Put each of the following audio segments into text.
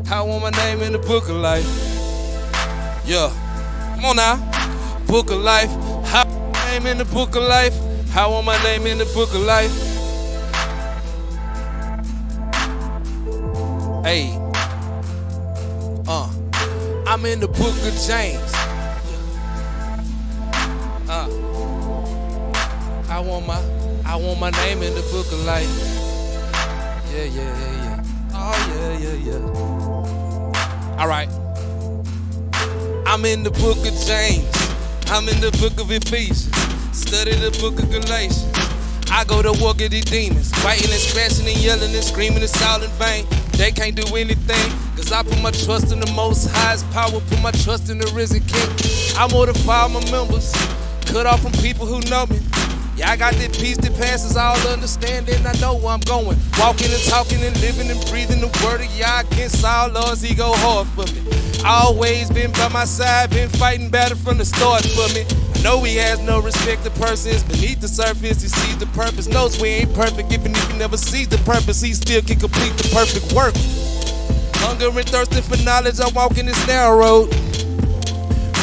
I want my name in the book of life. Yeah, come on now. Book of life. I want my name in the book of life. I want my name in the book of life. Hey, I'm in the book of James. I want my name in the book of life. Yeah. Oh yeah. All right. I'm in the book of James. I'm in the book of Ephesians. Study the book of Galatians. I go to work at these demons, fighting and scratching and yelling and screaming, it's all in vain. They can't do anything, cause I put my trust in the Most High's power, put my trust in the risen King. I mortify my members, cut off from people who know me. Yeah, I got that peace that passes all understanding. I know where I'm going, walking and talking and living and breathing the word of Yah against all odds. He go hard for me. Always been by my side, been fighting battle from the start for me. No, he has no respect to persons. Beneath the surface, he sees the purpose. Knows we ain't perfect, even if he never sees the purpose, he still can complete the perfect work. Hunger and thirsting for knowledge, I walk in this narrow road.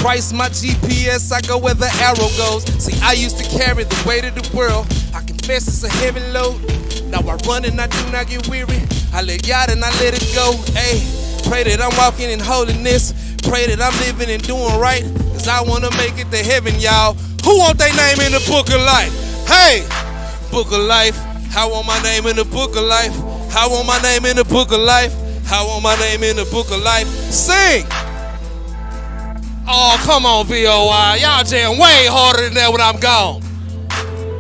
Christ my GPS, I go where the arrow goes. See, I used to carry the weight of the world. I confess it's a heavy load. Now I run and I do not get weary. I let God and I let it go. Hey, pray that I'm walking in holiness. Pray that I'm living and doing right. Cause I wanna make it to heaven, y'all. Who want their name in the book of life? Hey, book of life. I want my name in the book of life. I want my name in the book of life. I want my name in the book of life. Sing! Oh, come on, VOI. Y'all jam way harder than that when I'm gone.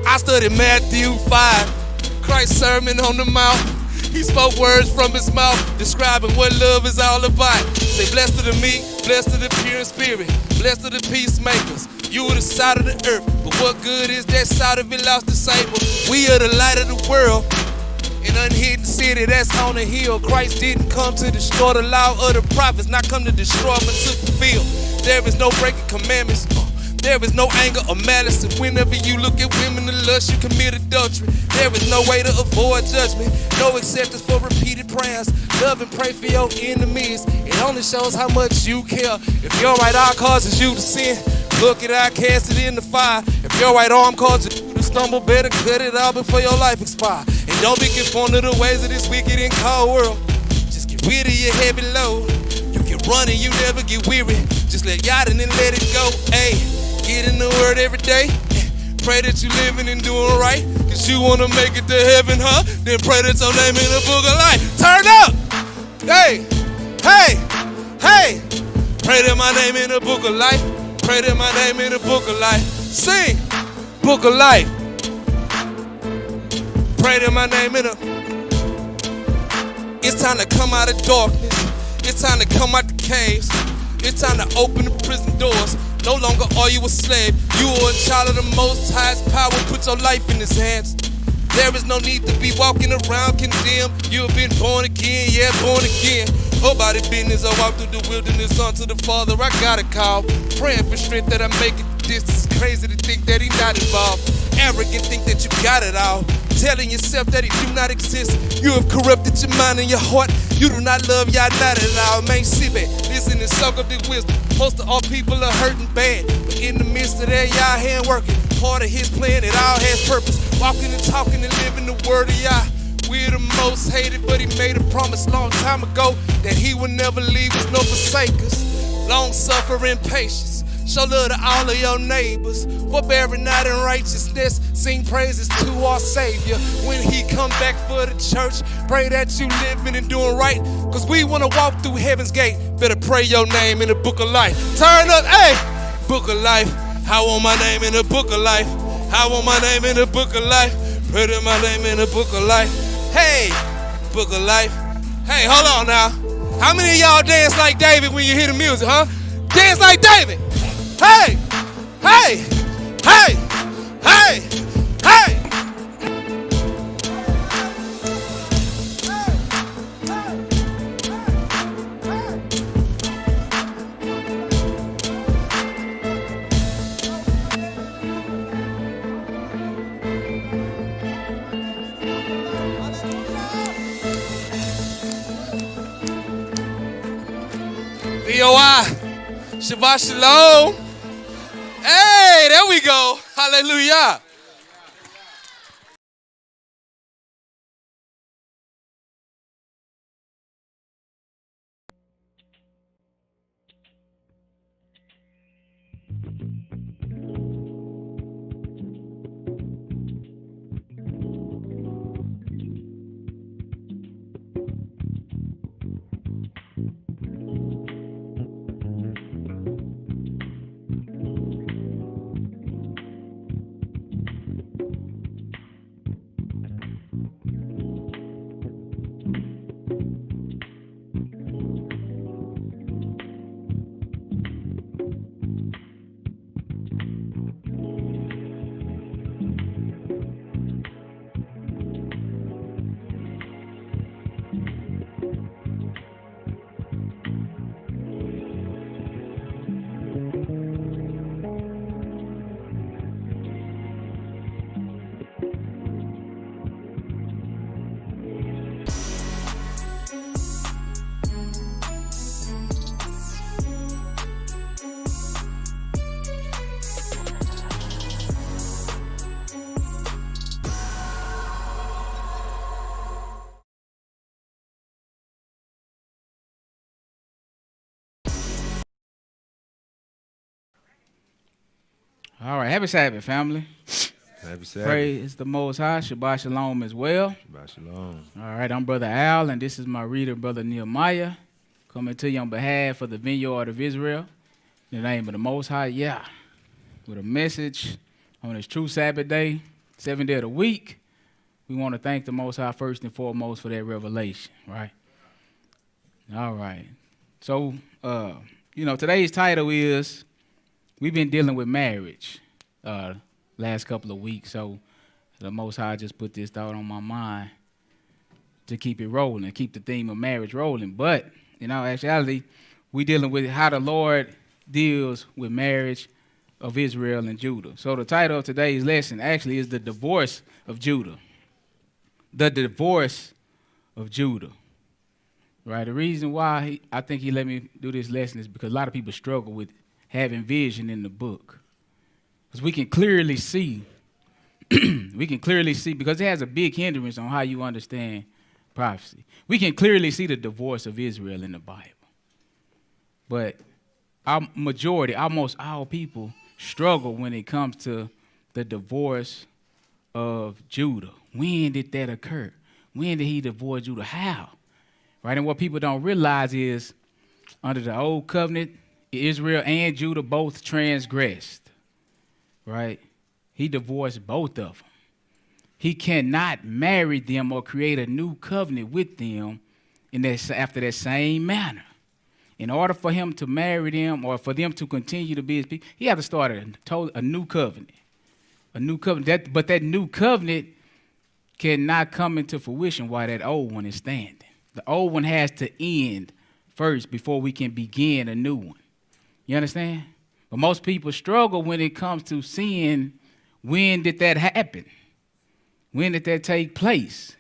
I studied Matthew 5, Christ's Sermon on the Mount. He spoke words from his mouth, describing what love is all about. Say, blessed are the meek, blessed are the pure in spirit, blessed are the peacemakers. You are the salt of the earth, but what good is that salt if it lost the savor? We are the light of the world, an unhidden city that's on a hill. Christ didn't come to destroy the law of the prophets, not come to destroy but to fulfill. There is no breaking commandments. There is no anger or malice, and whenever you look at women in lust, you commit adultery. There is no way to avoid judgment, no acceptance for repeated prayers. Love and pray for your enemies. It only shows how much you care. If your right eye causes you to sin, look it out, cast it in the fire. If your right arm causes you to stumble, better cut it out before your life expires. And don't be conformed to the ways of this wicked and cold world. Just get rid of your heavy load. You can run and you never get weary. Just let God and then let it go. Hey. Get in the word every day. Pray that you living and doing right. Cause you wanna make it to heaven, huh? Then pray that your name in the book of life. Turn up! Hey! Pray that my name in the book of life. Pray that my name in the book of life. Sing! Book of life. Pray that my name in the... It's time to come out of darkness. It's time to come out the caves. It's time to open the prison doors. No longer are you a slave. You are a child of the Most High's power. Put your life in his hands. There is no need to be walking around condemned. You have been born again, yeah, born again. Nobody business. I walk through the wilderness unto the Father. I got a call. Praying for strength that I make it this. It's crazy to think that he not involved. Arrogant, think that you got it all. Telling yourself that he do not exist. You have corrupted your mind and your heart. You do not love Yah, not at all. Man, sit back, listen and soak up the wisdom. Most of all people are hurting bad, but in the midst of that, Yah hand working. Part of his plan, it all has purpose. Walking and talking and living the word of Yah. We're the most hated, but he made a promise long time ago that he would never leave us nor forsake us. Long suffering, patience. Show love to all of your neighbors. Forbearing not in righteousness. Sing praises to our Savior. When he come back for the church, pray that you living and doing right. Cause we wanna walk through heaven's gate. Better pray your name in the book of life. Turn up, hey! Book of life. I want my name in the book of life. I want my name in the book of life. Pray that my name in the book of life. Hey! Book of life. Hey, hold on now. How many of y'all dance like David when you hear the music, huh? Dance like David! Hey! Hey! Hey! Hey! Hey! Shabbat shalom. Hey, there we go. Hallelujah. All right, happy Sabbath, family. Happy Sabbath. Praise the Most High. Shabbat Shalom as well. Shabbat shalom. All right, I'm Brother Al, and this is my reader, Brother Nehemiah, coming to you on behalf of the Vineyard of Israel, in the name of the Most High, yeah, with a message on this true Sabbath day, 7th day of the week. We want to thank the Most High first and foremost for that revelation, right? All right. So, today's title is, we've been dealing with marriage last couple of weeks, so the Most High just put this thought on my mind to keep it rolling, keep the theme of marriage rolling. But, actually, we dealing with how the Lord deals with marriage of Israel and Judah. So the title of today's lesson actually is The Divorce of Judah. The Divorce of Judah. Right? The reason why I think he let me do this lesson is because a lot of people struggle with having vision in the book. Because we can clearly see, because it has a big hindrance on how you understand prophecy. We can clearly see the divorce of Israel in the Bible. But our majority, almost all people, struggle when it comes to the divorce of Judah. When did that occur? When did he divorce Judah? How? Right? And what people don't realize is, under the old covenant, Israel and Judah both transgressed, right? He divorced both of them. He cannot marry them or create a new covenant with them after that same manner. In order for him to marry them or for them to continue to be his people, he had to start a new covenant. A new covenant. But that new covenant cannot come into fruition while that old one is standing. The old one has to end first before we can begin a new one. You understand? But most people struggle when it comes to seeing when did that happen? When did that take place?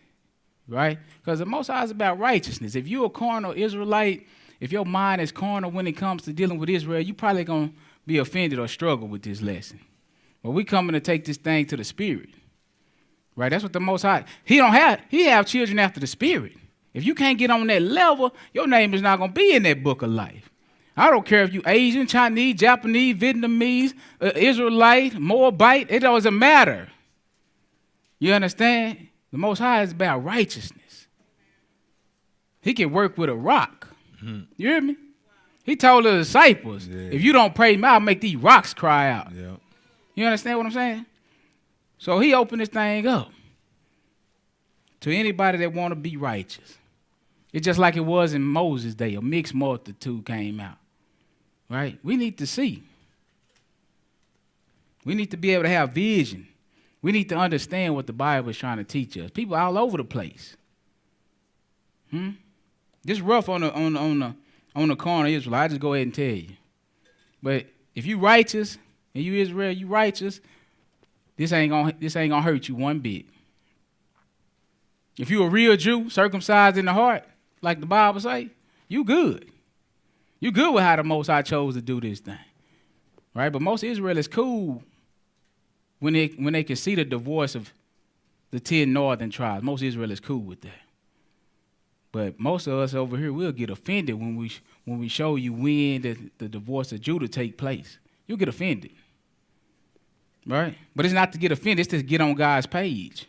Right? Because the Most High is about righteousness. If you're a carnal Israelite, if your mind is carnal when it comes to dealing with Israel, you're probably going to be offended or struggle with this lesson. But we coming to take this thing to the Spirit. Right? That's what the Most High, he have children after the Spirit. If you can't get on that level, your name is not going to be in that book of life. I don't care if you Asian, Chinese, Japanese, Vietnamese, Israelite, Moabite. It doesn't matter. You understand? The Most High is about righteousness. He can work with a rock. Mm-hmm. You hear me? He told the disciples, if you don't pray me, I'll make these rocks cry out. Yeah. You understand what I'm saying? So he opened this thing up to anybody that want to be righteous. It's just like it was in Moses' day. A mixed multitude came out. Right? We need to see. We need to be able to have vision. We need to understand what the Bible is trying to teach us. People all over the place. Just rough on the corner of Israel. I just go ahead and tell you. But if you righteous and you Israel, you righteous, this ain't gonna hurt you one bit. If you a real Jew, circumcised in the heart, like the Bible say, you good. You good with how the Most High chose to do this thing, right? But most Israel is cool when they can see the divorce of the 10 northern tribes. Most Israel is cool with that. But most of us over here will get offended when we show you when the divorce of Judah take place. You'll get offended, right? But it's not to get offended. It's to get on God's page.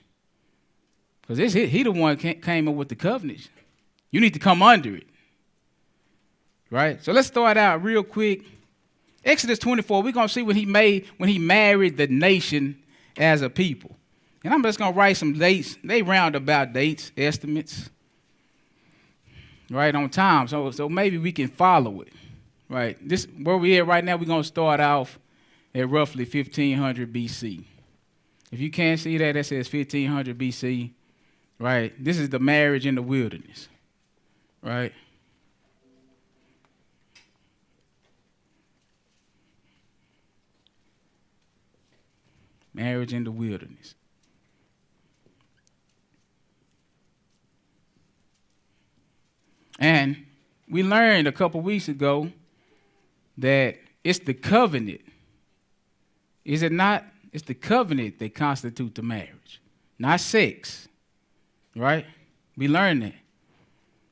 Because he the one came up with the covenant. You need to come under it, right? So let's start out real quick. Exodus 24, we're going to see when he married the nation as a people. And I'm just going to write some dates. They roundabout dates, estimates, right, on time. So maybe we can follow it, right? This where we at right now, we're going to start off at roughly 1500 BC. If you can't see that, that says 1500 BC, right? This is the marriage in the wilderness, right? Marriage in the wilderness. And we learned a couple weeks ago that it's the covenant. Is it not? It's the covenant that constitutes the marriage, not sex, right? We learned that.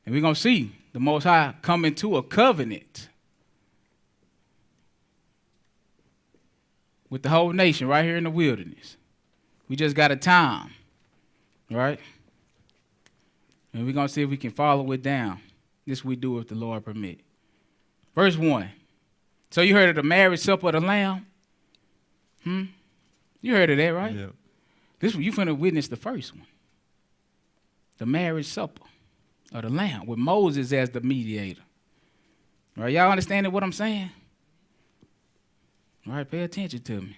And we're going to see the Most High come into a covenant with the whole nation right here in the wilderness. We just got a time, right? And we're going to see if we can follow it down. This we do if the Lord permit. Verse 1. So you heard of the marriage supper of the Lamb? You heard of that, right? Yeah. You finna witness the first one. The marriage supper of the Lamb with Moses as the mediator. All right, y'all understanding what I'm saying? All right, pay attention to me.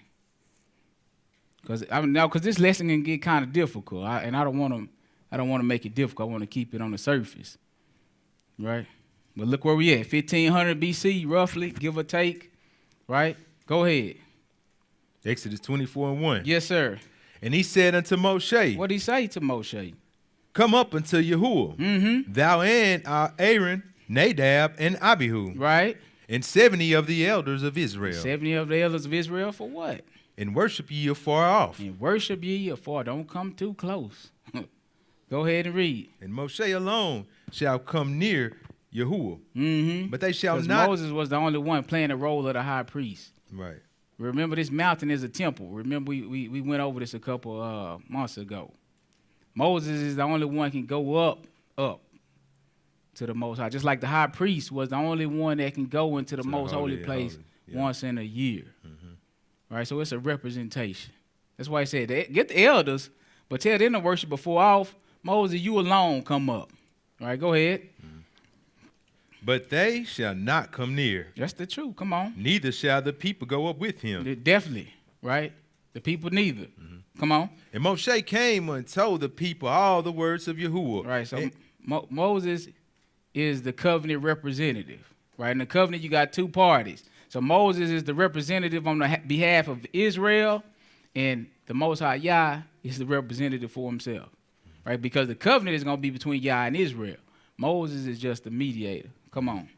Because this lesson can get kind of difficult, and I don't want to make it difficult. I want to keep it on the surface, right? But look where we at, 1500 BC, roughly, give or take, right? Go ahead. Exodus 24:1. Yes, sir. And he said unto Moshe, What did he say to Moshe? Come up unto Yahuwah, thou and Aaron, Nadab, and Abihu, Right? and 70 of the elders of Israel, 70 of the elders of Israel for what? and worship ye afar off. And worship ye afar. Don't come too close. Go ahead and read. And Moshe alone shall come near Yahuwah, but they shall Because not. Moses was the only one playing the role of the high priest. Right. Remember, this mountain is a temple. Remember, we went over this a couple months ago. Moses is the only one can go up to the Most High. Just like the high priest was the only one that can go into the most holy place once in a year. Right, so it's a representation. That's why I said, get the elders, but tell them to worship before off. Moses, you alone come up. All right, go ahead. But they shall not come near, That's the truth. Come on. neither shall the people go up with him. Definitely, right? The people neither. Come on. And Moshe came and told the people all the words of Yahuwah. Right, so And- Moses is the covenant representative, right? In the covenant, you got two parties. So Moses is the representative on the behalf of Israel, and the Most High Yah is the representative for himself, right? Because the covenant is going to be between Yah and Israel. Moses is just the mediator. Come on.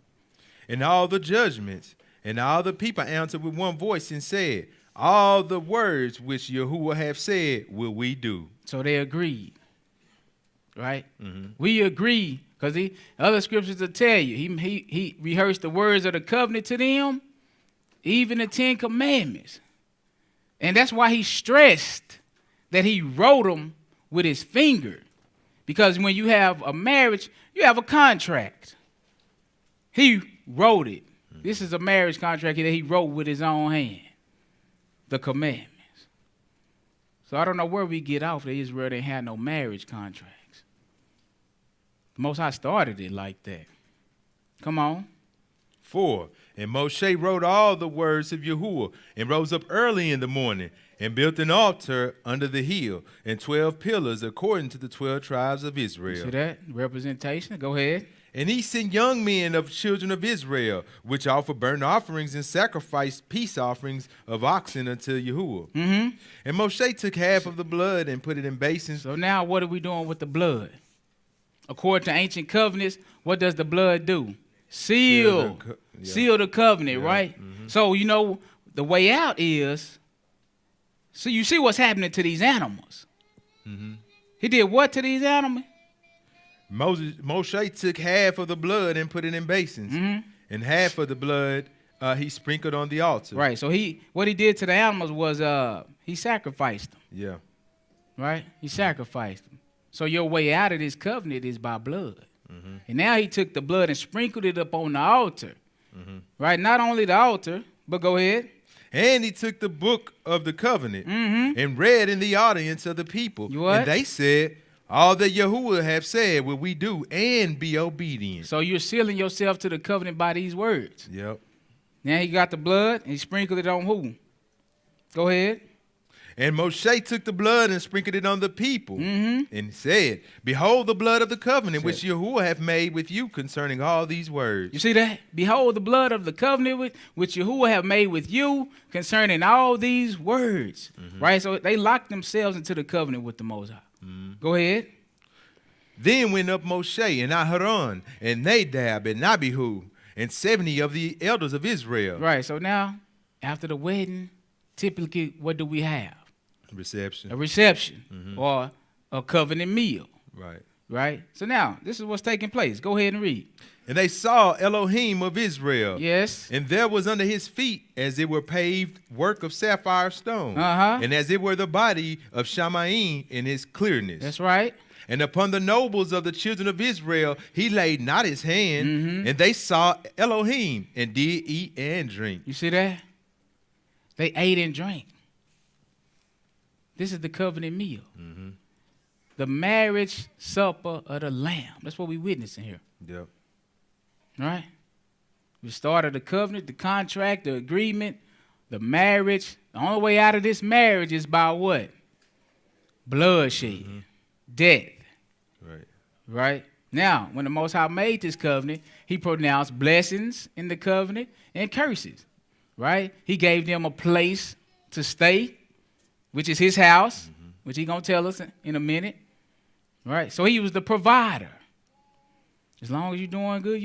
and all the judgments, and all the people answered with one voice and said, all the words which Yahuwah have said will we do. So they agreed, right? We agree, because the other scriptures will tell you, he rehearsed the words of the covenant to them, even the 10 Commandments. And that's why he stressed that he wrote them with his finger. Because when you have a marriage, you have a contract. He wrote it. This is a marriage contract that he wrote with his own hand. The commandments. So I don't know where we get off that Israel didn't have no marriage contracts. The Most High started it like that. Come on. 4. And Moshe wrote all the words of Yahuwah, and rose up early in the morning, and built an altar under the hill, and 12 pillars according to the 12 tribes of Israel. See that? Representation. Go ahead. And he sent young men of children of Israel, which offer burnt offerings and sacrificed peace offerings of oxen unto Yahuwah. And Moshe took half of the blood and put it in basins. So now what are we doing with the blood? According to ancient covenants, what does the blood do? seal the covenant, Yeah. right? So, you know, the way out is, so you see what's happening to these animals. He did what to these animals? Moshe took half of the blood and put it in basins, and half of the blood he sprinkled on the altar. Right. So what he did to the animals was he sacrificed them. Yeah. Right? He sacrificed them. So your way out of this covenant is by blood. And now he took the blood and sprinkled it up on the altar. Right? Not only the altar, but go ahead. And he took the book of the covenant and read in the audience of the people. What? And they said, all that Yahuwah have said will we do and be obedient. So you're sealing yourself to the covenant by these words. Yep. Now he got the blood and he sprinkled it on who? Go ahead. And Moshe took the blood and sprinkled it on the people and said, behold the blood of the covenant which Yahuwah hath made with you concerning all these words. You see that? Behold the blood of the covenant which Yahuwah have made with you concerning all these words. Right? So they locked themselves into the covenant with the Most High. Go ahead. Then went up Moshe and Aharon and Nadab and Abihu and 70 of the elders of Israel. Right. So now, after the wedding, typically what do we have? Reception. A reception or a covenant meal. Right. Right? So now, this is what's taking place. Go ahead and read. And they saw Elohim of Israel. Yes. And there was under his feet, as it were paved work of sapphire stone. And as it were the body of Shamaim in his clearness. That's right. And upon the nobles of the children of Israel, he laid not his hand. And they saw Elohim and did eat and drink. You see that? They ate and drank. This is the covenant meal. The marriage supper of the Lamb. That's what we're witnessing here. Yep. Right? We started the covenant, the contract, the agreement, the marriage. The only way out of this marriage is by what? Bloodshed, death. Right. Right? Now, when the Most High made this covenant, he pronounced blessings in the covenant and curses. Right? He gave them a place to stay, which is his house, which he's going to tell us in a minute. Right? So he was the provider. As long as you're doing good,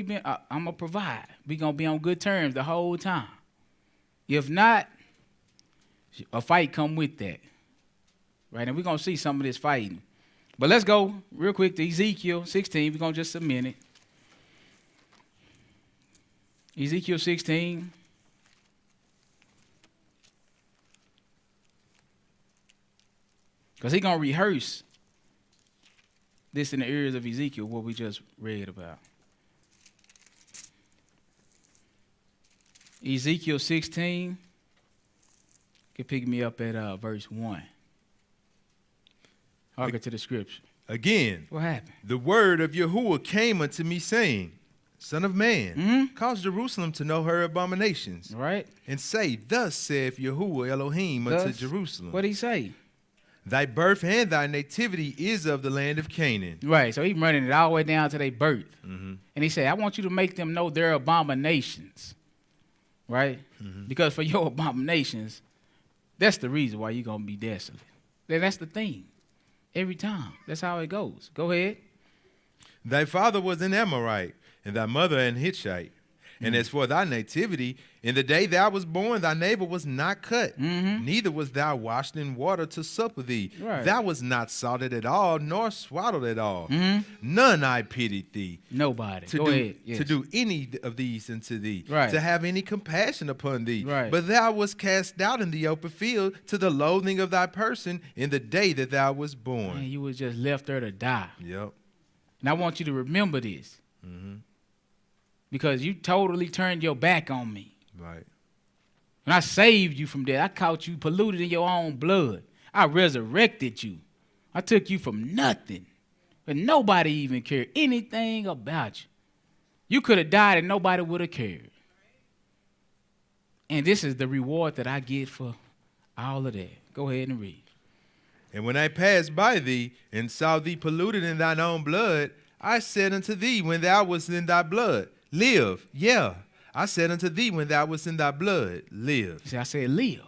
I'm going to provide. We're going to be on good terms the whole time. If not, a fight come with that. Right? And we're going to see some of this fighting. But let's go real quick to Ezekiel 16. We're going to just a minute. Ezekiel 16. Because he's going to rehearse this in the ears of Ezekiel, what we just read about. Ezekiel 16. You can pick me up at verse 1. Hearken to the scripture. Again, What happened? the word of Yahuwah came unto me, saying, Son of man, cause Jerusalem to know her abominations, Right? and say, Thus saith Yahuwah Elohim unto Thus, Jerusalem. What'd he say? Thy birth and thy nativity is of the land of Canaan. Right, so he's running it all the way down to their birth. And he said, I want you to make them know their abominations. Right? Because for your abominations, that's the reason why you're going to be desolate. That's the thing. Every time. That's how it goes. Go ahead. Thy father was an Amorite, and thy mother an Hittite. And as for thy nativity, in the day thou was born, thy navel was not cut, neither was thou washed in water to supper thee. Right. Thou was not salted at all, nor swaddled at all. None I pitied thee. Nobody. To Go do, ahead. Yes. to do any of these unto thee, Right. to have any compassion upon thee. Right. But thou wast cast out in the open field to the loathing of thy person in the day that thou was born. Man, you was just left there to die. Yep. And I want you to remember this. Because you totally turned your back on me. Right. And I saved you from that. I caught you polluted in your own blood. I resurrected you. I took you from nothing. And nobody even cared anything about you. You could have died and nobody would have cared. And this is the reward that I get for all of that. Go ahead and read. And when I passed by thee and saw thee polluted in thine own blood, I said unto thee when thou wast in thy blood, live. Yeah, I said unto thee when thou wast in thy blood, live. See, I said live.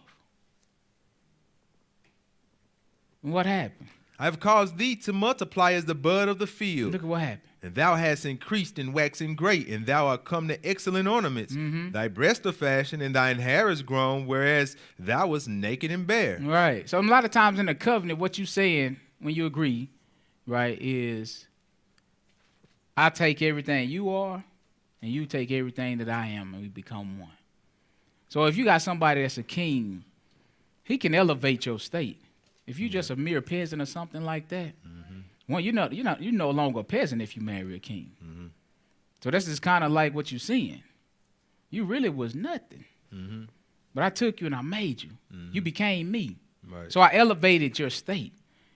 And what happened? I have caused thee to multiply as the bud of the field. Look at what happened. And thou hast increased and waxen great, and thou art come to excellent ornaments. Thy breasts are fashioned, and thine hair is grown, whereas thou wast naked and bare. Right. So a lot of times in the covenant, what you saying when you agree, right, is I take everything you are, and you take everything that I am, and we become one. So if you got somebody that's a king, he can elevate your state. If you're just a mere peasant or something like that, well, you're no longer a peasant if you marry a king. So this is kind of like what you're seeing. You really was nothing, but I took you and I made you. You became me. Right. So I elevated your state.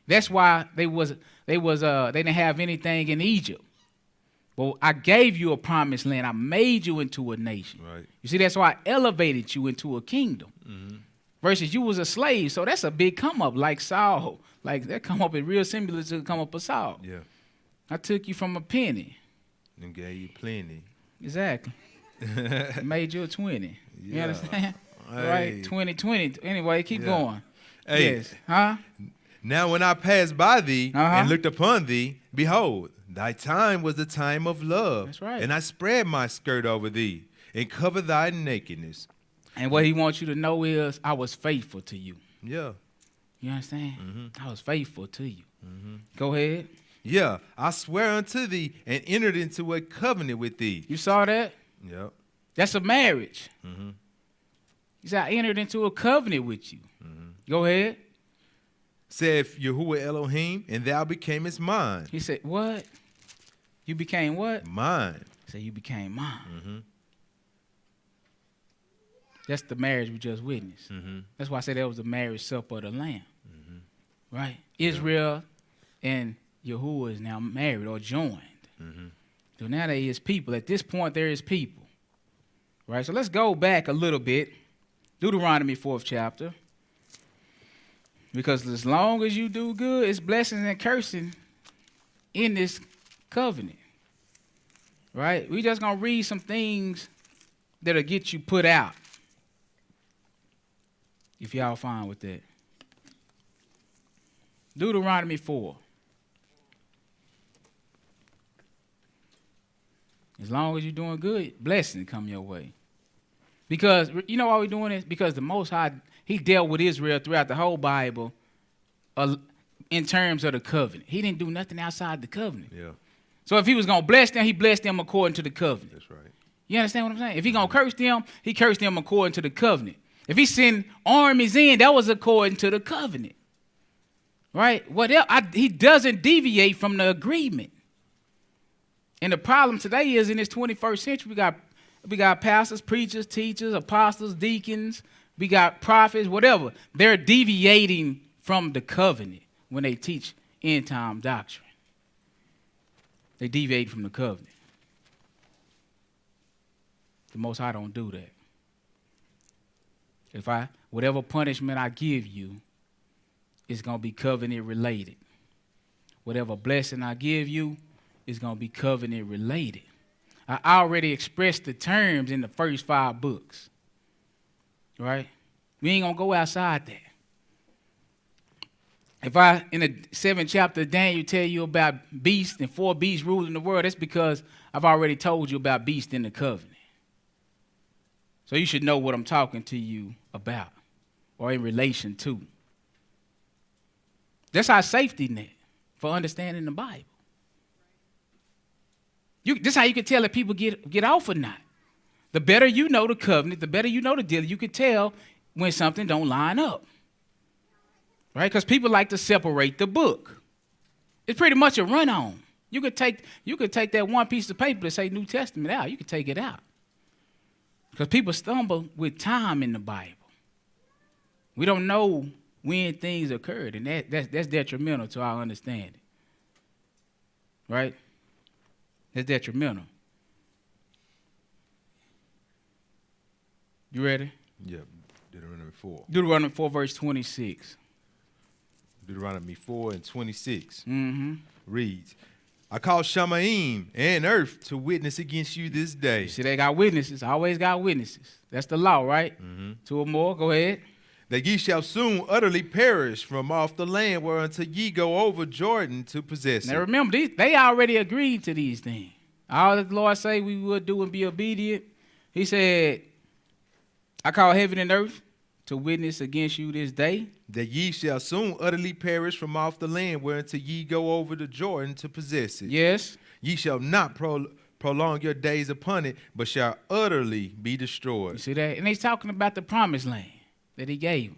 That's why they didn't have anything in Egypt. Well, I gave you a promised land. I made you into a nation. Right. You see, that's why I elevated you into a kingdom. Versus you was a slave. So that's a big come up, like Saul. Like that come up is real similar to the come up of Saul. Yeah. I took you from a penny. And gave you plenty. Exactly. Made you a 20. You Yeah. understand? Hey. Right? 20. Anyway, keep Yeah. going. Hey. Yes. Huh? Now when I passed by thee Uh-huh. and looked upon thee, behold, thy time was the time of love. That's right. And I spread my skirt over thee and covered thy nakedness. And what he wants you to know is I was faithful to you. Yeah. You understand? I was faithful to you. Go ahead. Yeah, I swear unto thee and entered into a covenant with thee. You saw that? Yep. That's a marriage. He said, I entered into a covenant with you. Go ahead. Saith Yahuwah Elohim, and thou becamest mine. He said, what? You became what? Mine. He said, you became mine. That's the marriage we just witnessed. That's why I said that was the marriage supper of the Lamb. Right? Israel and Yahuwah is now married or joined. So now there is people. At this point, there is people. Right? So let's go back a little bit. Deuteronomy 4th chapter. Because as long as you do good, it's blessings and cursing in this covenant. Right? We just going to read some things that'll get you put out. If y'all fine with that. Deuteronomy 4. As long as you're doing good, blessings come your way. Because, you know why we're doing this? Because the Most High, he dealt with Israel throughout the whole Bible in terms of the covenant. He didn't do nothing outside the covenant. Yeah, So if he was going to bless them, he blessed them according to the covenant. that's right. You understand what I'm saying? If he going to curse them, he cursed them according to the covenant. If he sent armies in, that was according to the covenant. Right? What else? He doesn't deviate from the agreement. And the problem today is in this 21st century, we got pastors, preachers, teachers, apostles, deacons, we got prophets, whatever. They're deviating from the covenant when they teach end-time doctrine. They deviate from the covenant. The Most High don't do that. Whatever punishment I give you, it's going to be covenant related. Whatever blessing I give you, is going to be covenant related. I already expressed the terms in the first 5 books. Right? We ain't going to go outside that. If I, in the 7th chapter of Daniel, tell you about beasts and 4 beasts ruling the world, that's because I've already told you about beasts in the covenant. So you should know what I'm talking to you about or in relation to. That's our safety net for understanding the Bible. This is how you can tell if people get off or not. The better you know the covenant, the better you know the deal, you can tell when something don't line up. Right? Because people like to separate the book. It's pretty much a run-on. You could take that one piece of paper that say New Testament out. You could take it out. Because people stumble with time in the Bible. We don't know when things occurred, and that's detrimental to our understanding. Right? That's detrimental. You ready? Yeah, Deuteronomy 4. Deuteronomy 4, verse 26. Deuteronomy 4 and 26 Mm-hmm. reads, I call Shamaim and earth to witness against you this day. You see, they got witnesses. Always got witnesses. That's the law, right? 2 or more. Go ahead. that ye shall soon utterly perish from off the land whereunto ye go over Jordan to possess Now it. remember, they already agreed to these things. All that the Lord say we would do and be obedient. He said, I call heaven and earth to witness against you this day. That ye shall soon utterly perish from off the land whereunto ye go over the Jordan to possess it. Yes. Ye shall not prolong your days upon it, but shall utterly be You destroyed. see that? And he's talking about the promised land that he gave him.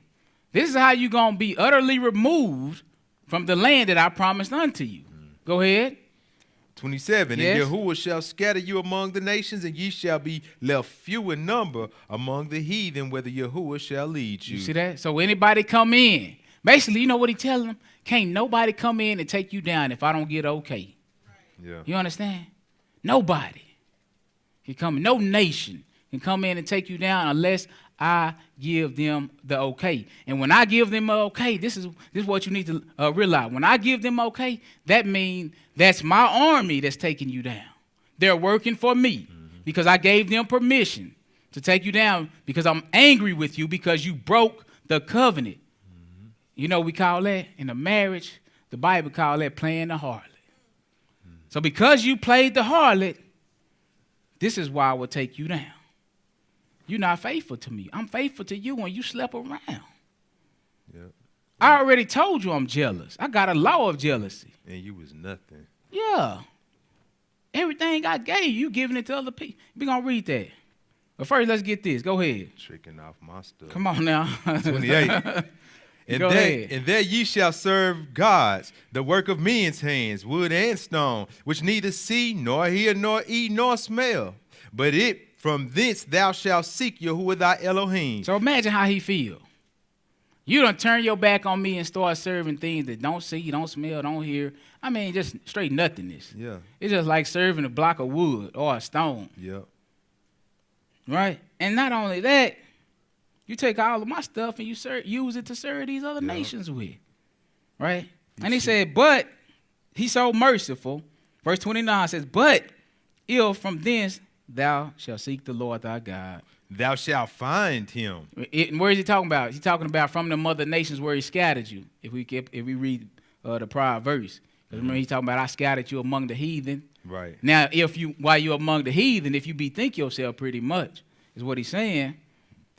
This is how you're going to be utterly removed from the land that I promised unto you. Go ahead. 27, Yes. and Yahuwah shall scatter you among the nations, and ye shall be left few in number among the heathen, whither Yahuwah shall lead you. You see that? So anybody come in. Basically, you know what he telling them? Can't nobody come in and take you down if I don't get okay. Yeah. You understand? Nobody can come. No nation can come in and take you down unless I give them the okay. And when I give them a okay, this is what you need to realize. When I give them okay, that means that's my army that's taking you down. They're working for me because I gave them permission to take you down because I'm angry with you because you broke the covenant. You know, we call that in a marriage, the Bible call that playing the harlot. So because you played the harlot, this is why I will take you down. You're not faithful to me. I'm faithful to you when you slept around. Yep. I already told you I'm jealous. I got a law of jealousy. And you was nothing. Yeah. Everything I gave you, giving it to other people. We're going to read that. But first, let's get this. Go ahead. Tricking off my stuff. Come on now. 28. And Go ahead. there ye shall serve gods, the work of men's hands, wood and stone, which neither see, nor hear, nor eat, nor smell. But from thence thou shalt seek Yahuwah thy Elohim. So imagine how he feel. You done turn your back on me and start serving things that don't see, don't smell, don't hear. I mean, just straight nothingness. Yeah. It's just like serving a block of wood or a stone, Yep. right? And not only that, you take all of my stuff and you use it to serve these other nations with, right? And he said, but he's so merciful. Verse 29 says, but if from thence thou shalt seek the Lord thy God. Thou shalt find him. Where is he talking about? He's talking about from the other nations where he scattered you. If we read the prior verse, because remember he's talking about I scattered you among the heathen. Right. Now, while you're among the heathen, if you bethink yourself pretty much, is what he's saying.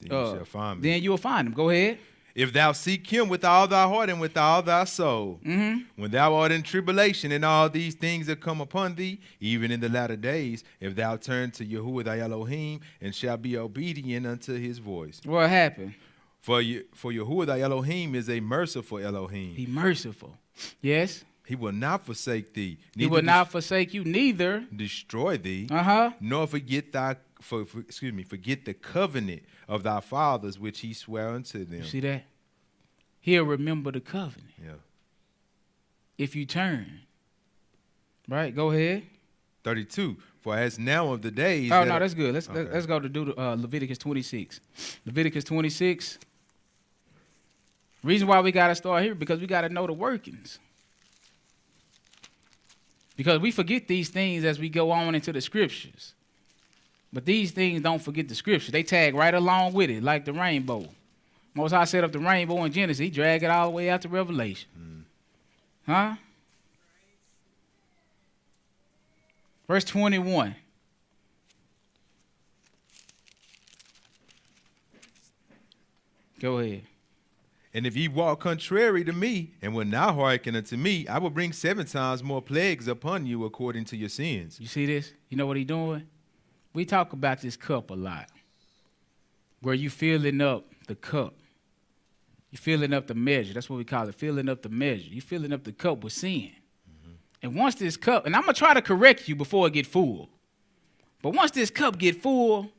Then you shall find me. Then you'll find him. Go ahead. If thou seek him with all thy heart and with all thy soul, when thou art in tribulation and all these things that come upon thee, even in the latter days, if thou turn to Yahuwah thy Elohim and shall be obedient unto his voice. What happened? For Yahuwah thy Elohim is a merciful Elohim. He merciful. Yes. He will not forsake thee. He will not forsake you neither. Destroy thee, nor forget forget the covenant of thy fathers which he sware unto them. You see that? He'll remember the covenant. Yeah. If you turn. Right? Go ahead. 32. For as now of the days. Oh, no, that's good. Let's go to Leviticus 26. Leviticus 26. Reason why we got to start here, because we got to know the workings. Because we forget these things as we go on into the scriptures. But these things don't forget the scripture. They tag right along with it, like the rainbow. Most High set up the rainbow in Genesis. He dragged it all the way out to Revelation. Huh? Verse 21. Go ahead. And if ye walk contrary to me, and will not hearken unto me, I will bring 7 times more plagues upon you according to your sins. You see this? You know what he's doing? We talk about this cup a lot. Where you filling up the cup. You're filling up the measure. That's what we call it, filling up the measure. You're filling up the cup with sin. And once this cup, and I'm going to try to correct you before it get full. But once this cup get full,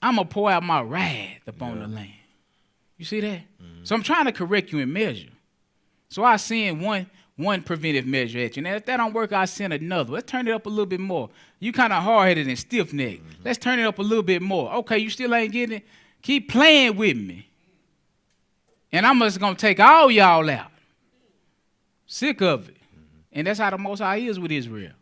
I'm going to pour out my wrath upon the land. You see that? So I'm trying to correct you in measure. So I send one preventive measure at you. Now, if that don't work, I send another. Let's turn it up a little bit more. You kind of hard-headed and stiff-necked. Let's turn it up a little bit more. Okay, you still ain't getting it? Keep playing with me. And I'm just going to take all y'all out. Sick of it. And that's how the Most High is with Israel.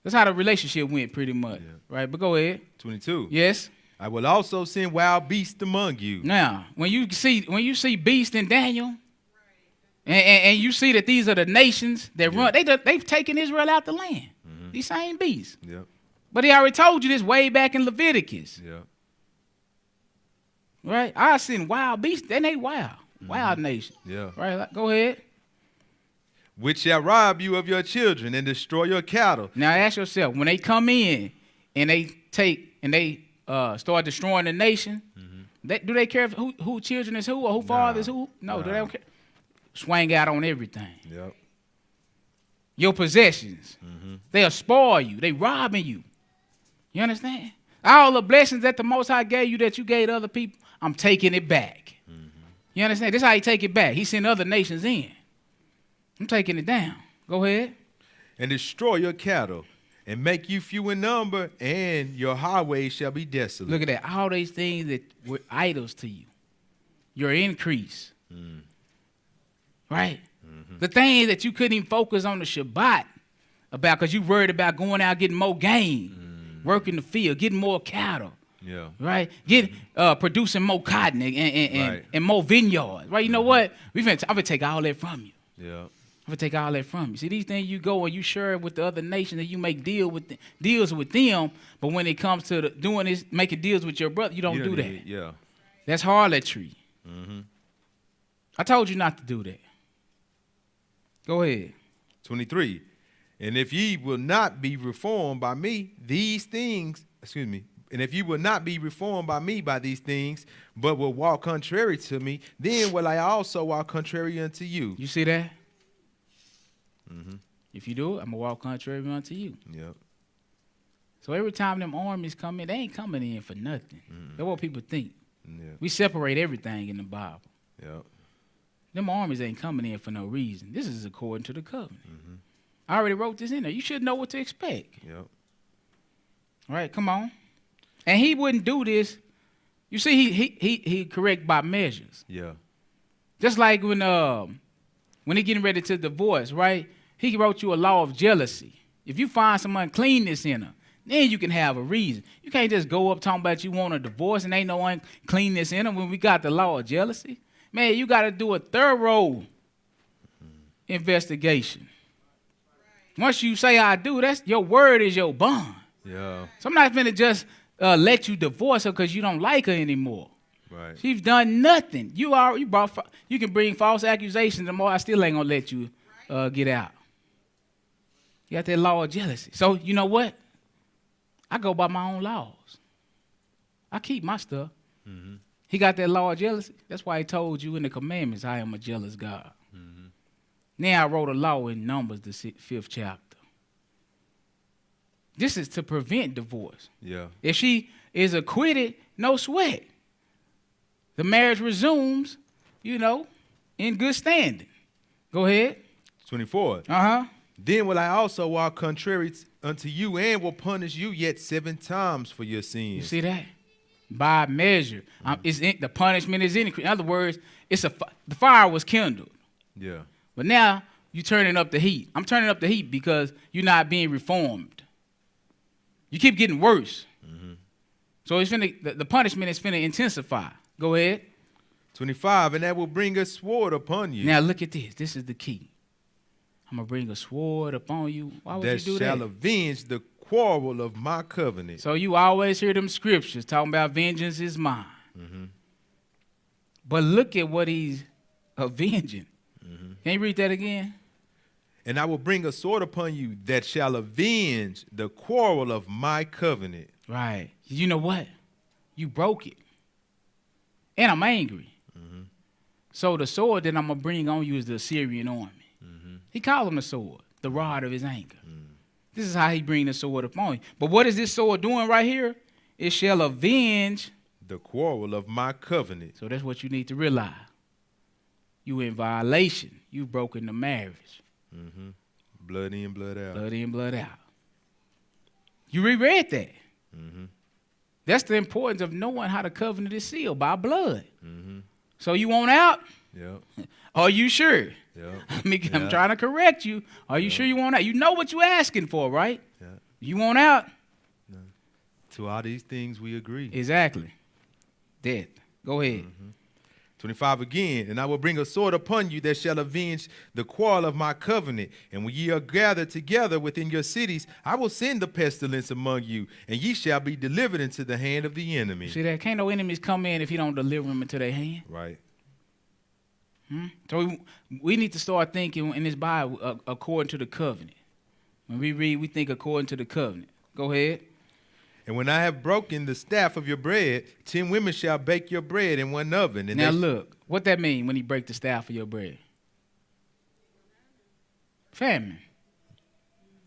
That's how the relationship went pretty much. Right? But go ahead. 22. Yes? I will also send wild beasts among you. Now, when you see beast in Daniel, and you see that these are the nations that run, they've taken Israel out the land. These same beasts. Yep. But he already told you this way back in Leviticus. Yep. Right? I seen wild beasts. They ain't wild. Wild nation. Yeah. Right? Go ahead. Which shall rob you of your children and destroy your cattle. Now ask yourself, when they come in and they start destroying the nation, do they care who children is who or who father is who? No, they don't care. Swing out on everything. Yep. Your possessions. They'll spoil you. They robbing you. You understand? All the blessings that the Most High gave you that you gave to other people, I'm taking it back. You understand? This is how he take it back. He sent other nations in. I'm taking it down. Go ahead. And destroy your cattle, and make you few in number, and your highways shall be desolate. Look at that. All these things that were idols to you. Your increase. Right? The things that you couldn't even focus on the Shabbat about because you worried about going out getting more game, working the field, getting more cattle. Yeah. Right? Producing more cotton and more vineyards. Right? You know what? I'm going to take all that from you. Yeah. I'm going to take all that from you. See, these things you go and you share it with the other nations and you make deals with them, but when it comes to doing this, making deals with your brother, you don't do that. Yeah. That's harlotry. I told you not to do that. Go ahead. 23. And if ye will not be reformed by me, and if you will not be reformed by me by these things, but will walk contrary to me, then will I also walk contrary unto you. You see that? If you do it, I'm going to walk contrary unto you. Yep. So every time them armies come in, they ain't coming in for nothing. That's what people think. Yeah. We separate everything in the Bible. Yep. Them armies ain't coming in for no reason. This is according to the covenant. I already wrote this in there. You should know what to expect. Yep. All right, come on. And he wouldn't do this. You see, he correct by measures. Yeah. Just like when he getting ready to divorce, right? He wrote you a law of jealousy. If you find some uncleanness in her, then you can have a reason. You can't just go up talking about you want a divorce and ain't no uncleanness in her when we got the law of jealousy. Man, you got to do a thorough investigation. Once you say I do, that's your word is your bond. Yeah. So I'm not finna just let you divorce her because you don't like her anymore. Right. She's done nothing. You can bring false accusations. The more I still ain't gonna let you get out. You got that law of jealousy. So you know what? I go by my own laws. I keep my stuff. He got that law of jealousy. That's why he told you in the commandments, I am a jealous God. Now I wrote a law in Numbers, the 5th chapter. This is to prevent divorce. Yeah. If she is acquitted, no sweat. The marriage resumes, in good standing. Go ahead. 24. Then will I also walk contrary unto you, and will punish you yet 7 times for your sins. You see that? By measure. The punishment is increased. In other words, the fire was kindled. Yeah. But now you turning up the heat. I'm turning up the heat because you're not being reformed. You keep getting worse. So the punishment is finna intensify. Go ahead. 25. And that will bring a sword upon you. Now look at this. This is the key. I'm going to bring a sword upon you. Why would you do that? That shall avenge the quarrel of my covenant. So you always hear them scriptures talking about vengeance is mine. But look at what he's avenging. Can you read that again? And I will bring a sword upon you that shall avenge the quarrel of my covenant. Right. You know what? You broke it. And I'm angry. So the sword that I'm going to bring on you is the Assyrian army. He called him the sword, the rod of his anger. This is how he bring the sword upon you. But what is this sword doing right here? It shall avenge the quarrel of my covenant. So that's what you need to realize. You in violation. You've broken the marriage. Blood in, blood out. Blood in, blood out. You reread that. That's the importance of knowing how the covenant is sealed by blood. So you want out? Yep. Are you sure? Yep. I'm trying to correct you. Are you sure you want out? You know what you're asking for, right? Yeah. You want out? To all these things we agree. Exactly. Death. Go ahead. 25 again, and I will bring a sword upon you that shall avenge the quarrel of my covenant. And when ye are gathered together within your cities, I will send the pestilence among you, and ye shall be delivered into the hand of the enemy. See that? Can't no enemies come in if you don't deliver them into their hand. Right. So we need to start thinking in this Bible according to the covenant. When we read, we think according to the covenant. Go ahead. And when I have broken the staff of your bread, 10 women shall bake your bread in one oven. And Now look, what that mean when he break the staff of your bread? Famine.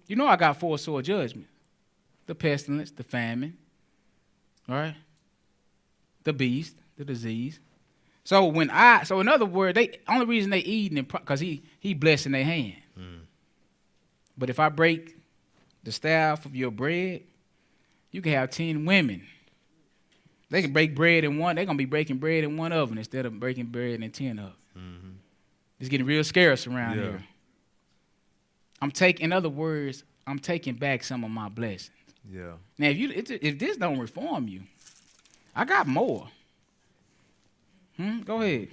You know I got 4 sore judgments. The pestilence, the famine, all right? The beast, the disease. So in other words, they only reason they eating because he blessing their hand. But if I break the staff of your bread, you can have 10 women. They can break bread in one. They're gonna be breaking bread in one oven instead of breaking bread in 10 ovens. It's getting real scarce around here. In other words, I'm taking back some of my blessings. Yeah. Now, if this don't reform you, I got more. Go ahead.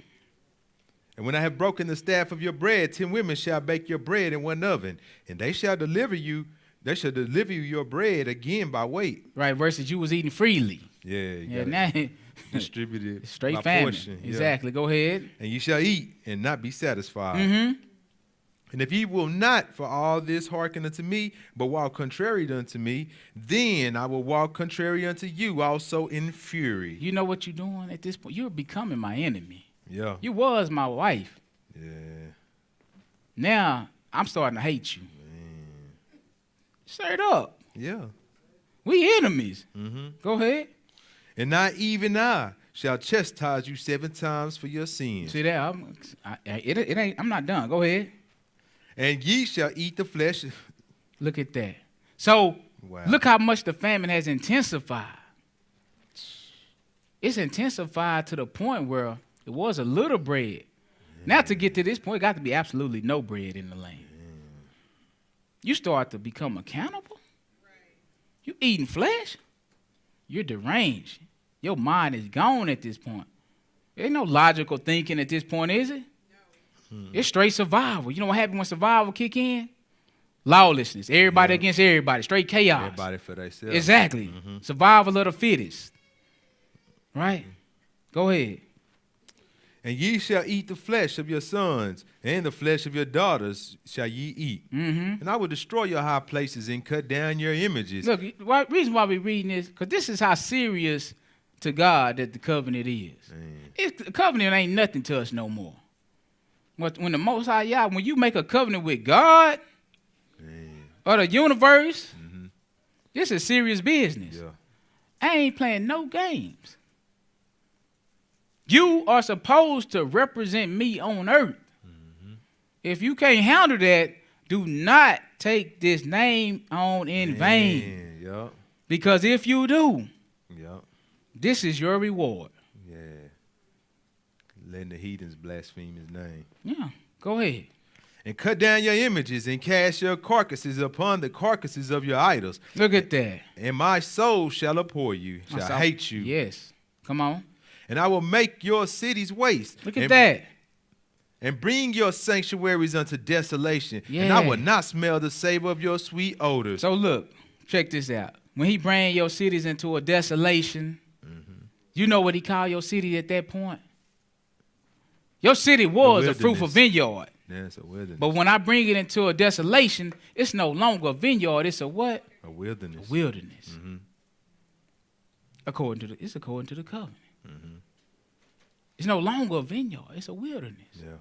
And when I have broken the staff of your bread, 10 women shall bake your bread in one oven, and they shall deliver you your bread again by weight. Right, versus you was eating freely. Yeah, Now distributed straight by famine. portion. Yeah. Exactly. Go ahead. And you shall eat and not be satisfied. And if ye will not for all this hearken unto me, but walk contrary unto me, then I will walk contrary unto you also in fury. You know what you're doing at this point? You're becoming my enemy. Yeah. You was my wife. Yeah. Now I'm starting to hate you. Straight up. Yeah. We enemies. Go ahead. And not even I shall chastise you 7 times for your sins. See that? I'm not done. Go ahead. And ye shall eat the flesh. Look at that. So Wow. look how much the famine has intensified. It's intensified to the point where it was a little bread. Now to get to this point, it got to be absolutely no bread in the land. You start to become accountable. You eating flesh. You're deranged. Your mind is gone at this point. There ain't no logical thinking at this point, is it? No. It's straight survival. You know what happens when survival kick in? Lawlessness. Everybody against everybody. Straight chaos. Everybody for themselves. Exactly. Survival of the fittest. Right? Go ahead. And ye shall eat the flesh of your sons, and the flesh of your daughters shall ye eat. And I will destroy your high places and cut down your images. Look, the reason why we're reading this, because this is how serious to God that the covenant is. The covenant ain't nothing to us no more. When the Most High Yah, when you make a covenant with God or the universe, this is serious business. Yeah. I ain't playing no games. You are supposed to represent me on earth. If you can't handle that, do not take this name on in vain. Yep. Because if you do, Yep. this is your reward. Yeah. Letting the heathens blaspheme his name. Yeah, go ahead. And cut down your images and cast your carcasses upon the carcasses of your idols. Look at that. And my soul shall abhor you, shall hate you. Yes. Come on. And I will make your cities waste. Look at that. And bring your sanctuaries unto desolation. Yeah. And I will not smell the savor of your sweet odors. So look, check this out. When he bring your cities into a desolation, you know what he called your city at that point? Your city was a fruitful vineyard. Yeah, it's a wilderness. But when I bring it into a desolation, it's no longer a vineyard. It's a what? A wilderness. A wilderness. According to the covenant. It's no longer a vineyard. It's a wilderness. Yeah.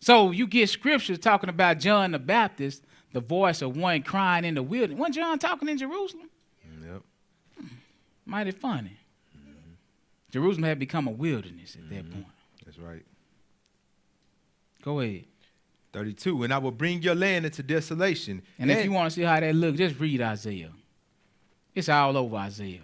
So you get scriptures talking about John the Baptist, the voice of one crying in the wilderness. Wasn't John talking in Jerusalem? Yep. Mighty funny. Jerusalem had become a wilderness at that point. That's right. Go ahead. 32. And I will bring your land into desolation. And if you want to see how that looks, just read Isaiah. It's all over Isaiah.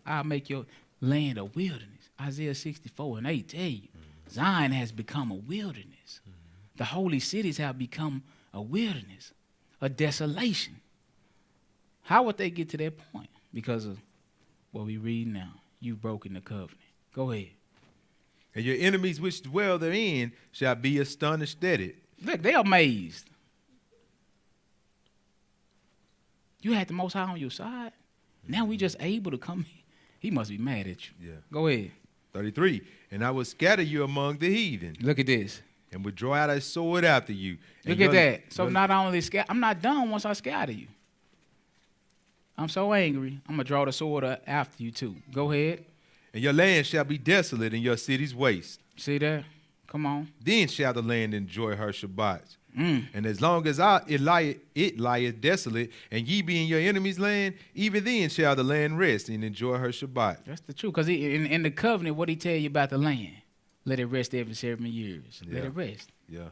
I'll make your land a wilderness. Isaiah 64:8 tell you. Zion has become a wilderness. The holy cities have become a wilderness, a desolation. How would they get to that point? Because of what we read now. You've broken the covenant. Go ahead. And your enemies which dwell therein shall be astonished at it. Look, they're amazed. You had the Most High on your side. Now we just able to come in. He must be mad at you. Yeah. Go ahead. 33. And I will scatter you among the heathen, Look at this. and will draw out a sword after you. And Look at your- that. So not only I'm not done once I scatter you. I'm so angry. I'm going to draw the sword after you too. Go ahead. And your land shall be desolate, and your cities waste. See that? Come on. Then shall the land enjoy her Shabbats. Mm. And as long as it lieth desolate, and ye be in your enemy's land, even then shall the land rest and enjoy her Shabbat. That's the truth. Because in the covenant, what he tell you about the land? Let it rest every 7 years. Let Yeah. it rest. Yeah,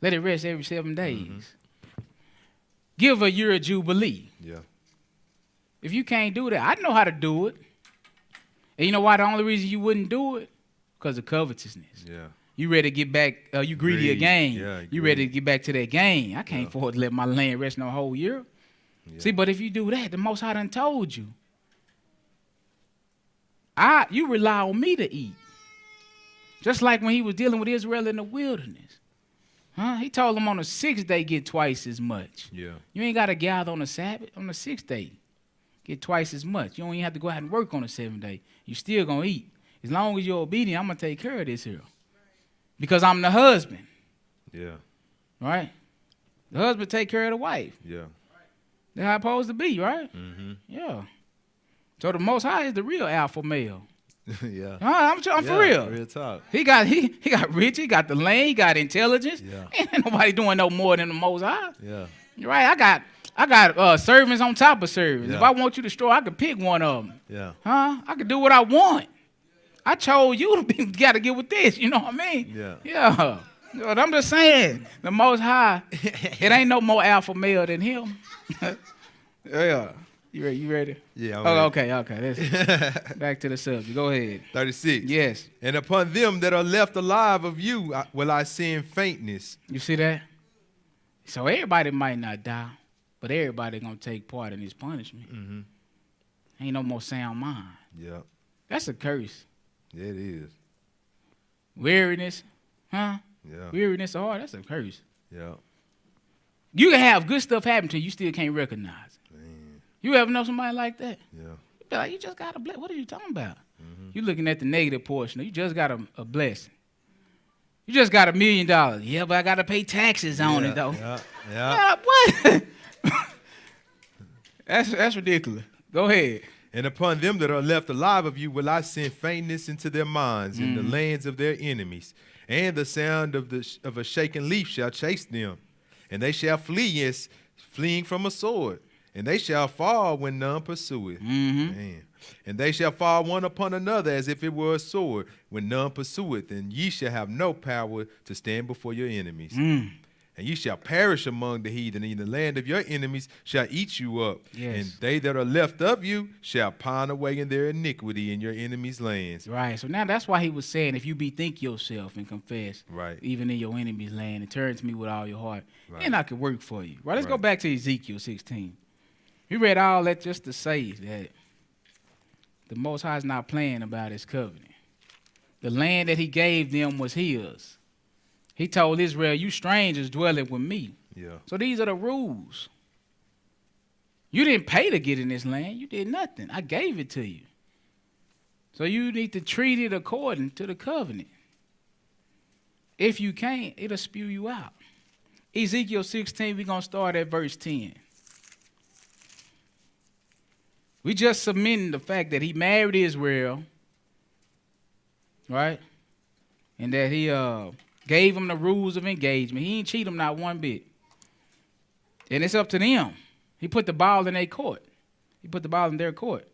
Let it rest every 7 days. Give a year of Jubilee. yeah, If you can't do that, I know how to do it. And you know why? The only reason you wouldn't do it? Because of covetousness. yeah. You ready to get back, you greedy Greed. again. Yeah, You ready greed. to get back to that game. I can't Yeah. afford to let my land rest no whole year. Yeah. See, but if you do that, the Most High done told you. You rely on me to eat. Just like when he was dealing with Israel in the wilderness. Huh? He told them on the 6th day, get twice as much. Yeah, You ain't got to gather on the Sabbath. On the 6th day, get twice as much. You don't even have to go out and work on the 7th day. You still going to eat. As long as you're obedient, I'm going to take care of this here. Because I'm the husband, yeah, right? The husband take care of the wife. yeah. That's how it's supposed to be, right? Mm-hmm. Yeah. So the Most High is the real alpha male. Yeah. I'm for real. Real talk. He got rich, he got the land, he got intelligence. Yeah. Ain't nobody doing no more than the Most High. Yeah. You're right. I got servants on top of servants. Yeah. If I want you to destroy, I could pick one of them. Yeah. Huh? I could do what I want. I chose you to be. Got to get with this. You know what I mean? Yeah. Yeah. But I'm just saying, the Most High, it ain't no more alpha male than him. Yeah. You ready? Yeah. I'm Oh, ready. okay. Let's back to the subject. Go ahead. 36. Yes. And upon them that are left alive of you will I send faintness. You see that? So everybody might not die, but everybody gonna take part in his punishment. Mm-hmm. Ain't no more sound mind. Yeah. That's a curse. Yeah, it is. Weariness, huh? Yeah. Weariness of heart, that's a curse. Yeah. You can have good stuff happen to you, you still can't recognize it. Man. You ever know somebody like that? Yeah. You be like, you just got a blessing. What are you talking about? You looking at the negative portion. You just got a blessing. You just got $1 million. Yeah, but I got to pay taxes on it, though. Yeah. Yeah. Yeah, what? That's ridiculous. Go ahead. And upon them that are left alive of you will I send faintness into their minds in Mm. the lands of their enemies, and the sound of a shaken leaf shall chase them, and they shall flee as fleeing from a sword, and they shall fall when none pursueth. Mm-hmm. Man. And they shall fall one upon another as if it were a sword when none pursueth, and ye shall have no power to stand before your enemies. Mm. And ye shall perish among the heathen, and in the land of your enemies shall eat you up. Yes. And they that are left of you shall pine away in their iniquity in your enemies' lands. Right. So now that's why he was saying, if you bethink yourself and confess, Right. even in your enemy's land, and turn to me with all your heart, Right. then I can work for you. Right. Let's go Right. back to Ezekiel 16. We read all that just to say that the Most High is not playing about his covenant. The land that he gave them was his. He told Israel, you strangers dwelling with me. Yeah. So these are the rules. You didn't pay to get in this land. You did nothing. I gave it to you. So you need to treat it according to the covenant. If you can't, it'll spew you out. Ezekiel 16, we're going to start at verse 10. We just submitting the fact that he married Israel, right? And that he gave them the rules of engagement. He ain't cheat them not one bit. And it's up to them. He put the ball in their court. He put the ball in their court.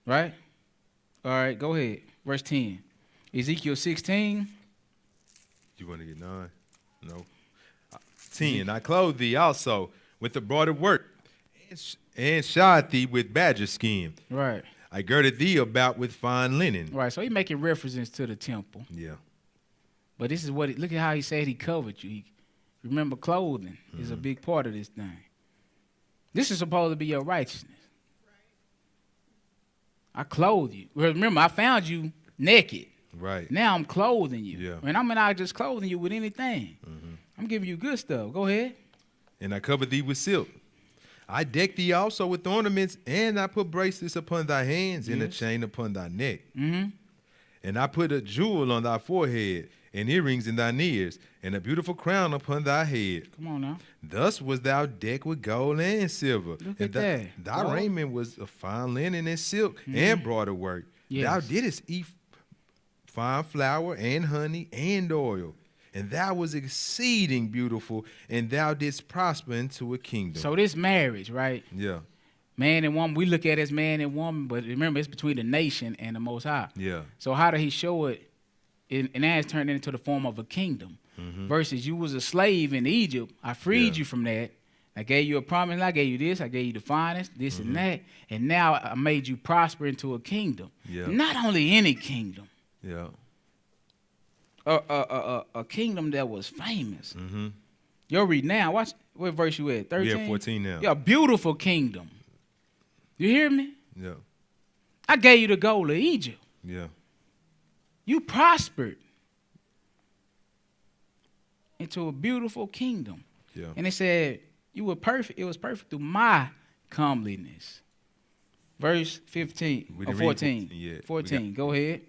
Right? All right, go ahead. Verse 10. Ezekiel 16. You want to get 9? No. 10. I clothe thee also with the broidered work, and shod thee with badger skin. Right. I girded thee about with fine linen. Right. So he making references to the temple. Yeah. But this is what, look at how he said he covered you. Remember, clothing is a big part of this thing. This is supposed to be your righteousness. I clothe you. Remember, I found you naked. Right. Now I'm clothing you. Yeah. And I'm not just clothing you with anything. I'm giving you good stuff. Go ahead. And I covered thee with silk. I decked thee also with ornaments, and I put bracelets upon thy hands and a chain upon thy neck. Mm-hmm. And I put a jewel on thy forehead, and earrings in thine ears, and a beautiful crown upon thy head. Come on now. Thus was thou decked with gold and silver. Look and at that. Thy Boy. raiment was of fine linen and silk and broider work. Yes. Thou didst eat fine flour and honey and oil. And thou was exceeding beautiful, and thou didst prosper into a kingdom. So this marriage, right? Yeah, Man and woman, we look at it as man and woman, but remember, it's between the nation and the Most High. yeah, So how did he show it? And now it's turned into the form of a kingdom. Versus you was a slave in Egypt. I freed Yeah. you from that. I gave you a promise. I gave you this. I gave you the finest, this and that. And now I made you prosper into a kingdom. Yeah. Not only any kingdom. yeah. A kingdom that was famous. You'll read now. Watch what verse you at? 13? Yeah, 14 now. Yeah, a beautiful kingdom. You hear me? Yeah, I gave you the gold of Egypt. yeah, You prospered into a beautiful kingdom. yeah. And it said, you were perfect. It was perfect through my comeliness. Verse 15 We or didn't read 14. 14 yet. 14. Go ahead.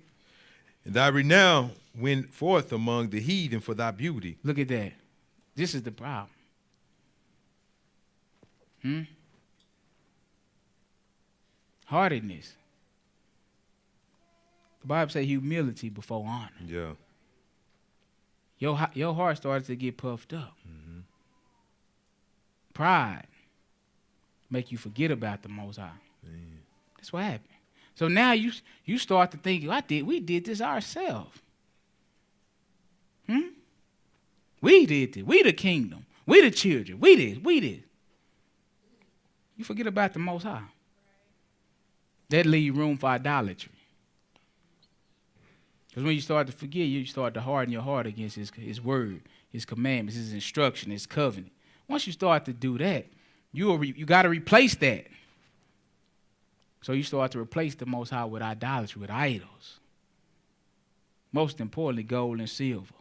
And thy renown went forth among the heathen for thy beauty. Look at that. This is the problem. Hardiness. The Bible says humility before honor. Yeah, Your heart started to get puffed up. Pride make you forget about the Most High. That's what happened. So now you start to think, we did this ourselves. We did it. We the kingdom. We the children. We did. You forget about the Most High. That leave room for idolatry. Because when you start to forget, you start to harden your heart against his word, his commandments, his instruction, his covenant. Once you start to do that, you got to replace that. So you start to replace the Most High with idolatry, with idols. Most importantly, gold and silver.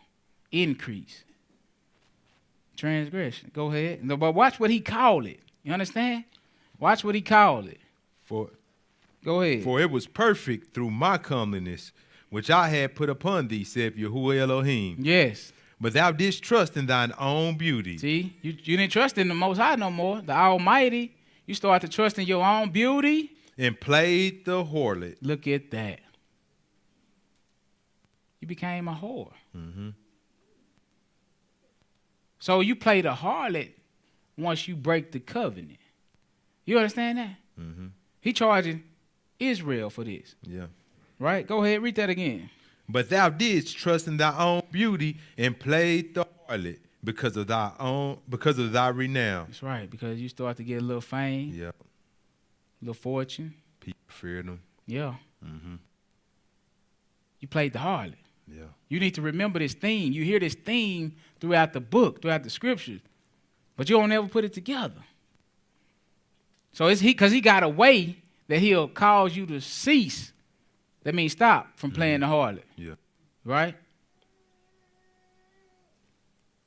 Increase. Transgression. Go ahead. No, but watch what he called it. You understand? Watch what he called it. for Go ahead. For it was perfect through my comeliness, which I had put upon thee, saith Yahuwah Elohim. Yes. But thou didst trust in thine own beauty. See, you didn't trust in the Most High no more, the Almighty. You start to trust in your own beauty. And played the harlot. Look at that. You became a whore. So you play the harlot once you break the covenant. You understand that? He charging Israel for this, Yeah. right? Go ahead, read that again. But thou didst trust in thy own beauty and played the harlot because of thy renown. That's right, because you start to get a little fame, Yeah. a little fortune. People feared him. Yeah. You played the harlot. Yeah. You need to remember this theme. You hear this theme throughout the book, throughout the scriptures, but you don't ever put it together. So it's because he got a way that he'll cause you to cease. That means stop from playing the harlot, Yeah. right?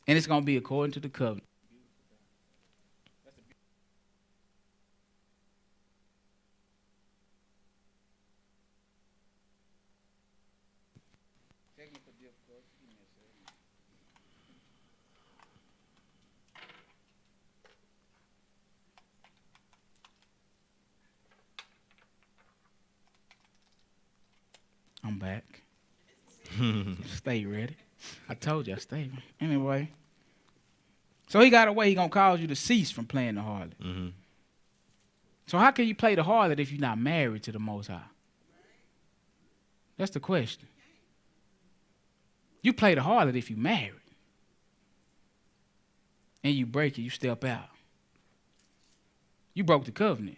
And it's going to be according to the covenant. I'm back. Stay ready. I told you I stay. Anyway. So he got a way he going to cause you to cease from playing the harlot. So how can you play the harlot if you're not married to the Most High? That's the question. You play the harlot if you're married. And you break it, you step out. You broke the covenant.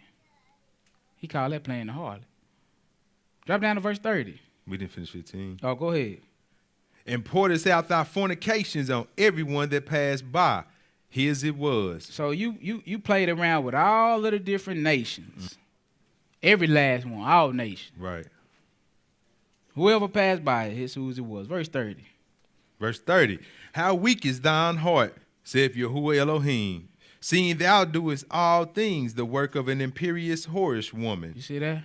He called that playing the harlot. Drop down to verse 30. We didn't finish 15. Oh, go ahead. And pourest out thy fornications on everyone that passed by. His it was. So you played around with all of the different nations. Every last one, all nations. Right. Whoever passed by, here's whose it was. Verse 30. Verse 30. How weak is thine heart, saith Yahuwah Elohim, seeing thou doest all things the work of an imperious whorish woman. You see that?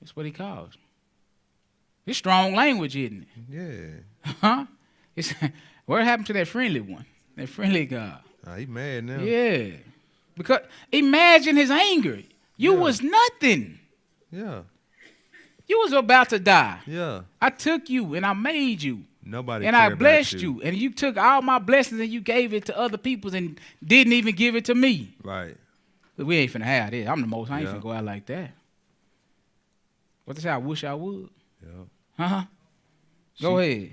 That's what he calls. It's strong language, isn't it? Yeah. Huh? It's, what happened to that friendly one? That friendly God. He mad now. Yeah. Because imagine his anger. You Yeah. was nothing. Yeah. You was about to die. Yeah. I took you and I made you. Nobody And care I about blessed you. And you took all my blessings and you gave it to other people and didn't even give it to me. Right. But we ain't finna have this. I'm the most. I ain't Yeah. finna go out like that. What they say? I wish I would. Yeah. Huh? Go ahead.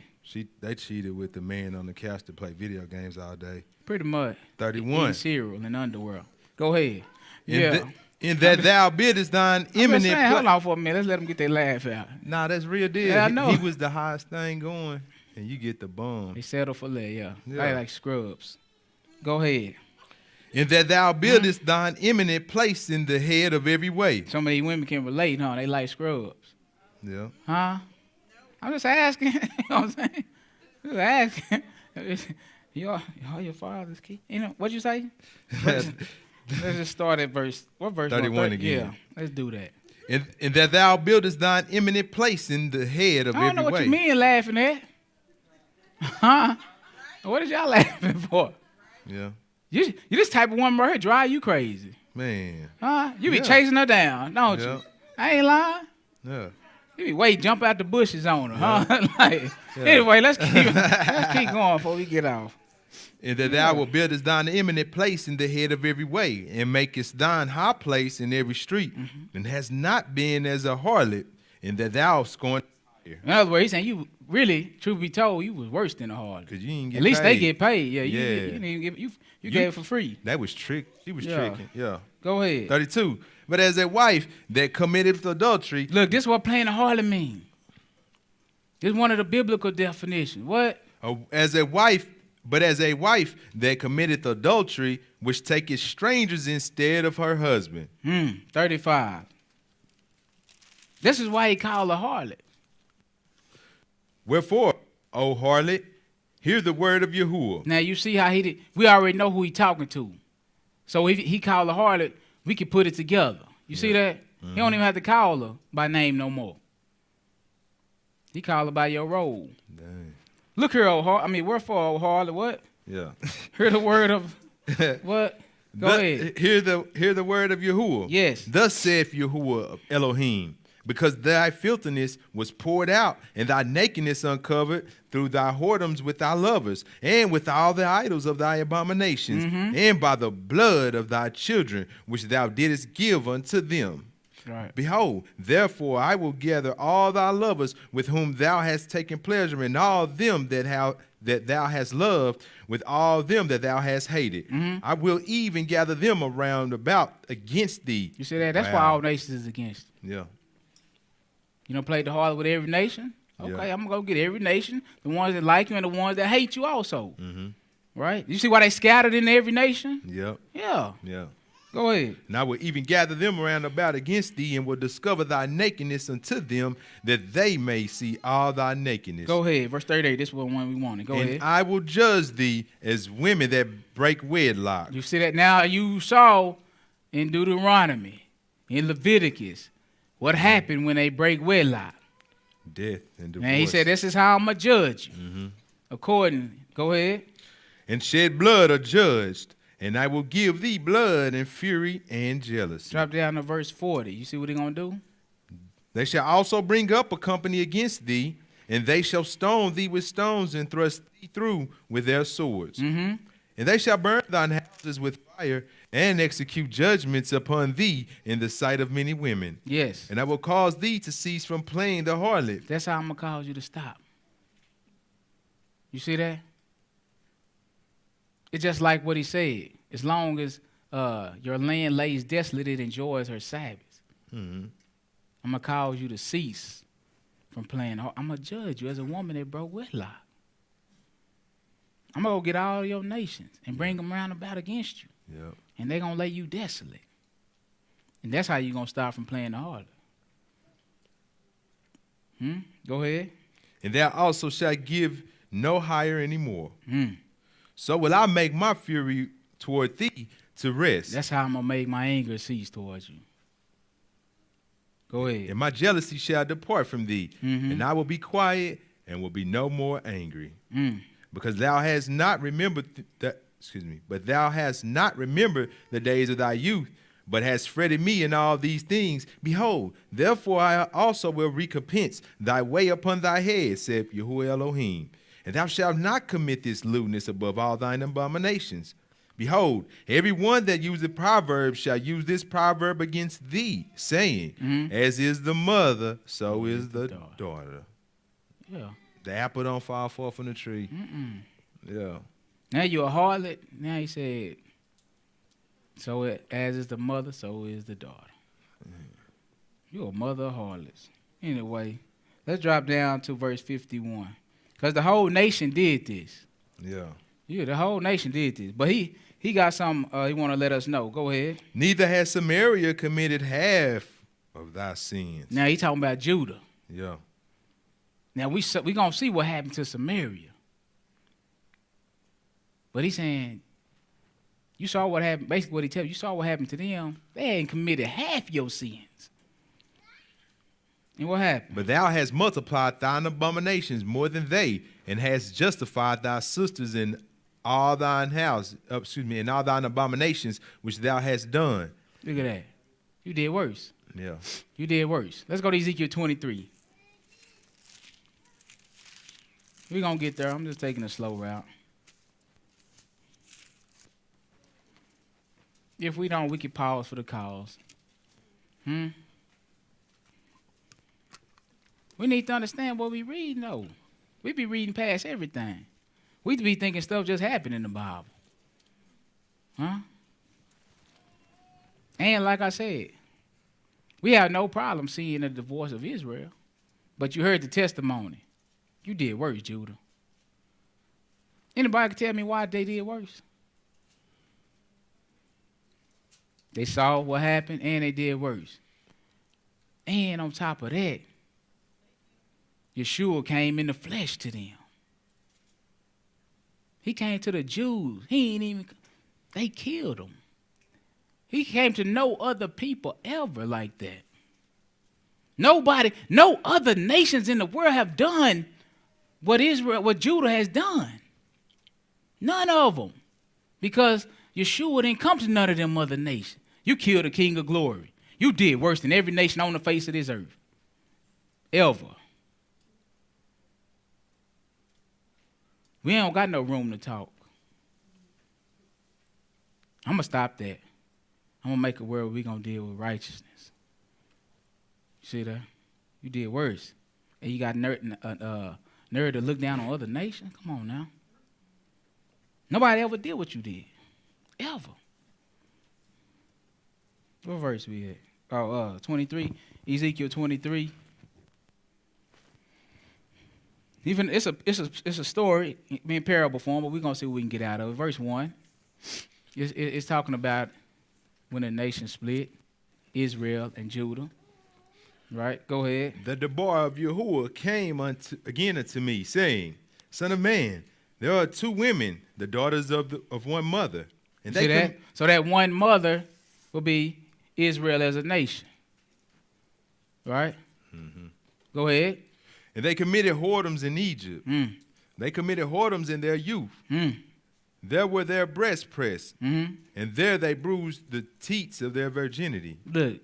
They cheated with the man on the couch to play video games all day. Pretty much. 31. In cereal and underworld. Go ahead. In Yeah. in that thou biddest thine I'm just imminent saying, hold on for a minute. Let's let them get their laugh out. Nah, that's real deal. Yeah, I know. He was the highest thing going, and you get the bum. They settle for less, yeah. Yeah. They like scrubs. Go ahead. In that thou buildest thine eminent place in the head of every way. Some of these women can relate, huh? They like scrubs. Yeah. Huh? I'm just asking. You know what I'm saying? Just asking. You're your father's key. You know, what'd you say? Let's just start at what verse? 31 again. Yeah, let's do that. In that thou buildest thine eminent place in the head of I don't every know what way. you mean laughing at. Huh? What is y'all laughing for? Yeah. You this type of woman right here drive you crazy. Man. Huh? You be Yeah. chasing her down, don't Yeah. you? I ain't lying. Yeah. You be wait, jump out the bushes on her, huh? Like, anyway, let's keep going before we get off. And that thou wilt buildest thine eminent place in the head of every way, and makest thine high place in every street, and hast not been as a harlot, and that thou scornest higher. In other words, he's saying you really, truth be told, you was worse than a harlot. Because you didn't get At least paid. they get paid. Yeah, you Yeah. didn't even give you gave it for free. That was trick. She was Yeah. tricking. Yeah. Go ahead. 32. But as a wife that committeth adultery, Look, this is what playing a harlot mean. This is one of the biblical definitions. What? as a wife that committeth adultery, which taketh strangers instead of her husband. 35. This is why he called a harlot. Wherefore, O harlot, hear the word of Yahuwah. Now you see how he did. We already know who he talking to. So if he called a harlot, we can put it together. You see that? He don't even have to call her by name no more. He called her by your role. Dang. Look here, old harlot. I mean, wherefore, old harlot, what? Yeah. Hear the word of what? Go ahead. Hear the word of Yahuwah. Yes. Thus saith Yahuwah Elohim, because thy filthiness was poured out, and thy nakedness uncovered through thy whoredoms with thy lovers, and with all the idols of thy abominations, and by the blood of thy children, which thou didst give unto them. Right. Behold, therefore I will gather all thy lovers with whom thou hast taken pleasure, and all them that thou hast loved, with all them that thou hast hated. I will even gather them around about against thee. You see that? That's why Wow. all nations is against. Yeah. You don't play the harlot with every nation? Okay, Yeah. I'm going to go get every nation, the ones that like you and the ones that hate you also. Right? You see why they scattered in every nation? Yep. Yeah. Yeah. Go ahead. And I will even gather them around about against thee, and will discover thy nakedness unto them, that they may see all thy nakedness. Go ahead. Verse 38. This is the one we wanted. Go and ahead. I will judge thee as women that break wedlock. You see that now? You saw in Deuteronomy, in Leviticus, what happened when they break wedlock. Death and divorce. And he said, this is how I'm going to judge you. According. Go ahead. And shed blood are judged, and I will give thee blood and fury and jealousy. Drop down to verse 40. You see what he's going to do? They shall also bring up a company against thee, and they shall stone thee with stones, and thrust thee through with their swords. And they shall burn thine houses with fire, and execute judgments upon thee in the sight of many women. Yes. And I will cause thee to cease from playing the harlot. That's how I'm going to cause you to stop. You see that? It's just like what he said. As long as your land lays desolate, it enjoys her Sabbath. I'm going to cause you to cease from playing. I'm going to judge you as a woman that broke wedlock. I'm going to go get all your nations and bring them round about against you. Yep. And they're going to lay you desolate. And that's how you're going to start from playing the harlot. Go ahead. And thou also shalt give no hire anymore. Mm. So will I make my fury toward thee to rest. That's how I'm going to make my anger cease towards you. Go ahead. And my jealousy shall depart from thee, Mhm. and I will be quiet and will be no more angry. Mm. Because thou hast not remembered but thou hast not remembered the days of thy youth, but hast fretted me in all these things. Behold, therefore I also will recompense thy way upon thy head, saith Yahuwah Elohim. And thou shalt not commit this lewdness above all thine abominations. Behold, every one that useth proverbs shall use this proverb against thee, saying, as is the mother, so is the daughter. Yeah. The apple don't fall far from the tree. Yeah. Now you're a harlot. Now he said, so as is the mother, so is the daughter. You're a mother of harlots. Anyway, let's drop down to verse 51. Because the whole nation did this. Yeah. Yeah, the whole nation did this. But he got something he want to let us know. Go ahead. Neither has Samaria committed half of thy sins. Now he talking about Judah. Yeah. Now we going to see what happened to Samaria. But he's saying, you saw what happened. Basically what he tells you, saw what happened to them. They ain't committed half your sins. And what happened? But thou hast multiplied thine abominations more than they, and hast justified thy sisters in all thine in all thine abominations which thou hast done. Look at that. You did worse. Yeah. You did worse. Let's go to Ezekiel 23. We're going to get there. I'm just taking a slow route. If we don't, we can pause for the cause. We need to understand what we read, though. We be reading past everything. We be thinking stuff just happened in the Bible. Huh? And like I said, we have no problem seeing the divorce of Israel. But you heard the testimony. You did worse, Judah. Anybody can tell me why they did worse? They saw what happened and they did worse. And on top of that, Yeshua came in the flesh to them. He came to the Jews. They killed him. He came to no other people ever like that. Nobody, no other nations in the world have done what Judah has done. None of them. Because Yeshua didn't come to none of them other nations. You killed the King of Glory. You did worse than every nation on the face of this earth. Ever. We ain't got no room to talk. I'm going to stop that. I'm going to make a world where we're going to deal with righteousness. You see that? You did worse. And you got nerve to look down on other nations? Come on now. Nobody ever did what you did. Ever. What verse we at? 23. Ezekiel 23. Even it's a story in parable form, but we're gonna see what we can get out of it. Verse 1. It's talking about when the nation split, Israel and Judah. Right? Go ahead. The Deborah of Yahuwah came again unto me, saying, Son of man, there are two women, the daughters of one mother. And See that? So that one mother will be Israel as a nation. Right? Mm-hmm. Go ahead. And they committed whoredoms in Egypt. They committed whoredoms in their youth. There were their breasts pressed, and there they bruised the teats of their virginity. Look,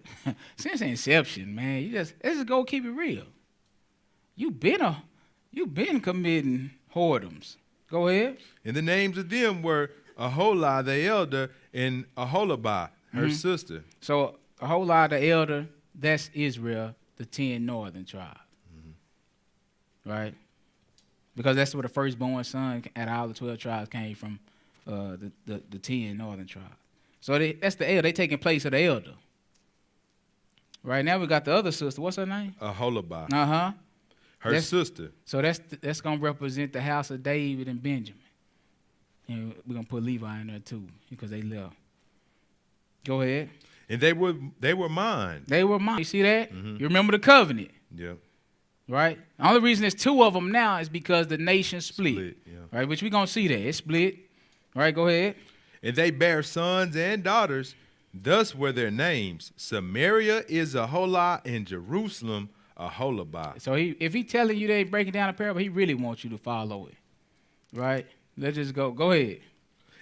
since inception, man, let's just go keep it real. You been committing whoredoms. Go ahead. And the names of them were Aholah the elder and Aholabah, her sister. So Aholah the elder, that's Israel, the 10 northern tribes. Right? Because that's where the firstborn son at all the 12 tribes came from, the 10 northern tribes. So that's the elder. They taking place of the elder. Right now we got the other sister. What's her name? Aholabah. Uh-huh. her sister. So that's gonna represent the house of David and Benjamin. And we're gonna put Levi in there too because they left. Go ahead. And they were mine. They were mine. You see that? You remember the covenant, Yeah. right? The only reason there's two of them now is because the nation split. Yeah. Right? Which we're gonna see that. It split. Right, go ahead. And they bare sons and daughters. Thus were their names. Samaria is Aholah, and Jerusalem Aholabah. So if he telling you they breaking down a parable, he really wants you to follow it. Right? Let's just go. Go ahead.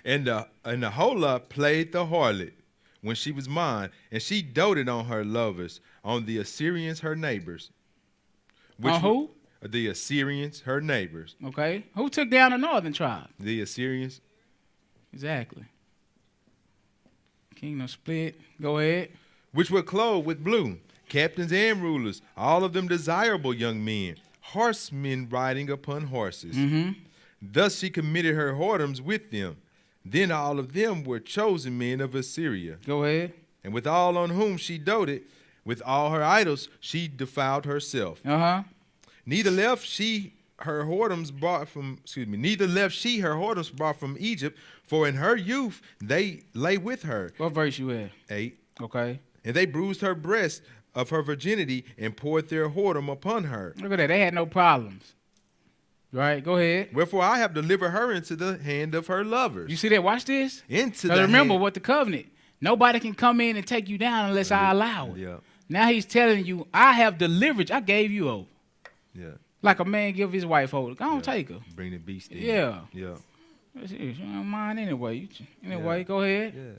And Aholah played the harlot when she was mine, and she doted on her lovers, on the Assyrians her neighbors. On who? The Assyrians her neighbors. Okay. Who took down the northern tribe? The Assyrians. Exactly. Kingdom split. Go ahead. Which were clothed with blue, captains and rulers, all of them desirable young men, horsemen riding upon horses. Thus she committed her whoredoms with them. Then all of them were chosen men of Assyria. Go ahead. And with all on whom she doted, with all her idols, she defiled herself. Neither left she her whoredoms brought from, neither left she her whoredoms brought from Egypt, for in her youth they lay with her. What verse you at? 8. Okay. And they bruised her breast of her virginity and poured their whoredom upon her. Look at that. They had no problems. Right? Go ahead. Wherefore I have delivered her into the hand of her lovers. You see that? Watch this. Into Because the remember hand. what the covenant. Nobody can come in and take you down unless I allow it. Yeah. Now he's telling you, I have delivered. I gave you over. Yeah. Like a man give his wife over. Go on, take her. Bring the beast in. Yeah. Yeah. That's it. You don't mind anyway. Anyway, go ahead. Yeah.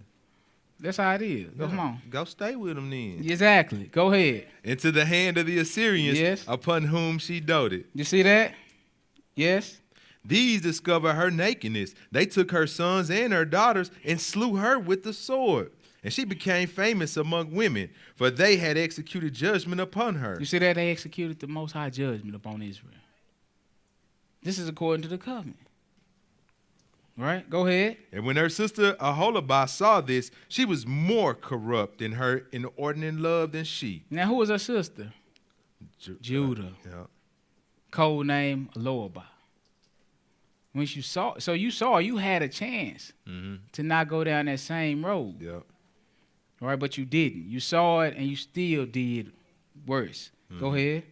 That's how it is. Come on. Go stay with them then. Exactly. Go ahead. Into the hand of the Assyrians, Yes. upon whom she doted. You see that? Yes. These discovered her nakedness. They took her sons and her daughters and slew her with the sword. And she became famous among women, for they had executed judgment upon her. You see that? They executed the most high judgment upon Israel. This is according to the covenant. Right? Go ahead. And when her sister Aholabah saw this, she was more corrupt in her inordinate love than she. Now, who was her sister? Judah. Yeah. Code name Loabah. When you had a chance to not go down that same road. Yeah. Right? But you didn't. You saw it and you still did worse. Go ahead.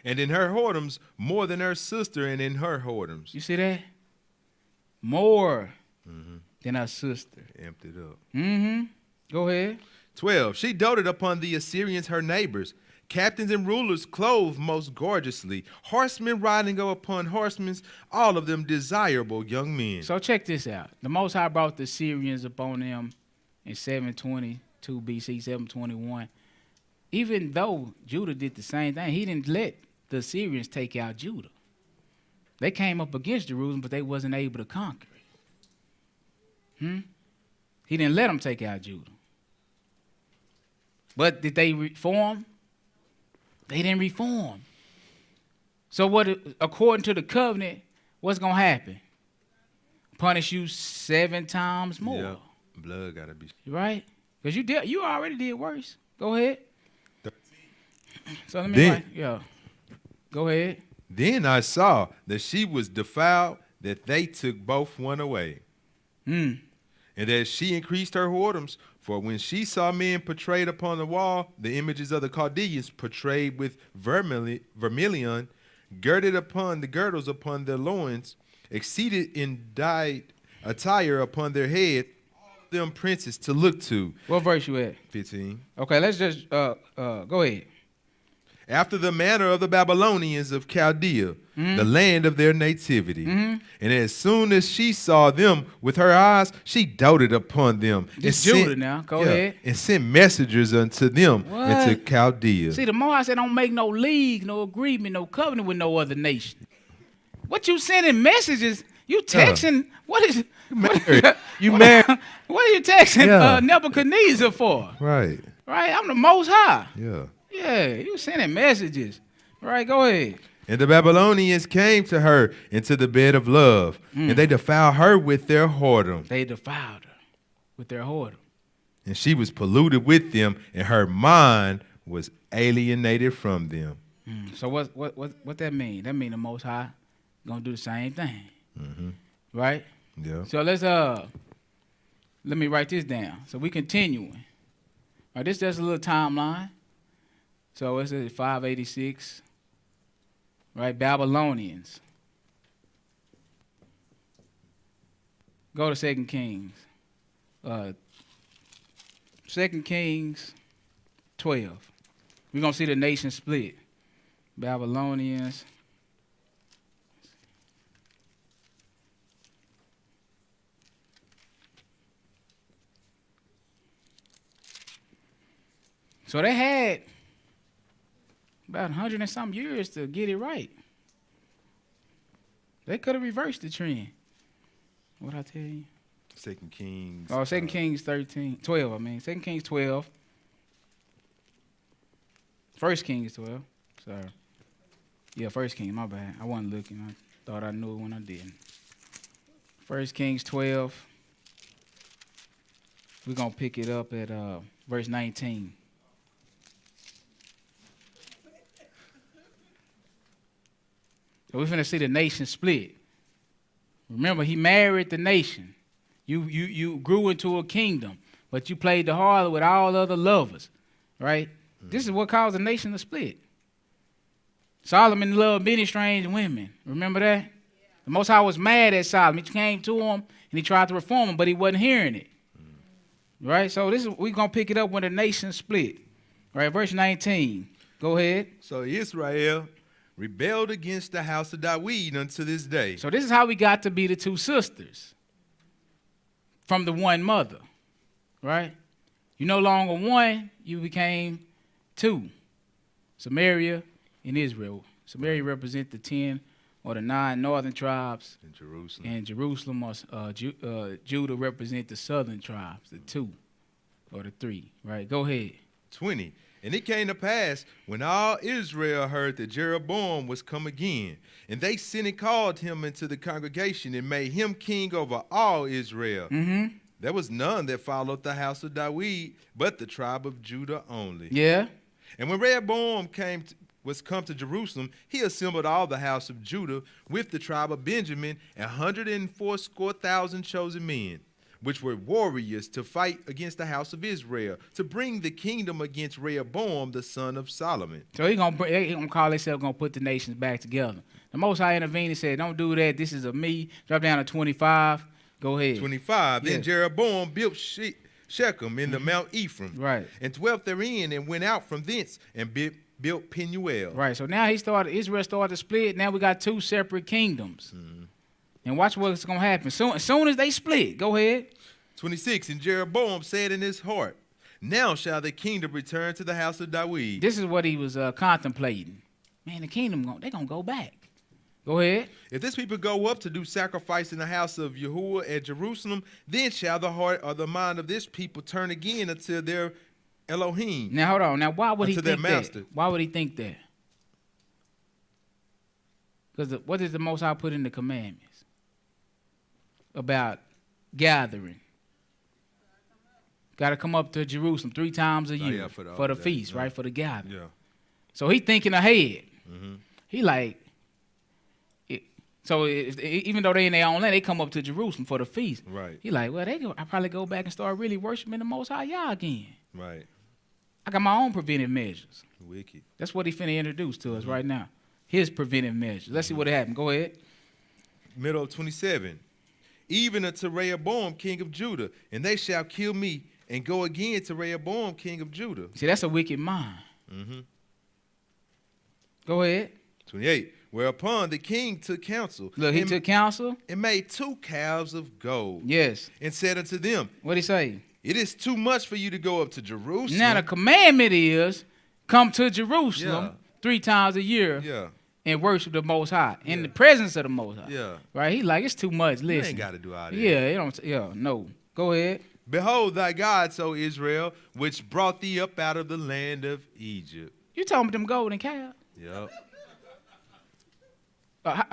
And in her whoredoms, more than her sister, and in her whoredoms. You see that? More than her sister. Emptied up. Go ahead. 12. She doted upon the Assyrians, her neighbors, captains and rulers clothed most gorgeously, horsemen riding upon horsemen, all of them desirable young men. So check this out. The Most High brought the Assyrians upon them in 722 BC, 721. Even though Judah did the same thing, he didn't let the Assyrians take out Judah. They came up against Jerusalem, but they wasn't able to conquer it. He didn't let them take out Judah. But did they reform? They didn't reform. So according to the covenant, what's going to happen? Punish you 7 times more. Yeah. Blood got to be. Right? Because you already did worse. Go ahead. So let me Then- yeah. Go ahead. Then I saw that she was defiled, that they took both one away. And that she increased her whoredoms, for when she saw men portrayed upon the wall, the images of the Chaldeans portrayed with vermilion, girded upon the girdles upon their loins, exceeded in dyed attire upon their head, all of them princes to look to. What verse you at? 15. Okay, let's just go ahead. After the manner of the Babylonians of Chaldea, the land of their nativity. And as soon as she saw them with her eyes, she doted upon them. This and Judah now. Go ahead. And sent messengers unto them What? into Chaldea. See, the Most High said don't make no league, no agreement, no covenant with no other nation. What you sending messages? You texting? What is it? You married. What are you texting Yeah. Nebuchadnezzar for? Right. Right? I'm the Most High. Yeah. Yeah, you sending messages. Right, go ahead. And the Babylonians came to her into the bed of love, and they defiled her with their whoredom. They defiled her with their whoredom. And she was polluted with them, and her mind was alienated from them. So what that mean? That mean the Most High gonna do the same thing, right? Yeah. So let me write this down. So we continuing. All right, this is just a little timeline. So it's at 586, right? Babylonians. Go to 2 Kings. 2 Kings 12. We're going to see the nation split. Babylonians. So they had about 100 and some years to get it right. They could have reversed the trend. What'd I tell you? 2 Kings. Oh, 2 Kings 12, I mean. 2 Kings 12. 1 Kings 12. Sorry. Yeah, 1 Kings, my bad. I wasn't looking. I thought I knew it when I didn't. 1 Kings 12. We're going to pick it up at verse 19. So we're finna see the nation split. Remember, he married the nation. You grew into a kingdom, but you played the harlot with all other lovers, right? This is what caused the nation to split. Solomon loved many strange women. Remember that? Yeah. The Most High was mad at Solomon. He came to him and he tried to reform him, but he wasn't hearing it. Right? So we're going to pick it up when the nation split. Right? Verse 19. Go ahead. So Israel rebelled against the house of David unto this day. So this is how we got to be the two sisters from the one mother, right? You no longer one, you became two. Samaria and Israel. Samaria represent the 10 or the 9 northern tribes. In Jerusalem. And Jerusalem or Judah represent the southern tribes, the 2 or the 3, right? Go ahead. 20. And it came to pass, when all Israel heard that Jeroboam was come again, and they sent and called him into the congregation and made him king over all Israel. Mm-hmm. There was none that followed the house of David, but the tribe of Judah only. Yeah. And when Rehoboam was come to Jerusalem, he assembled all the house of Judah with the tribe of Benjamin, 180,000 chosen men, which were warriors to fight against the house of Israel, to bring the kingdom against Rehoboam, the son of Solomon. So he gonna call himself gonna put the nations back together. The Most High intervened and said, "Don't do that. This is of me." Drop down to 25. Go ahead. 25. Yes. Then Jeroboam built Shechem in the Mount Ephraim, Right. and dwelt therein, and went out from thence and built Penuel. Right. So now Israel started to split. Now we got 2 separate kingdoms. Mm-hmm. And watch what's gonna happen. As soon as they split, go ahead. 26. And Jeroboam said in his heart, now shall the kingdom return to the house of David. This is what he was contemplating. Man, the kingdom, they're going to go back. Go ahead. If this people go up to do sacrifice in the house of Yahuwah at Jerusalem, then shall the heart or the mind of this people turn again unto their Elohim. Now, hold on. Now, why would he Unto their think that? master. Why would he think that? Because what does the Most High put in the commandments about gathering? Got to come up to Jerusalem 3 times a year for the feast, right? For the gathering. Yeah. So he thinking ahead. Mm-hmm. He like, even though they in their own land, they come up to Jerusalem for the feast. Right. He like, well, I probably go back and start really worshiping the Most High Yah again. Right. I got my own preventive measures. Wicked. That's what he finna introduce to us right now. His preventive measures. Let's see what happened. Go ahead. Middle of 27. Even unto Rehoboam, king of Judah, and they shall kill me, and go again to Rehoboam, king of Judah. See, that's a wicked mind. Mm-hmm. Go ahead. 28. Whereupon the king took counsel. Look, he took counsel. And made 2 calves of gold. Yes. And said unto them, What'd he say? it is too much for you to go up to Jerusalem. Now the commandment is come to Jerusalem 3 times a year Yeah. and worship the Most High in the presence of the Most High. Yeah. Right? He like, it's too much. Listen. You ain't got to do all that. Yeah, no. Go ahead. Behold thy God, O Israel, which brought thee up out of the land of Egypt. You talking about them golden calves? Yep.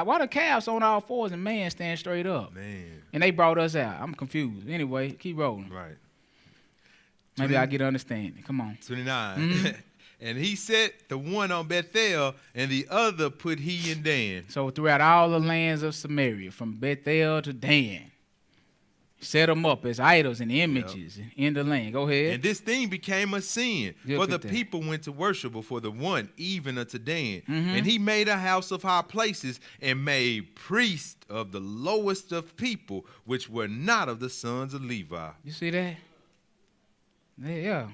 Why the calves on all fours and man stand straight up? Man. And they brought us out. I'm confused. Anyway, keep rolling. Right. Maybe I get understanding. Come on. 29. Mm-hmm. And he set the one on Bethel, and the other put he in Dan. So throughout all the lands of Samaria, from Bethel to Dan, set them up as idols and images in the land. Go ahead. And this thing became a sin, Look for the at that. people went to worship before the one, even unto Dan. Mm-hmm. And he made a house of high places, and made priests of the lowest of people, which were not of the sons of Levi. You see that? Yeah.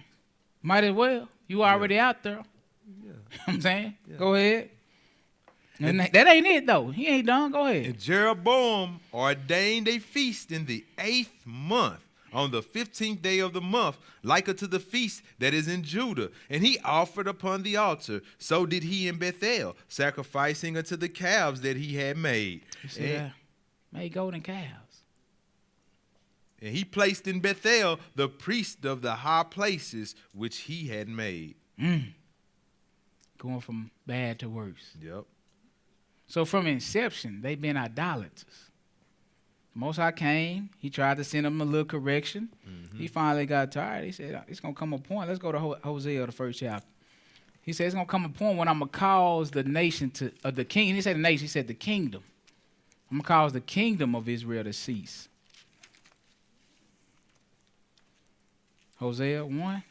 Might as well. You already out there. Yeah. You know what I'm saying? Go ahead. And that ain't it, though. He ain't done. Go ahead. And Jeroboam ordained a feast in the 8th month, on the 15th day of the month, like unto the feast that is in Judah. And he offered upon the altar. So did he in Bethel, sacrificing unto the calves that he had made. You see that? Made golden calves. And he placed in Bethel the priest of the high places which he had made. Going from bad to worse. Yep. So from inception, they've been idolaters. Most High came. He tried to send them a little correction. He finally got tired. He said, it's going to come a point. Let's go to Hosea, the 1st chapter. He said, it's going to come a point when I'm going to cause the nation to, the king. He said the nation. He said the kingdom. I'm going to cause the kingdom of Israel to cease. Hosea 1.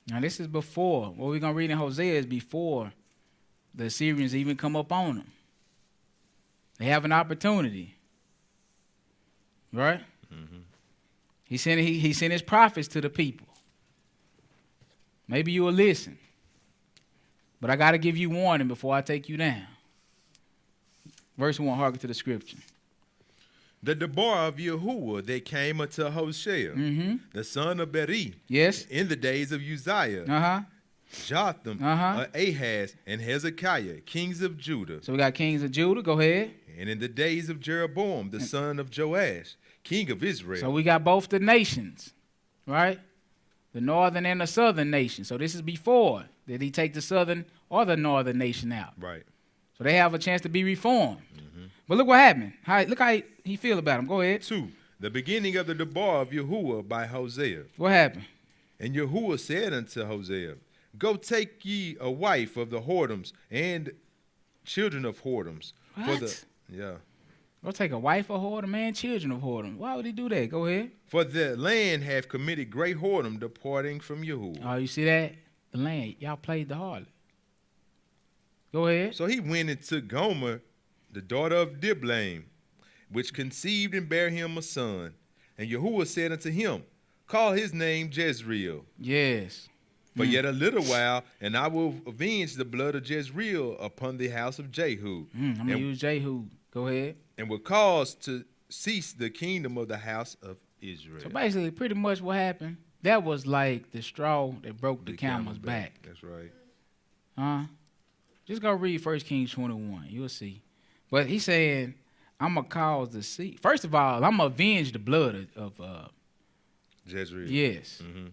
Now, this is before. What we're going to read in Hosea is before the Assyrians even come up on them. They have an opportunity. Right? He sent his prophets to the people. Maybe you will listen. But I got to give you warning before I take you down. Verse 1, hearken to the scripture. The Deborah of Yahuwah, they came unto Hoshea, the son of Beri, Yes? in the days of Uzziah, Uh-huh. Jotham, Ahaz, and Hezekiah, kings of Judah. So we got kings of Judah. Go ahead. And in the days of Jeroboam, the son of Joash, king of Israel. So we got both the nations, right? The northern and the southern nation. So this is before. Did he take the southern or the northern nation out? Right. So they have a chance to be reformed. But look what happened. Look how he feel about him. Go ahead. 2. The beginning of the Deborah of Yahuwah by Hosea. What happened? And Yahuwah said unto Hosea, Go take ye a wife of the whoredoms and children of whoredoms. What? Yeah. Go take a wife of whoredom and children of whoredom. Why would he do that? Go ahead. For the land hath committed great whoredom, departing from Yahuwah. Oh, you see that? The land. Y'all played the harlot. Go ahead. So he went and took Gomer, the daughter of Diblaim, which conceived and bare him a son. And Yahuwah said unto him, Call his name Jezreel. Yes. For yet a little while, and I will avenge the blood of Jezreel upon the house of Jehu, I'm going to use Jehu. Go ahead. and will cause to cease the kingdom of the house of Israel. So basically, pretty much what happened, that was like the straw that broke the camel's back. That's right. Just go read 1 Kings 21. You'll see. But he's saying, I'm going to cause the sea. First of all, I'm going to avenge the blood of Jezreel. yes. Mm-hmm.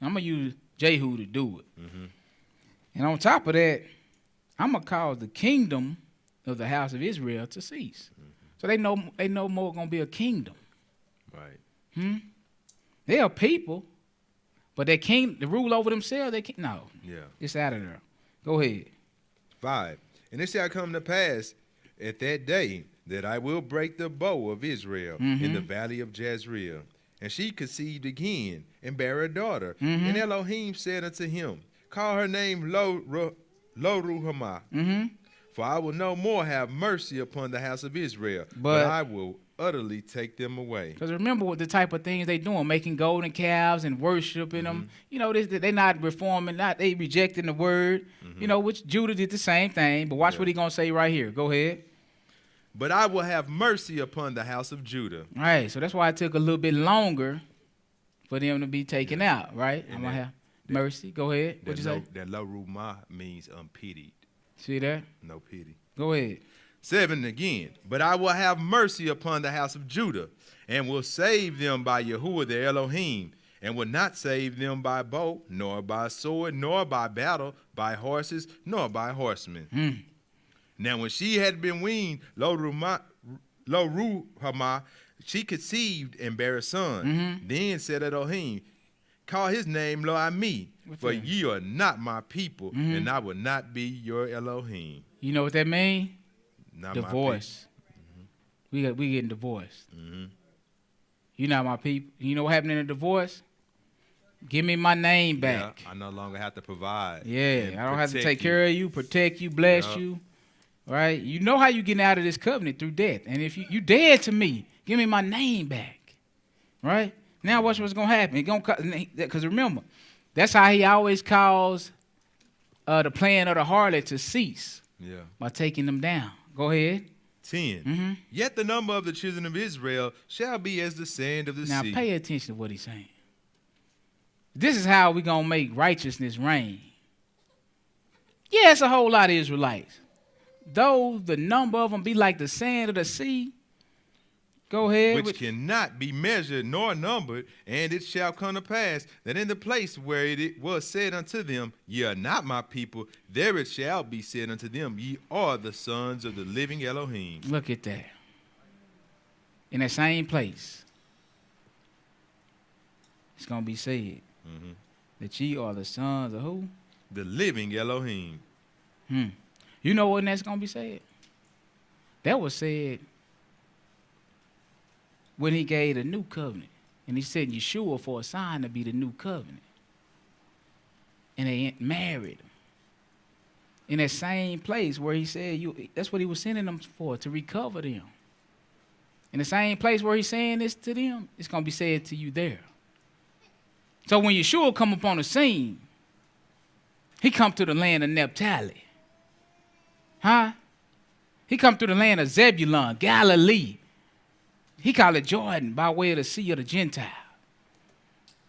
I'm going to use Jehu to do it. And on top of that, I'm going to cause the kingdom of the house of Israel to cease. So they know more going to be a kingdom. Right. They are people, but they can't, the rule over themselves, they can't. No, Yeah. it's out of there. Go ahead. 5. And it shall come to pass at that day that I will break the bow of Israel in the valley of Jezreel. And she conceived again and bare a daughter. And Elohim said unto him, Call her name Lo-Ruhamah. For I will no more have mercy upon the house of Israel, but I will utterly take them away. Because remember what the type of things they doing, making golden calves and worshiping them. You know, they're not reforming, they rejecting the word. You know, which Judah did the same thing. But watch what he going to say right here. Go ahead. But I will have mercy upon the house of Judah. All right, so that's why it took a little bit longer for them to be taken out, right? I'm going to have mercy. Go ahead. What you say? That Lo-Ruhamah means unpitied. See that? No pity. Go ahead. 7 again. But I will have mercy upon the house of Judah, and will save them by Yahuwah the Elohim, and will not save them by bow, nor by sword, nor by battle, by horses, nor by horsemen. Now when she had been weaned, Lo-Ruhamah she conceived and bare a son. Mm-hmm. Then said Elohim, call his name Lo Ami, What's for that? ye are not my people, Mhm. and I will not be your Elohim. You know what that means? Not my Divorce. We getting divorced. Mhm. You not my people. You know what happened in a divorce? Give me my name people. back. Yeah, I no longer have to provide. Yeah, I don't have to protect take you. care of you, protect you, bless Yeah. you. Right? You know how you getting out of this covenant through death. And if you dead to me, give me my name back. Right? Now watch what's gonna happen. Because remember, that's how he always calls the plan of the harlot to cease Yeah. by taking them down. Go ahead. 10. Mhm. Yet the number of the children of Israel shall be as the sand of the Now sea. pay attention to what he's saying. This is how we gonna make righteousness reign. Yeah, it's a whole lot of Israelites. Though the number of them be like the sand of the sea. Go ahead. Which cannot be measured nor numbered, and it shall come to pass that in the place where it was said unto them, Ye are not my people, there it shall be said unto them, Ye are the sons of the living Elohim. Look at that. In that same place, it's gonna be said Mhm. that ye are the sons of who? The living Elohim. You know when that's gonna be said? That was said when he gave the new covenant. And he said Yeshua for a sign to be the new covenant. And they married. In that same place where he said, that's what he was sending them for, to recover them. In the same place where he's saying this to them, it's going to be said to you there. So when Yeshua come upon the scene, he come to the land of Naphtali. Huh? He come through the land of Zebulun, Galilee. He called it Jordan by way of the sea of the Gentiles.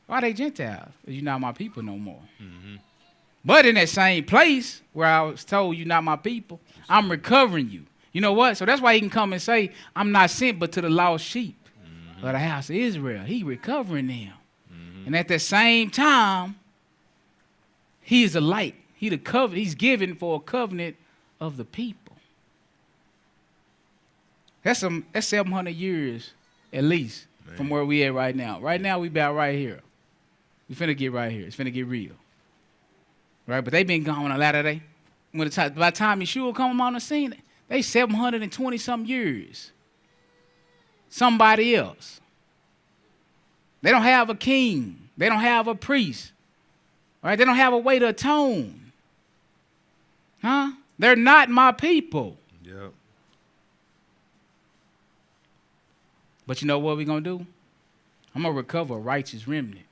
Why they Gentiles? Because you're not my people no more. Mm-hmm. But in that same place where I was told you're not my people, I'm recovering you. You know what? So that's why he can come and say, I'm not sent but to the lost sheep of the house of Israel. He recovering them. And at that same time, he is a light. He's given for a covenant of the people. That's 700 years at least from where we at right now. Right now we about right here. We finna get right here. It's finna get real. Right? But they been gone a lot of day. By the time Yeshua come on the scene, they 720 some years. Somebody else. They don't have a king. They don't have a priest. Right? They don't have a way to atone. Huh? They're not my people. Yep. But you know what we're going to do? I'm going to recover a righteous remnant.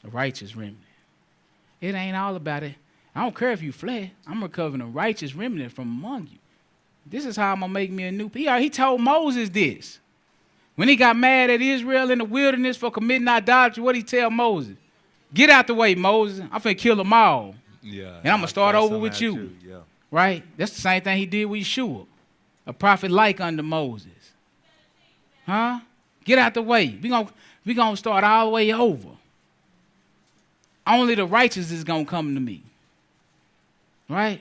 A righteous remnant. It ain't all about it. I don't care if you fled. I'm recovering a righteous remnant from among you. This is how I'm going to make me a new people. He told Moses this. When he got mad at Israel in the wilderness for committing idolatry, what did he tell Moses? Get out the way, Moses. I'm finna kill them all. Yeah. And I'm going to start I'll over fight with some you. out too, yeah. Right? That's the same thing he did with Yeshua. A prophet like unto Moses. Huh? Get out the way. We gonna start all the way over. Only the righteous is going to come to me. Right?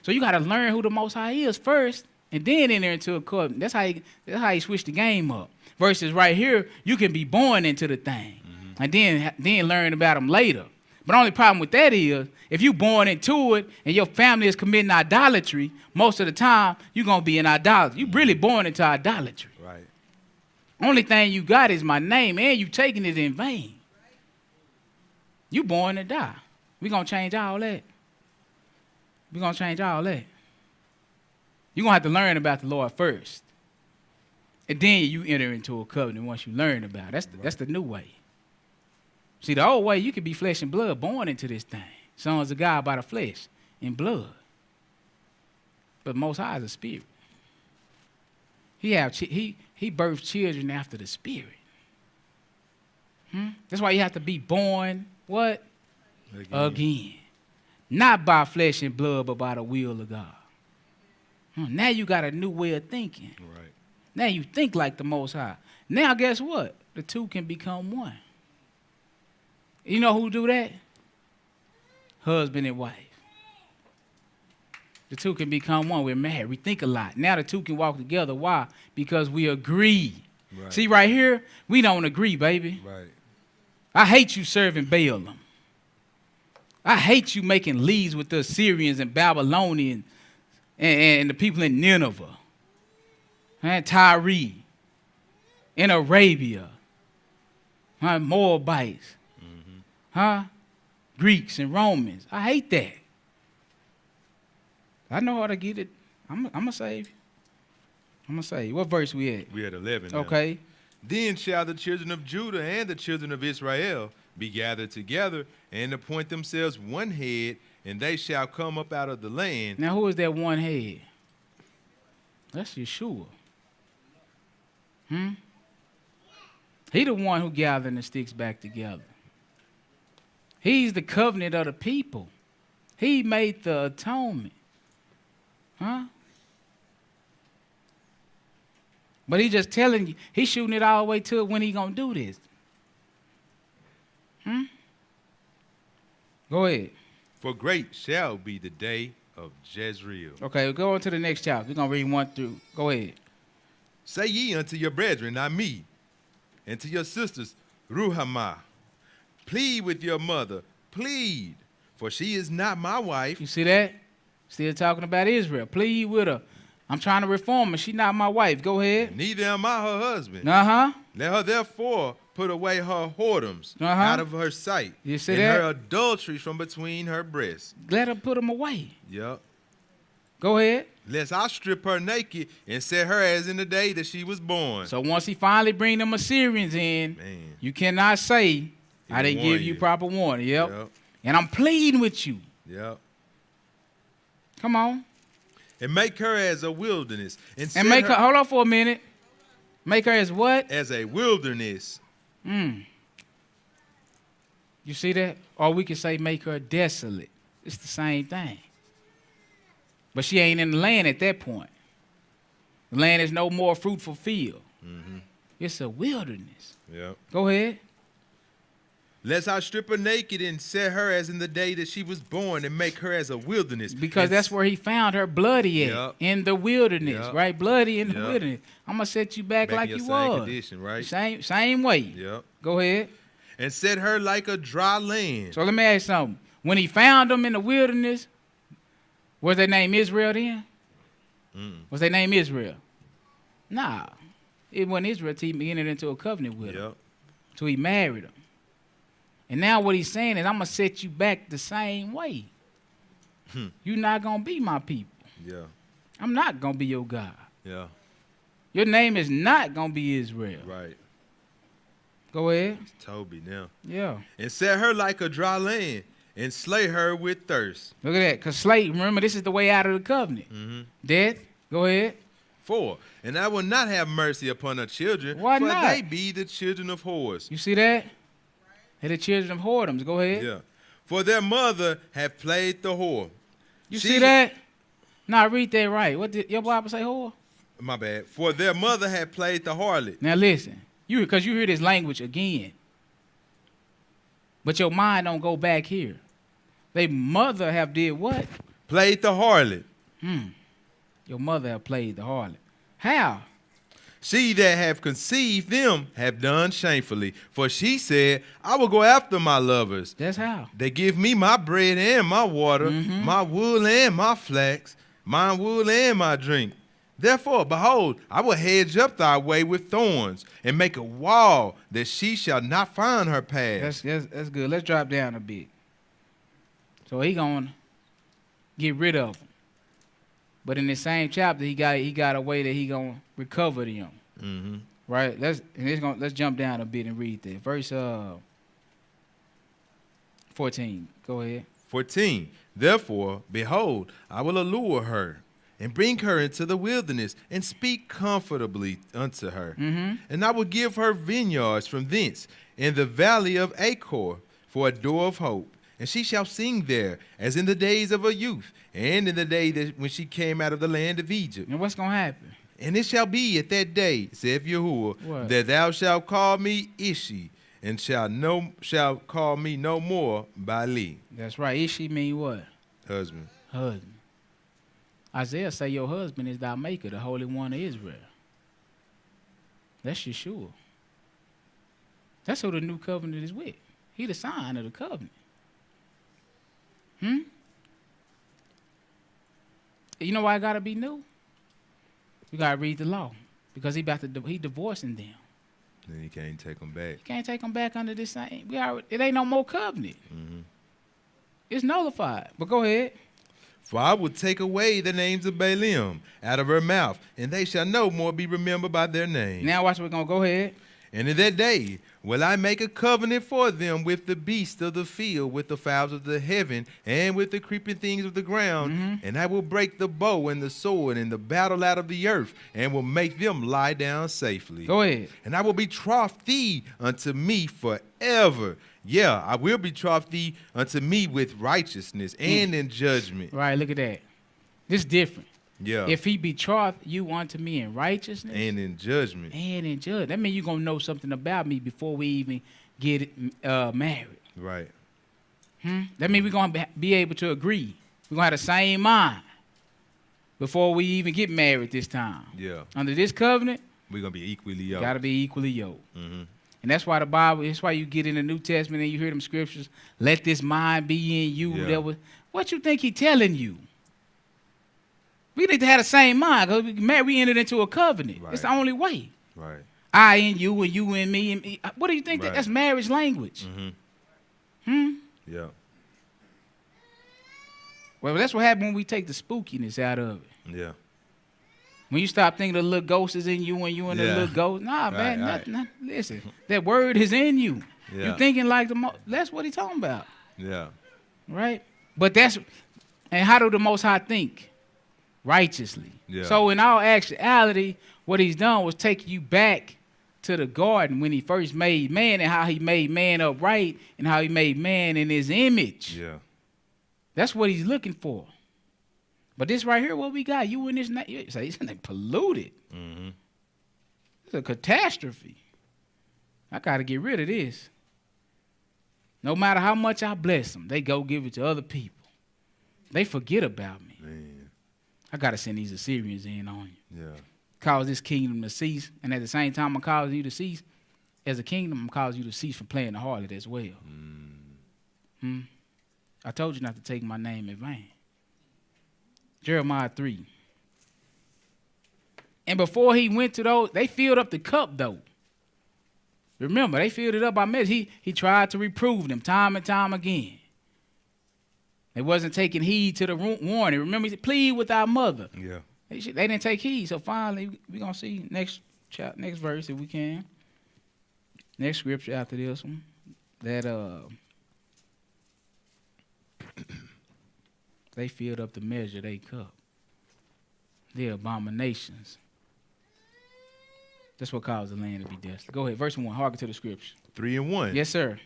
So you got to learn who the Most High is first and then enter into a covenant. That's how you switch the game up. Versus right here, you can be born into the thing and then learn about them later. But the only problem with that is if you born into it and your family is committing idolatry, most of the time you're going to be in idolatry. You really born into idolatry. Right. Only thing you got is my name and you taking it in vain. You born to die. We're going to change all that. We're going to change all that. You're going to have to learn about the Lord first. And then you enter into a covenant once you learn about it. That's the new way. See, the old way, you could be flesh and blood born into this thing. Sons of God by the flesh and blood. But Most High is a spirit. He births children after the spirit. That's why you have to be born, what? Again. Not by flesh and blood, but by the will of God. Now you got a new way of thinking. Right. Now you think like the Most High. Now guess what? The two can become one. You know who do that? Husband and wife. The two can become one. We're married. We think a lot. Now the two can walk together. Why? Because we agree. Right. See, right here, we don't agree, baby. Right. I hate you serving Balaam. I hate you making leagues with the Assyrians and Babylonians and the people in Nineveh and Tyre, in Arabia, Moabites, Greeks and Romans. I hate that. I know how to get it. I'm going to save you. I'm going to save you. What verse we at? We at 11 now. Okay. Then shall the children of Judah and the children of Israel be gathered together and appoint themselves one head, and they shall come up out of the land. Now, who is that one head? That's Yeshua. He the one who gathered the sticks back together. He's the covenant of the people. He made the atonement. But he just telling you, he's shooting it all the way to when he gonna do this. Go ahead. For great shall be the day of Jezreel. Okay, we'll go on to the next chapter. We're gonna read 1 through. Go ahead. Say ye unto your brethren, not me, and to your sisters, Ruhamah, plead with your mother, plead, for she is not my wife. You see that? Still talking about Israel. Plead with her. I'm trying to reform her. She's not my wife. Go ahead. Neither am I her husband. Uh-huh. Let her therefore put away her whoredoms out of her sight, You see and that? her adulteries from between her breasts. Let her put them away. Yep. Go ahead. Lest I strip her naked and set her as in the day that she was born. So once he finally bring them Assyrians in, Man. you cannot say, I didn't warn give you you. proper warning. Yep. Yep. And I'm pleading with you. Yep. Come on. And make her as a wilderness. And And make her, hold on for a minute. Make her as what? as a wilderness. You see that? Or we could say make her desolate. It's the same thing. But she ain't in the land at that point. The land is no more fruitful field. It's a wilderness. Yep. Go ahead. Lest I strip her naked and set her as in the day that she was born, and make her as a wilderness. Because And that's where he found her bloody at, Yep. in the wilderness, Yep. right? Bloody in the Yep. wilderness. I'm going to set you back Back like in you your same was. condition, right? Same way. Yep. Go ahead. And set her like a dry land. So let me ask you something. When he found them in the wilderness, was their name Israel then? Was their name Israel? Nah. It wasn't Israel till he entered into a covenant with them. Yep. Till he married them. And now what he's saying is, I'm going to set you back the same way. You're not going to be my people. Yeah. I'm not going to be your God. Yeah. Your name is not going to be Israel. Right. Go ahead. It's Toby now. Yeah. And set her like a dry land, and slay her with thirst. Look at that. Because slave, remember, this is the way out of the covenant. Death. Go ahead. 4. And I will not have mercy upon her children, Why for not? they be the children of whores. You see that? They're the children of whoredoms. Go ahead. Yeah. For their mother hath played the whore. You She- see that? Nah, read that right. What did your Bible say, whore? My bad. For their mother had played the harlot. Now listen. Because you hear this language again. But your mind don't go back here. They mother have did what? Played the harlot. Your mother have played the harlot. How? She that have conceived them have done shamefully. For she said, I will go after my lovers. That's how. They give me my bread and my water, my wool and my flax, my wool and my drink. Therefore, behold, I will hedge up thy way with thorns, and make a wall that she shall not find her path. That's good. Let's drop down a bit. So he gonna get rid of them. But in the same chapter, he got a way that he gonna recover them. Right? Let's jump down a bit and read that. Verse 14. Go ahead. 14. Therefore, behold, I will allure her, and bring her into the wilderness, and speak comfortably unto her. And I will give her vineyards from thence, in the valley of Achor, for a door of hope. And she shall sing there, as in the days of her youth, and in the day that when she came out of the land of Egypt. And what's gonna happen? And it shall be at that day, saith Yahuwah, What? that thou shalt call me Ishi, and shall call me no more Baali. That's right. Ishi mean what? Husband. Husband. Isaiah say your husband is thy maker, the Holy One of Israel. That's Yeshua. That's who the new covenant is with. He the sign of the covenant. You know why it got to be new? You got to read the law. Because he divorcing them. Then you can't take them back. You can't take them back under this same. It ain't no more covenant. It's nullified. But go ahead. For I will take away the names of Balaam out of her mouth, and they shall no more be remembered by their name. Now watch, we're going to go ahead. And in that day will I make a covenant for them with the beasts of the field, with the fowls of the heaven, and with the creeping things of the ground. And I will break the bow and the sword and the battle out of the earth, and will make them lie down safely. Go ahead. And I will betroth thee unto me forever. Yeah, I will betroth thee unto me with righteousness and in judgment. Right, look at that. This is different. Yeah. If he betroth you unto me in righteousness and in judgment. and in judgment, that means you're going to know something about me before we even get married. Right. That means we're going to be able to agree. We're going to have the same mind before we even get married this time. Yeah. Under this covenant, We're going to be equally yoked. got to be equally yoked. And that's why the Bible, that's why you get in the New Testament and you hear them scriptures, let this mind be in you. Yeah. What you think he telling you? We need to have the same mind because we entered into a covenant. Right. It's the only way. Right. I in you and you in me. And me. What do you think? Right. That's marriage language. Yeah. Well, that's what happens when we take the spookiness out of it. Yeah. When you stop thinking the little ghost is in you and you and the Yeah. little ghost. Nah, man. Right. Listen, that word is in you. Yeah. You thinking like that's what he's talking about. Yeah. Right? But and how do the Most High think? Righteously. Yeah. So in all actuality, what he's done was take you back to the garden when he first made man and how he made man upright and how he made man in his image. Yeah. That's what he's looking for. But this right here, what we got, you in this, you say, isn't polluted? It's a catastrophe. I got to get rid of this. No matter how much I bless them, they go give it to other people. They forget about me. Man. I got to send these Assyrians in on you. Yeah. Cause this kingdom to cease. And at the same time I'm causing you to cease, as a kingdom, I'm causing you to cease from playing the harlot as well. I told you not to take my name in vain. Jeremiah 3. And before he went to those, they filled up the cup though. Remember, they filled it up by measure. He tried to reprove them time and time again. They wasn't taking heed to the warning. Remember, he said, plead with our mother. Yeah. They didn't take heed. So finally, we're going to see next verse if we can. Next scripture after this one. That they filled up the measure they cup. They're abominations. That's what caused the land to be desolate. Go ahead, verse 1. Hearken to the scripture. 3 and 1. Yes, sir.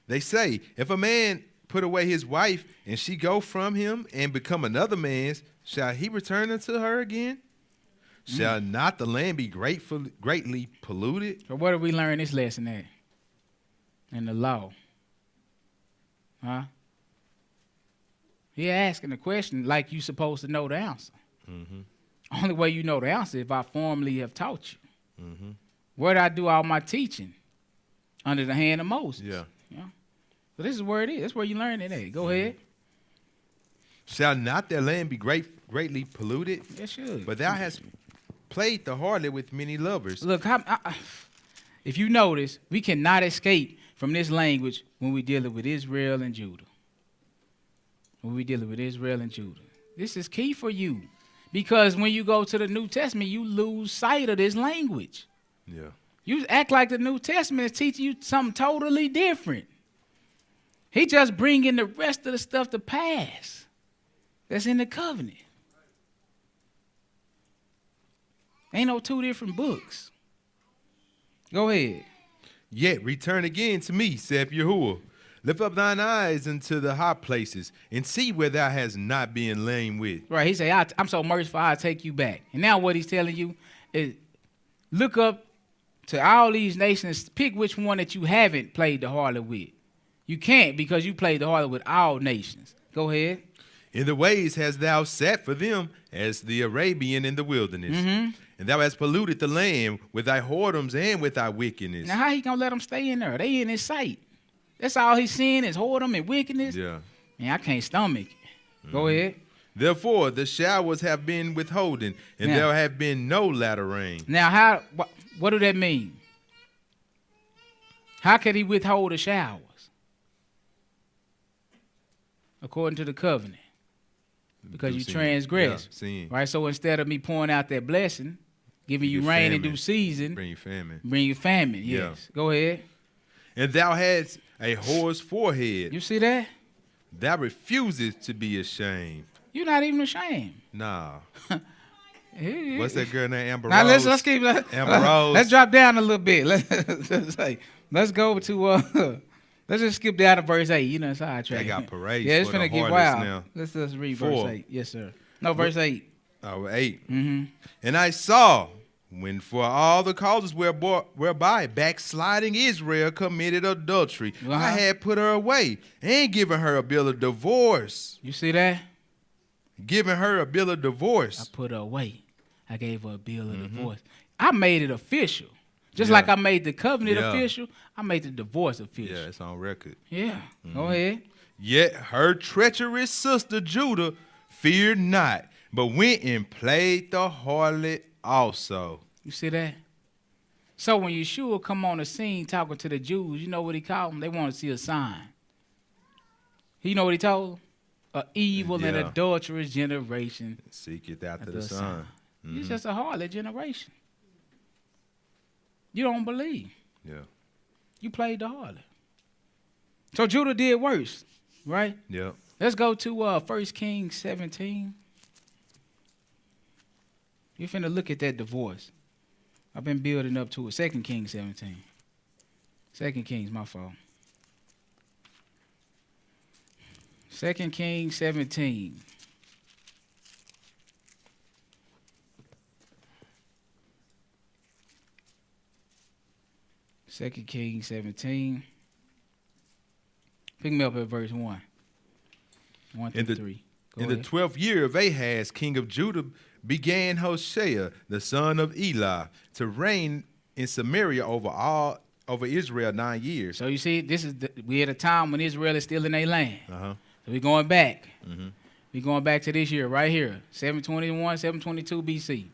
They say, if a man put away his wife, and she go from him and become another man's, shall he return unto her again? Shall not the land be greatly polluted? So where do we learn this lesson at? In the law. Huh? He asking the question like you supposed to know the answer. Only way you know the answer is if I formally have taught you. Where did I do all my teaching? Under the hand of Moses. Yeah. So this is where it is. That's where you learn it at. Go ahead. Shall not their land be greatly polluted? It should. But thou hast played the harlot with many lovers. Look, if you notice, we cannot escape from this language when we're dealing with Israel and Judah. This is key for you. Because when you go to the New Testament, you lose sight of this language. Yeah. You act like the New Testament is teaching you something totally different. He just bringing the rest of the stuff to pass that's in the covenant. Ain't no two different books. Go ahead. Yet return again to me, saith Yahuwah. Lift up thine eyes into the high places, and see where thou hast not been lain with. Right, he say, I'm so merciful, I'll take you back. And now what he's telling you is look up to all these nations, pick which one that you haven't played the harlot with. You can't because you played the harlot with all nations. Go ahead. In the ways hast thou sat for them as the Arabian in the wilderness. And thou hast polluted the land with thy whoredoms and with thy wickedness. Now how he gonna let them stay in there? They in his sight. That's all he's seeing is whoredom and wickedness. Yeah. Man, I can't stomach it. Go ahead. Therefore, the showers have been withholden, and Now- there have been no latter rain. Now, what do that mean? How could he withhold the showers? According to the covenant. Because Due you sin. transgressed. Yeah, sin. Right? So instead of me pouring out that blessing, giving you Give rain in famine. due season, Bring you famine. bring you famine. Yeah. Yes. Go ahead. And thou hadst a whore's forehead. You see that? Thou refusest to be ashamed. You're not even ashamed. Nah. Yeah. What's that girl named Amber Now Rose? let's keep Amber Rose. let's drop down a little bit. Let's go to let's just skip down to verse 8. You know, it's our track. They got parades Yeah, it's for the finna get harlots wild. now. Let's read 4. verse 8. Yes, sir. No, verse 8. Oh, 8. Mm-hmm. And I saw when for all the causes whereby backsliding Israel committed adultery, Uh-huh. I had put her away and given her a bill of divorce. You see that? Giving her a bill of I divorce. put her away. I gave her a bill of divorce. I made it official. Just Yeah. like I made the covenant Yeah. official, I made the divorce Yeah, official. it's on record. Yeah. Go ahead. Yet her treacherous sister Judah feared not, but went and played the harlot also. You see that? So when Yeshua come on the scene talking to the Jews, you know what he called them? They want to see a sign. You know what he told them? A evil and Yeah. adulterous generation. Seeketh after After the a son. It's just a harlot generation. You don't believe. Yeah. You played the harlot. So Judah did worse, right? Yeah. Let's go to 1 Kings 17. You finna look at that divorce. I've been building up to it. 2 Kings 17. 2 Kings, my fault. 2 Kings 17. Second Kings 17. Pick me up at verse 1. 1 through In the- 3. Go In the ahead. 12th year of Ahaz, king of Judah, began Hoshea, the son of Eli, to reign in Samaria over Israel 9 years. So you see, we at a time when Israel is still in their land. Uh-huh. So we're going back. Mm-hmm. We're going back to this year right here, 721, 722 BC.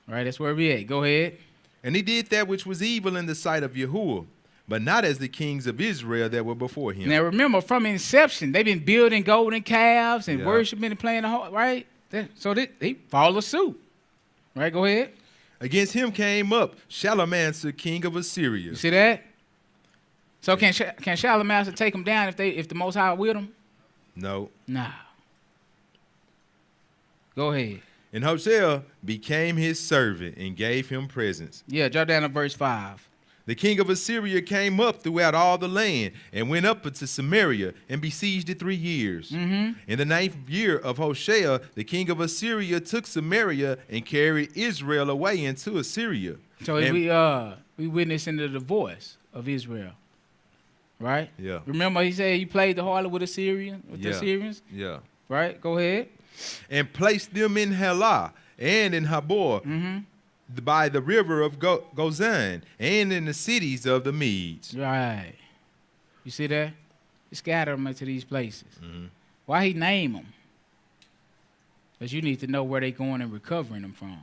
All right, that's where we at. Go ahead. And he did that which was evil in the sight of Yahuwah, but not as the kings of Israel that were before him. Now remember, from inception, they've been building golden calves and Yeah. worshiping and playing the whole, right? So they follow suit. Right, go ahead. Against him came up Shalmaneser, king of Assyria. You see that? So can Shalmaneser take them down if the Most High with them? No. Nah. Go ahead. And Hosea became his servant and gave him presents. Yeah, drop down to verse 5. The king of Assyria came up throughout all the land and went up into Samaria and besieged it 3 years. Mm-hmm. In the 9th year of Hoshea, the king of Assyria took Samaria and carried Israel away into Assyria. So And- we witnessing the divorce of Israel, right? Yeah. Remember he said you played the harlot with the Yeah. Assyrians, Yeah. right? Go ahead. And placed them in Helah and in Habor Mm-hmm. by the river of Gozan and in the cities of the Medes. Right. You see that? He scattered them into these places. Mm-hmm. Why he name them? Because you need to know where they going and recovering them from.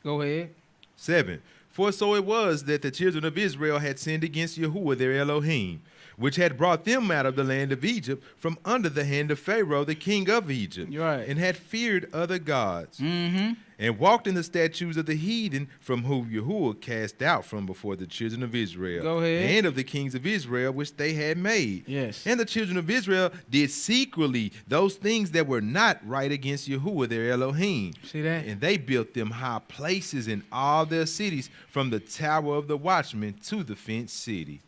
Go ahead. 7. For so it was that the children of Israel had sinned against Yahuwah their Elohim, which had brought them out of the land of Egypt from under the hand of Pharaoh, the king of Egypt, Right. and had feared other gods, Mm-hmm. and walked in the statutes of the heathen from whom Yahuwah cast out from before the children of Israel, Go ahead. and of the kings of Israel which they had made. Yes. And the children of Israel did secretly those things that were not right against Yahuwah their Elohim. See that? And they built them high places in all their cities, from the tower of the watchman to the fenced city.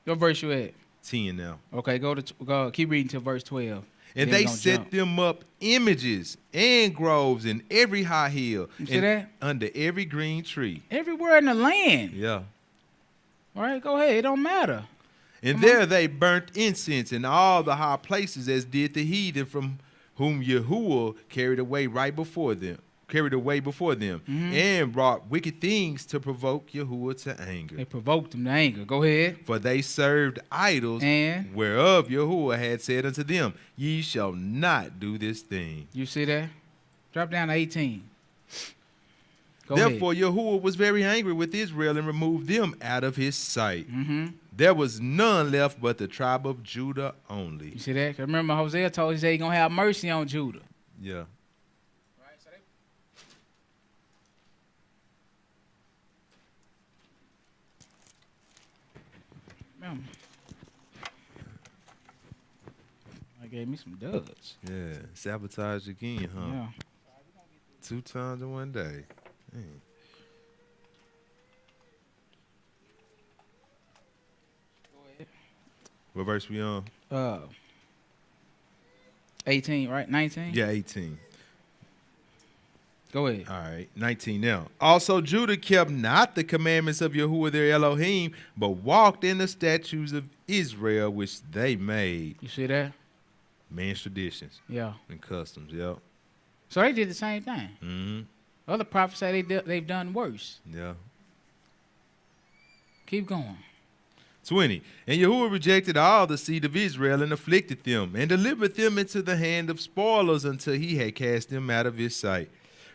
What verse you at? 10 now. Okay, go. Keep reading to verse 12. And Then they we gonna set jump. them up images and groves in every high hill, You see and that? under every green tree. Everywhere in the land. Yeah. All right, go ahead. It don't matter. And there they burnt incense in all the high places, as did the heathen from whom Yahuwah carried away before them, and brought wicked things to provoke Yahuwah to anger. They provoked him to anger. Go ahead. For they served idols, And? whereof Yahuwah had said unto them, Ye shall not do this thing. You see that? Drop down to 18. Go Therefore ahead. Yahuwah was very angry with Israel and removed them out of his sight. Mm-hmm. There was none left but the tribe of Judah only. You see that? 'Cause remember Hosea told us he's going to have mercy on Judah. Yeah. Right, so remember. I gave me some duds. Yeah. Sabotage again, huh? Yeah. 2 times in one day. Dang. What verse we on? 18, right? 19? Yeah, 18. Go ahead. All right, 19 now. Also Judah kept not the commandments of Yahuwah their Elohim, but walked in the statutes of Israel which they made. You see that? Man's traditions Yeah. and customs, yep. So they did the same thing. Mm-hmm. Other prophets say they've done worse. Yeah. Keep going. 20. And Yahuwah rejected all the seed of Israel and afflicted them, and delivered them into the hand of spoilers until he had cast them out of his sight.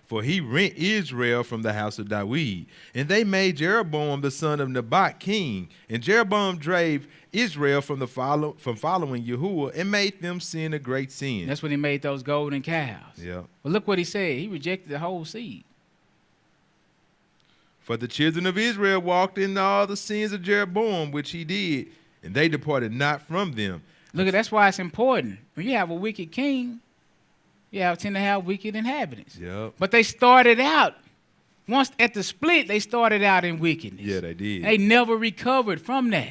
For he rent Israel from the house of Dawid. And they made Jeroboam the son of Nebat king. And Jeroboam drave Israel from following Yahuwah and made them sin a great sin. That's when he made those golden calves. Yeah. But look what he said. He rejected the whole seed. For the children of Israel walked in all the sins of Jeroboam, which he did, and they departed not from them. Look, that's why it's important. When you have a wicked king, you tend to have wicked inhabitants. Yep. But they started out, once at the split, they started out in wickedness. Yeah, they did. They never recovered from that.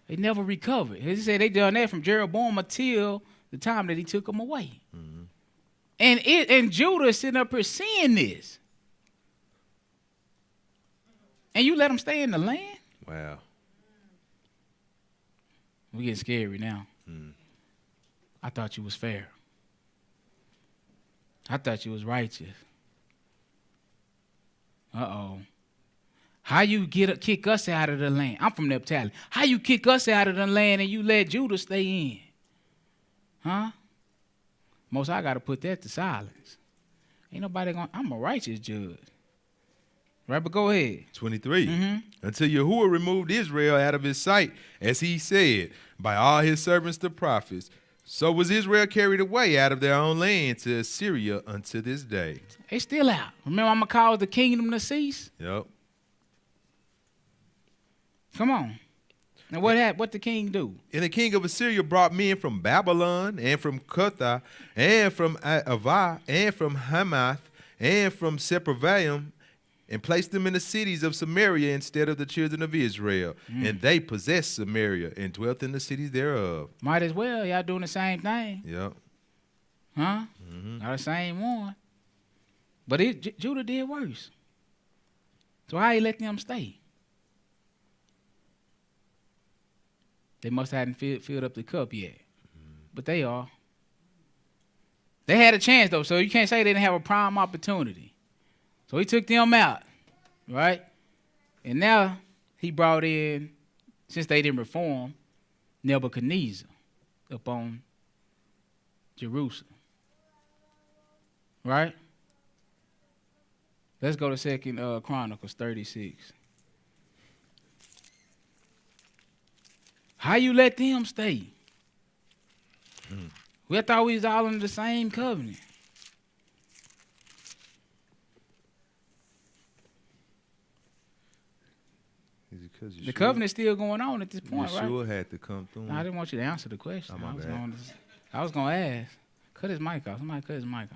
They never recovered. He said they done that from Jeroboam until the time that he took them away. And Judah is sitting up here seeing this. And you let them stay in the land? Wow. We getting scary now. I thought you was fair. I thought you was righteous. Uh-oh. How you kick us out of the land? I'm from Naphtali. How you kick us out of the land and you let Judah stay in? Huh? Most I got to put that to silence. Ain't nobody going, I'm a righteous judge. Right, but go ahead. 23. Until Yahuwah removed Israel out of his sight, as he said, by all his servants the prophets. So was Israel carried away out of their own land to Assyria unto this day. They still out. Remember, I'm going to cause the kingdom to cease? Yep. Come on. Now, what the king do? And the king of Assyria brought men from Babylon, and from Cutha, and from Avah, and from Hamath, and from Sepharvaim, and placed them in the cities of Samaria instead of the children of Israel. And they possessed Samaria and dwelt in the cities thereof. Might as well. Y'all doing the same thing. Yep. Huh? Not the same one. But Judah did worse. So how he let them stay? They must hadn't filled up the cup yet. But they are. They had a chance, though, so you can't say they didn't have a prime opportunity. So he took them out, right? And now he brought in, since they didn't reform, Nebuchadnezzar upon Jerusalem. Right? Let's go to 2 Chronicles 36. How you let them stay? We thought we was all under the same covenant. The covenant's still going on at this point, right? Yeshua had to come through. No, I didn't want you to answer the question. Oh, my bad. I was going to ask. Cut his mic off. Somebody cut his mic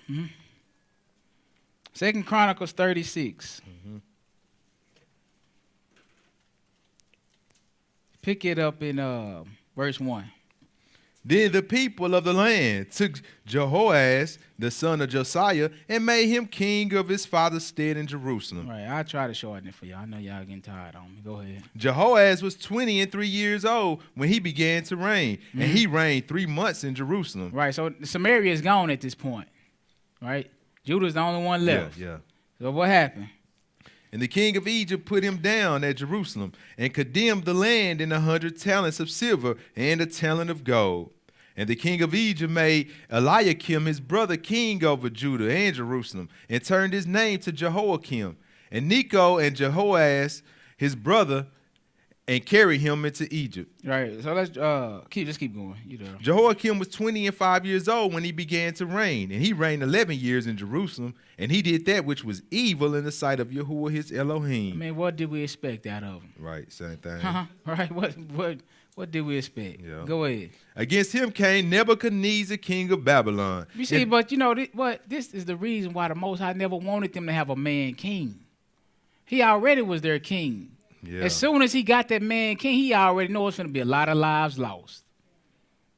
off. 2 Chronicles 36. Pick it up in verse 1. Then the people of the land took Jehoahaz, the son of Josiah, and made him king of his father's stead in Jerusalem. Right, I'll try to shorten it for y'all. I know y'all getting tired on me. Go ahead. Jehoahaz was 23 years old when he began to reign, and he reigned 3 months in Jerusalem. Right, so Samaria is gone at this point, right? Judah's the only one left. Yeah. So what happened? And the king of Egypt put him down at Jerusalem and condemned the land in 100 talents of silver and a talent of gold. And the king of Egypt made Eliakim his brother king over Judah and Jerusalem, and turned his name to Jehoiakim. And Necho and Jehoahaz his brother, and carried him into Egypt. Right, so let's keep going. You know. Jehoiakim was 25 years old when he began to reign, and he reigned 11 years in Jerusalem, and he did that which was evil in the sight of Yahuwah his Elohim. I mean, what did we expect out of him? Right, same thing. Right, what did we expect? Yeah. Go ahead. Against him came Nebuchadnezzar, king of Babylon. You see, but you know this is the reason why the Most High never wanted them to have a man king. He already was their king. Yeah. As soon as he got that man king, he already knows it's going to be a lot of lives lost.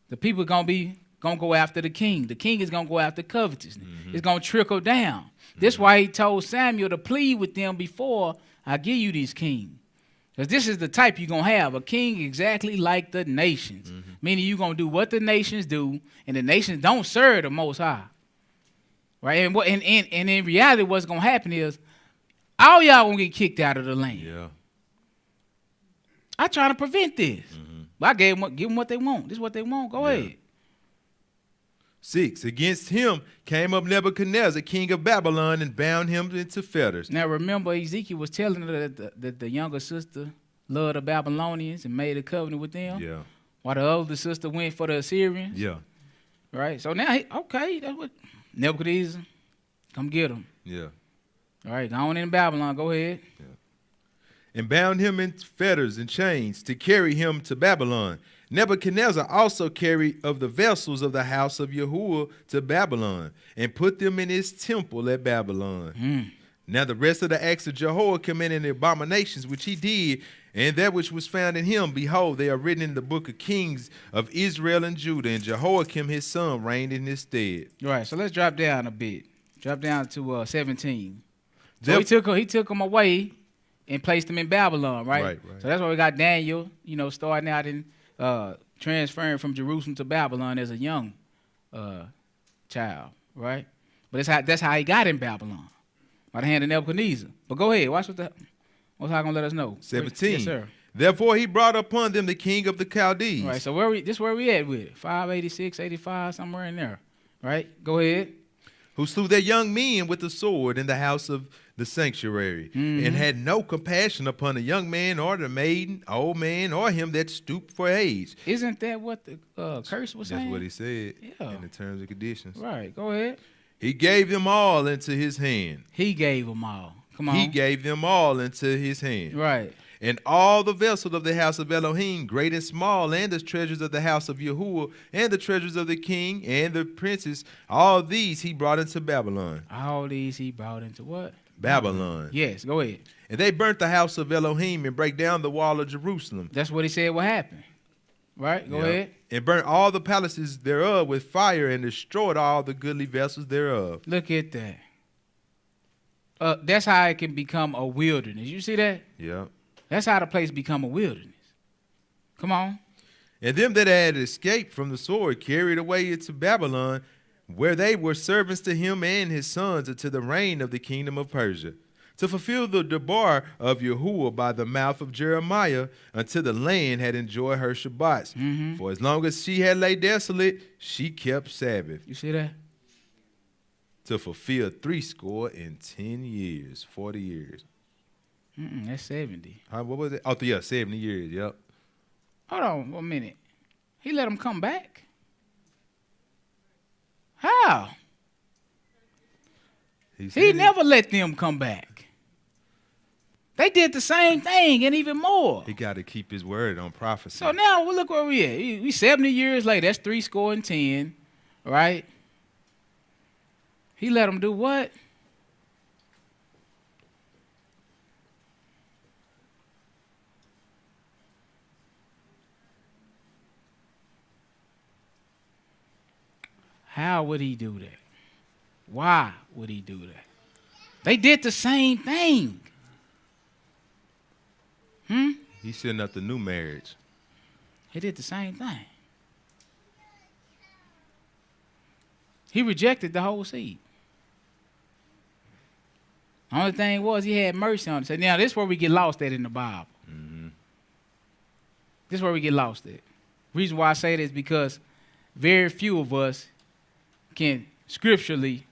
The people gonna go after the king. The king is gonna go after covetousness. It's gonna trickle down. This why he told Samuel to plead with them before I give you these kings. Because this is the type you're going to have, a king exactly like the nations. Meaning you're going to do what the nations do, and the nations don't serve the Most High. Right? And in reality, what's going to happen is all y'all going to get kicked out of the land. Yeah. I try to prevent this. But I give them what they want. This is what they want. Go ahead. 6. Against him came up Nebuchadnezzar, king of Babylon, and bound him into fetters. Now remember, Ezekiel was telling her that the younger sister loved the Babylonians and made a covenant with them. Yeah. While the older sister went for the Assyrians. Yeah. Right? So now, that's what Nebuchadnezzar, come get him. Yeah. All right, go on in Babylon. Go ahead. And bound him in fetters and chains to carry him to Babylon. Nebuchadnezzar also carried of the vessels of the house of Yahuwah to Babylon, and put them in his temple at Babylon. Now the rest of the acts of Jehoiakim and the abominations which he did, and that which was found in him, behold, they are written in the book of Kings of Israel and Judah, and Jehoiakim his son reigned in his stead. All right, so let's drop down a bit. Drop down to 17. So he took him away and placed him in Babylon, right? Right. So that's why we got Daniel, starting out in transferring from Jerusalem to Babylon as a young child, right? But that's how he got in Babylon, by the hand of Nebuchadnezzar. But go ahead, watch what's how gonna let us know. 17. Yes, sir. Therefore he brought upon them the king of the Chaldees. All right, so where we at with it? 586, 85, somewhere in there, right? Go ahead. Who slew their young men with the sword in the house of the sanctuary, and had no compassion upon the young man or the maiden, old man, or him that stooped for age. Isn't that what the curse was saying? That's what he said Yeah. in the terms and conditions. Right, go ahead. He gave them all into his hand. He gave them all. Come on. He gave them all into his hand. Right. And all the vessels of the house of Elohim, great and small, and the treasures of the house of Yahuwah, and the treasures of the king, and the princes, all these he brought into Babylon. All these he brought into what? Babylon. Yes, go ahead. And they burnt the house of Elohim and break down the wall of Jerusalem. That's what he said what happened. Right? Go ahead. And burnt all the palaces thereof with fire, and destroyed all the goodly vessels thereof. Look at that. That's how it can become a wilderness. You see that? Yeah. That's how the place become a wilderness. Come on. And them that had escaped from the sword carried away into Babylon, where they were servants to him and his sons until the reign of the kingdom of Persia, to fulfill the debar of Yahuwah by the mouth of Jeremiah, until the land had enjoyed her Shabbats. For as long as she had lay desolate, she kept Sabbath. You see that? To fulfill 70 years, 40 years. That's 70. What was it? Oh, yeah, 70 years, yep. Hold on 1 minute. He let them come back? How? He never let them come back. They did the same thing and even more. He got to keep his word on prophecy. So now, well, look where we at. We 70 years later. That's 70, right? He let them do what? How would he do that? Why would he do that? They did the same thing. He's setting up the new marriage. He did the same thing. He rejected the whole seed. The only thing was he had mercy on it. So now this is where we get lost at in the Bible. This is where we get lost at. Reason why I say this is because very few of us can scripturally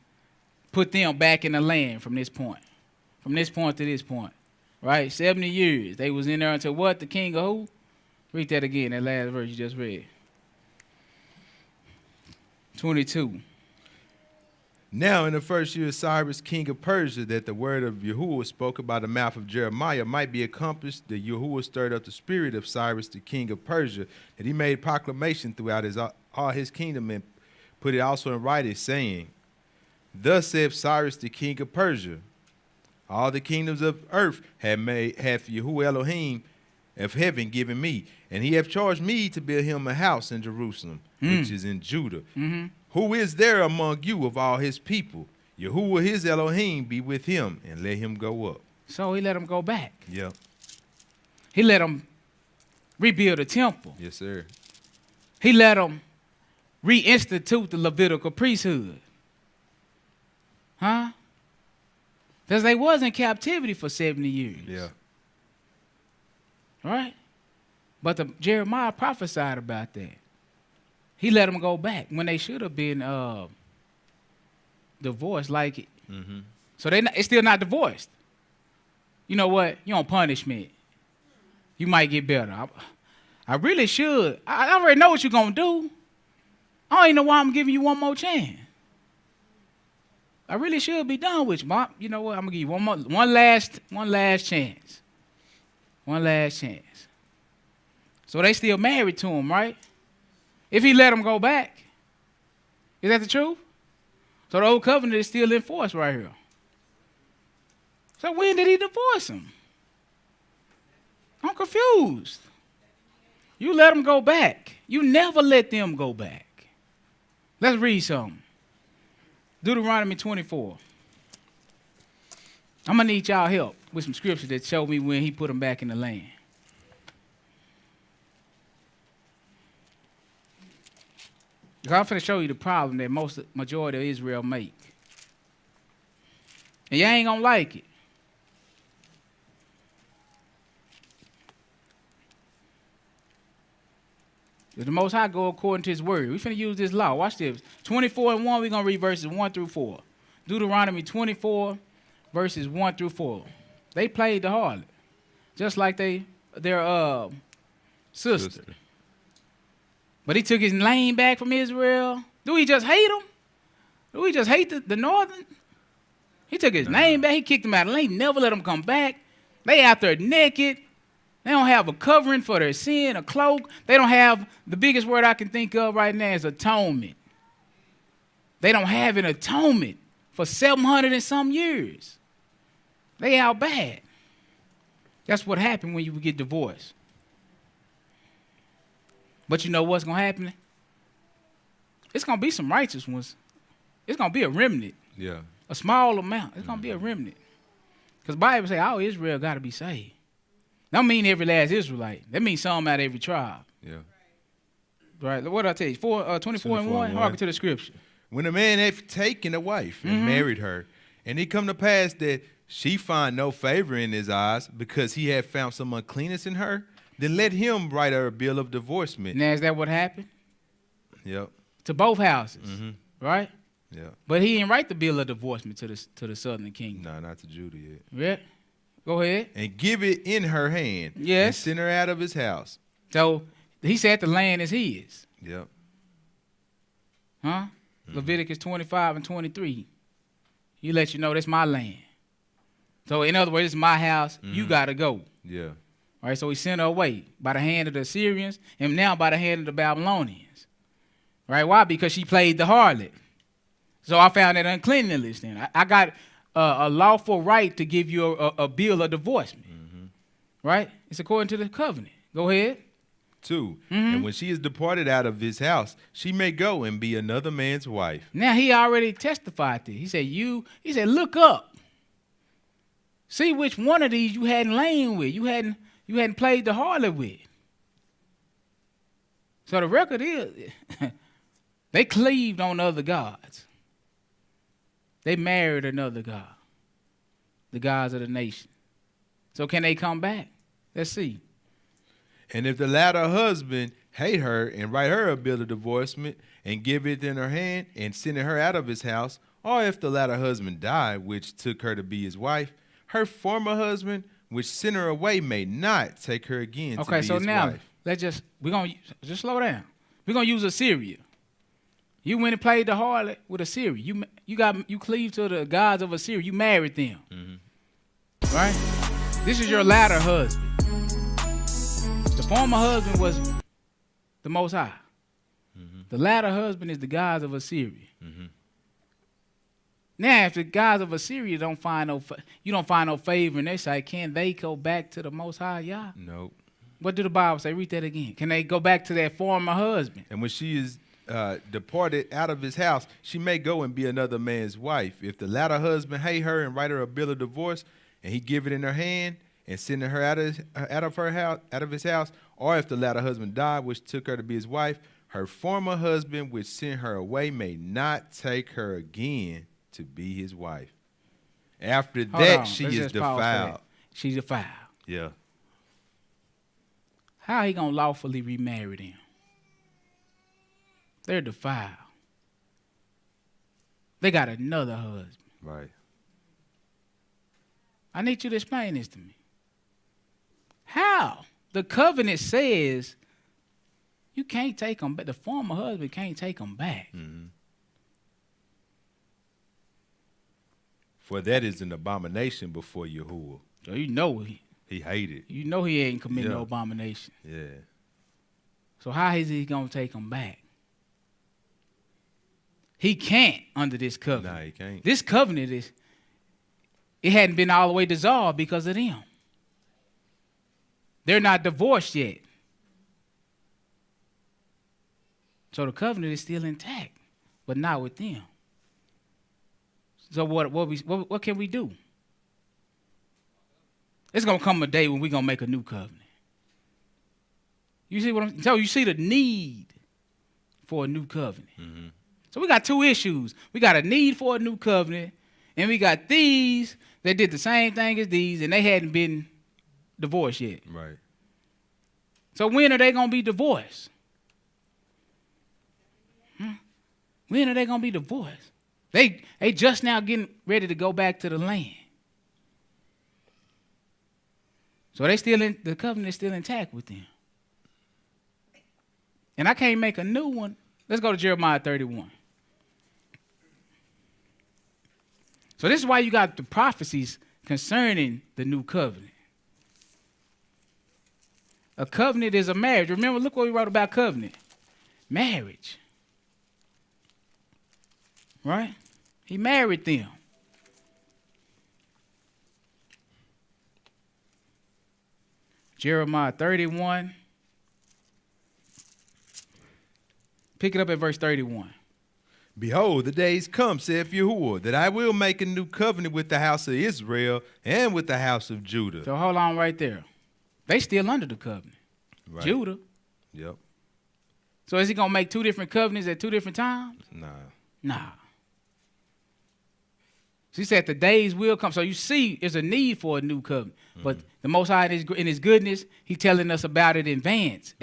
put them back in the land from this point. From this point to this point. Right? 70 years. They was in there until what? The king of who? Read that again, that last verse you just read. 22. Now in the first year of Cyrus, king of Persia, that the word of Yahuwah spoken by the mouth of Jeremiah might be accomplished, that Yahuwah stirred up the spirit of Cyrus, the king of Persia, that he made proclamation throughout all his kingdom and put it also in writing, saying, Thus saith Cyrus, the king of Persia, all the kingdoms of earth hath Yahuwah Elohim of heaven given me, and he hath charged me to build him a house in Jerusalem, which is in Judah. Who is there among you of all his people? Yahuwah his Elohim be with him, and let him go up. So he let him go back. Yep. He let him rebuild the temple. Yes, sir. He let him reinstitute the Levitical priesthood. Huh? Because they was in captivity for 70 years. Yeah. Right? But Jeremiah prophesied about that. He let them go back when they should have been divorced like it. So it's still not divorced. You know what? You on punishment. You might get better. I really should. I already know what you're going to do. I don't even know why I'm giving you one more chance. I really should be done with you, Mom. You know what? I'm going to give you one last chance. One last chance. So they still married to him, right? If he let them go back. Is that the truth? So the old covenant is still in force right here. So when did he divorce him? I'm confused. You let them go back. You never let them go back. Let's read something. Deuteronomy 24. I'm going to need y'all help with some scripture that show me when he put them back in the land. Because I'm going to show you the problem that majority of Israel make. And you ain't going to like it. If the Most High go according to his word. We're finna use this law. Watch this. 24:1, we're going to read verses 1 through 4. Deuteronomy 24, verses 1 through 4. They played the harlot. Just like their sister. But he took his name back from Israel. Do he just hate them? Do we just hate the northern? He took his name back. He kicked them out of the land. He never let them come back. They out there naked. They don't have a covering for their sin, a cloak. They don't have, the biggest word I can think of right now is atonement. They don't have an atonement for 700 and some years. They out bad. That's what happened when you get divorced. But you know what's going to happen? It's going to be some righteous ones. It's going to be a remnant. Yeah. A small amount. It's going to be a remnant. Because the Bible say, all Israel got to be saved. Don't mean every last Israelite. That means some out of every tribe. Yeah. Right. What did I tell you? 24:1. Harken to the scripture. When a man hath taken a wife and married her, and it come to pass that she find no favor in his eyes because he had found some uncleanness in her, then let him write her a bill of divorcement. Now, is that what happened? Yep. To both houses, right? Yeah. But he didn't write the bill of divorcement to the southern kingdom. No, not to Judah yet. Yeah. Go ahead. And give it in her hand. Yes. And send her out of his house. So he said the land is his. Yep. Huh? Leviticus 25 and 23. He let you know that's my land. So in other words, it's my house. You got to go. Yeah. All right, so he sent her away by the hand of the Assyrians and now by the hand of the Babylonians. Right? Why? Because she played the harlot. So I found that uncleanliness then. I got a lawful right to give you a bill of divorcement. Right? It's according to the covenant. Go ahead. 2. And when she is departed out of his house, she may go and be another man's wife. Now he already testified to it. He said, look up. See which one of these you hadn't lain with. You hadn't played the harlot with. So the record is they cleaved on other gods. They married another god. The gods of the nation. So can they come back? Let's see. And if the latter husband hate her and write her a bill of divorcement and give it in her hand and send her out of his house, or if the latter husband die, which took her to be his wife, her former husband, which sent her away, may not take her again to be his wife. Okay, so now we're gonna just slow down. We're gonna use Assyria. You went and played the harlot with Assyria. You cleaved to the gods of Assyria. You married them, right? This is your latter husband. The former husband was the Most High. The latter husband is the gods of Assyria. Now, if the gods of Assyria you don't find no favor in their sight, can they go back to the Most High Yah? Nope. What did the Bible say? Read that again. Can they go back to their former husband? And when she is departed out of his house, she may go and be another man's wife. If the latter husband hate her and write her a bill of divorce, and he give it in her hand and send her out of his house, or if the latter husband died, which took her to be his wife, her former husband, which sent her away, may not take her again to be his wife. After that, she is defiled. She's defiled. Yeah. How he gonna lawfully remarry them? They're defiled. They got another husband. Right. I need you to explain this to me. How? The covenant says you can't take them back. The former husband can't take them back. For that is an abomination before Yahuwah. So you know he hated. You know he ain't committing no abomination. Yeah. So how is he gonna take them back? He can't under this covenant. Nah, he can't. This covenant it hadn't been all the way dissolved because of them. They're not divorced yet. So the covenant is still intact, but not with them. So what can we do? It's gonna come a day when we're gonna make a new covenant. You see what I'm saying? So you see the need for a new covenant. So we got two issues. We got a need for a new covenant, and we got these that did the same thing as these, and they hadn't been divorced yet. Right. So when are they gonna be divorced? When are they gonna be divorced? They just now getting ready to go back to the land. So the covenant is still intact with them. And I can't make a new one. Let's go to Jeremiah 31. So this is why you got the prophecies concerning the new covenant. A covenant is a marriage. Remember, look what we wrote about covenant. Marriage. Right? He married them. Jeremiah 31. Pick it up at verse 31. Behold, the days come, saith Yahuwah, that I will make a new covenant with the house of Israel and with the house of Judah. So hold on right there. They still under the covenant. Right. Judah. Yep. So is he going to make two different covenants at two different times? Nah. So he said the days will come. So you see there's a need for a new covenant. But the Most High in his goodness, he's telling us about it in advance.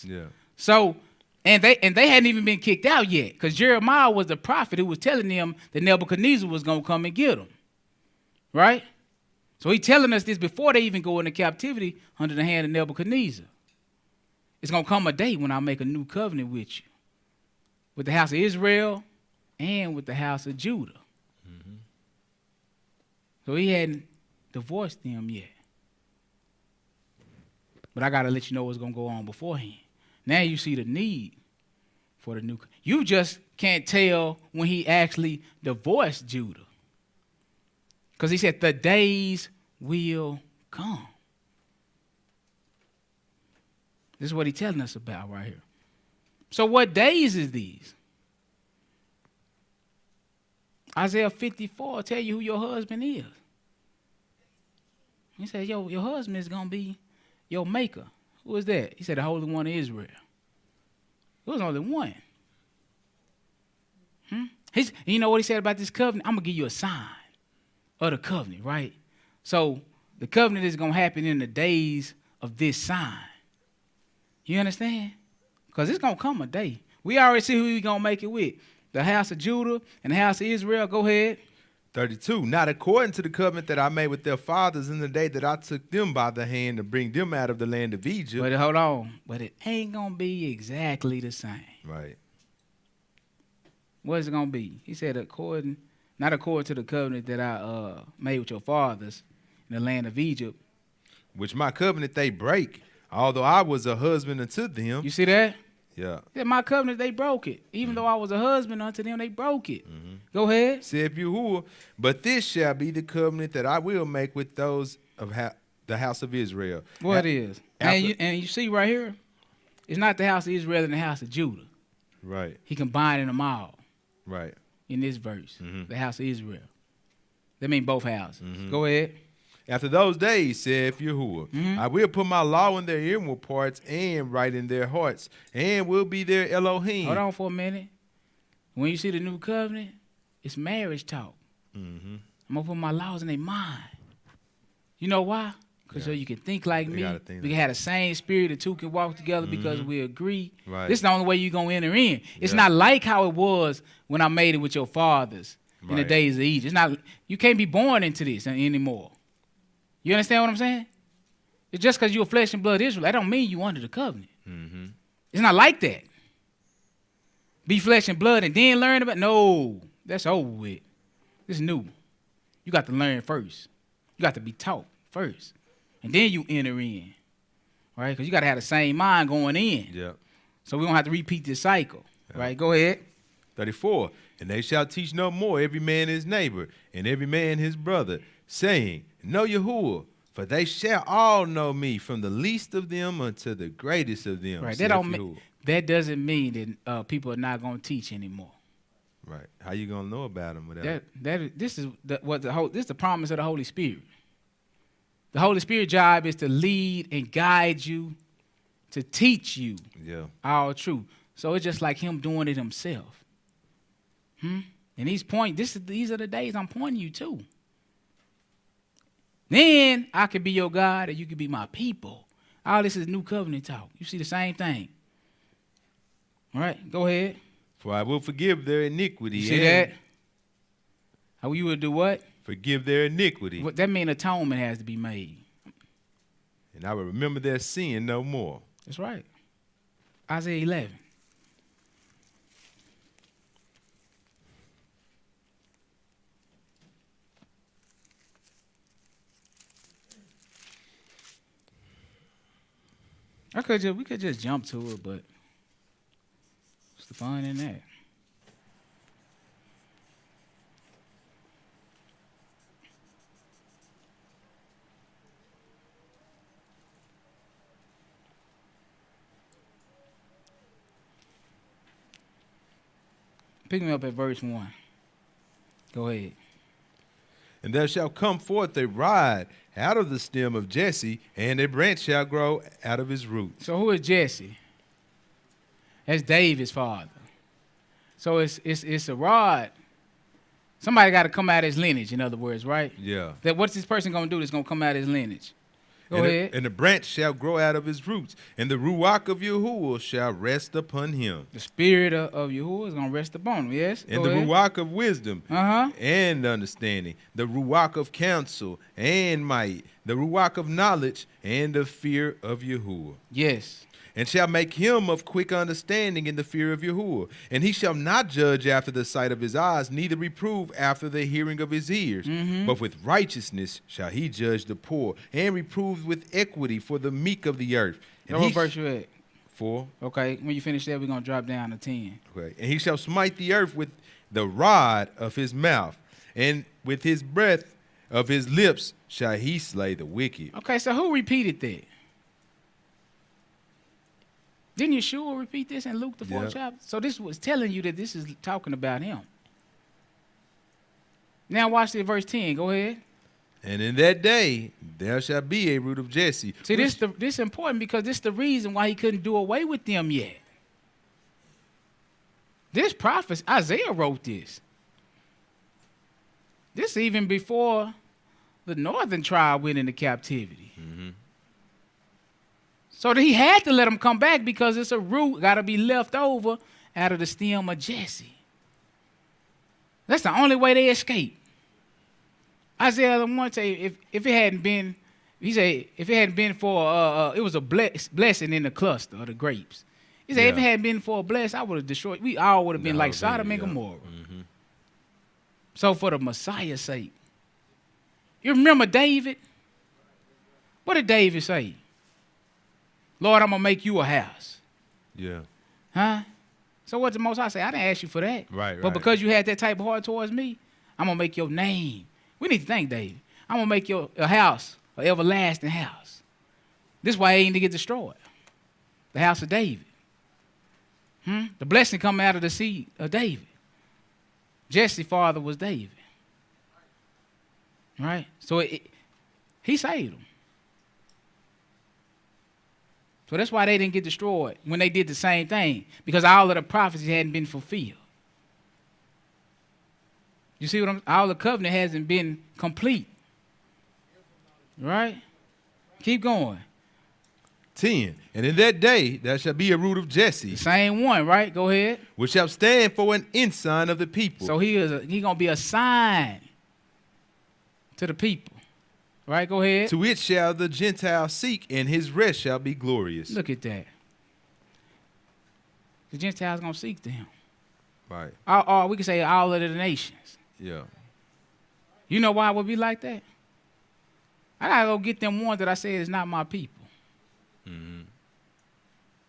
Yeah. So, and they hadn't even been kicked out yet, because Jeremiah was the prophet who was telling them that Nebuchadnezzar was going to come and get them. Right? So he's telling us this before they even go into captivity under the hand of Nebuchadnezzar. It's going to come a day when I make a new covenant with you, with the house of Israel and with the house of Judah. So he hadn't divorced them yet. But I got to let you know what's going to go on beforehand. Now you see the need for the new. You just can't tell when he actually divorced Judah. Because he said the days will come. This is what he's telling us about right here. So what days is these? Isaiah 54 tell you who your husband is. He said, your husband is going to be your maker. Who is that? He said, the Holy One of Israel. There was only one. You know what he said about this covenant? I'm going to give you a sign of the covenant, right? So the covenant is going to happen in the days of this sign. You understand? Because it's going to come a day. We already see who we're going to make it with. The house of Judah and the house of Israel. Go ahead. 32. Not according to the covenant that I made with their fathers in the day that I took them by the hand to bring them out of the land of Egypt. But hold on. But it ain't going to be exactly the same. Right. What is it going to be? He said, not according to the covenant that I made with your fathers in the land of Egypt. Which my covenant they break, although I was a husband unto them. You see that? Yeah. Yeah, my covenant, they broke it. Even though I was a husband unto them, they broke it. Go ahead. Saith Yahuwah, but this shall be the covenant that I will make with those of the house of Israel. What is? And you see right here, it's not the house of Israel and the house of Judah. Right. He combining them all. Right. In this verse, the house of Israel. That means both houses. Go ahead. After those days, saith Yahuwah, I will put my law in their inward parts and write in their hearts, and will be their Elohim. Hold on for a minute. When you see the new covenant, it's marriage talk. I'm going to put my laws in their mind. You know why? Because so you can think like me. We can have the same spirit. The two can walk together because we agree. Right. This is the only way you're going to enter in. It's not like how it was when I made it with your fathers in the days of Egypt. It's not. You can't be born into this anymore. You understand what I'm saying? It's just because you're a flesh and blood Israel. That don't mean you under the covenant. It's not like that. Be flesh and blood and then learn about. No, that's over with. This is new. You got to learn first. You got to be taught first. And then you enter in. Right? Because you got to have the same mind going in. Yeah. So we don't have to repeat this cycle. Right? Go ahead. 34. And they shall teach no more every man his neighbor, and every man his brother, saying, Know Yahuwah, for they shall all know me, from the least of them unto the greatest of them. Right. That doesn't mean that people are not going to teach anymore. Right. How you gonna know about them without? This is the promise of the Holy Spirit. The Holy Spirit job is to lead and guide you, to teach you all truth. So it's just like him doing it himself. And these are the days I'm pointing you to. Then I can be your God and you can be my people. All this is new covenant talk. You see the same thing. All right, go ahead. For I will forgive their iniquity. You see that? How you would do what? Forgive their iniquity. What that means atonement has to be made. And I will remember their sin no more. That's right. Isaiah 11. We could just jump to it, but what's the fun in that? Pick me up at verse 1. Go ahead. And there shall come forth a rod out of the stem of Jesse, and a branch shall grow out of his roots. So who is Jesse? That's David's father. So it's a rod. Somebody got to come out of his lineage, in other words, right? Yeah. That what's this person going to do that's going to come out of his lineage? Go ahead. And the branch shall grow out of his roots, and the ruach of Yahuwah shall rest upon him. The spirit of Yahuwah is going to rest upon him, yes? And the ruach of wisdom and understanding, the ruach of counsel and might, the ruach of knowledge and the fear of Yahuwah. Yes. And shall make him of quick understanding in the fear of Yahuwah. And he shall not judge after the sight of his eyes, neither reprove after the hearing of his ears. But with righteousness shall he judge the poor, and reprove with equity for the meek of the earth. And what verse you at? 4. Okay, when you finish that, we're going to drop down to 10. Okay. And he shall smite the earth with the rod of his mouth, and with his breath of his lips shall he slay the wicked. Okay, so who repeated that? Didn't Yeshua repeat this in Luke the 4th Yeah. chapter? So this was telling you that this is talking about him. Now watch this, verse 10. Go ahead. And in that day there shall be a root of Jesse. See, which- this is important because this is the reason why he couldn't do away with them yet. This prophet, Isaiah wrote this. This even before the northern tribe went into captivity. So that he had to let them come back because it's a root got to be left over out of the stem of Jesse. That's the only way they escape. Isaiah 1 say if it hadn't been, he said if it hadn't been for it was a blessing in the cluster of the grapes. He said if it Yeah. hadn't been for a blessing, I would have destroyed. We all would have been No, like Sodom and yeah. Gomorrah. So for the Messiah's sake, you remember David? What did David say? Lord, I'm gonna make you a house. Yeah. Huh? So what the Most High say? I didn't ask you for that. Right, But right. because you had that type of heart towards me, I'm gonna make your name. We need to thank David. I'm gonna make your a house, an everlasting house. This is why it ain't to get destroyed. The house of David. The blessing coming out of the seed of David. Jesse's father was David. Right? So he saved them. So that's why they didn't get destroyed when they did the same thing, because all of the prophecies hadn't been fulfilled. You see what all the covenant hasn't been complete. Right? Keep going. 10. And in that day there shall be a root of Jesse, The same one, right? Go ahead. which shall stand for an ensign of the people. So he gonna be a sign to the people. Right? Go ahead. To it shall the Gentiles seek, and his rest shall be glorious. Look at that. The Gentiles gonna seek them. Right. Or we can say all of the nations. Yeah. You know why it would be like that? I gotta go get them ones that I said is not my people.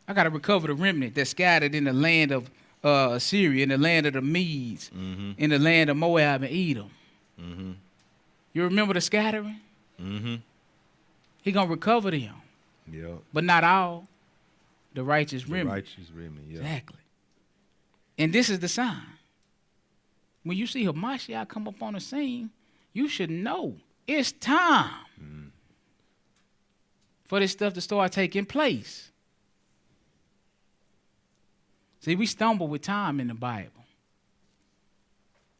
I gotta recover the remnant that's scattered in the land of Assyria, in the land of the Medes, in the land of Moab and Edom. You remember the scattering? He gonna recover them, Yeah. but not all. The righteous The remnant. righteous remnant. Yeah. Exactly. And this is the sign. When you see Hamashiach come up on the scene, you should know it's time for this stuff to start taking place. See, we stumble with time in the Bible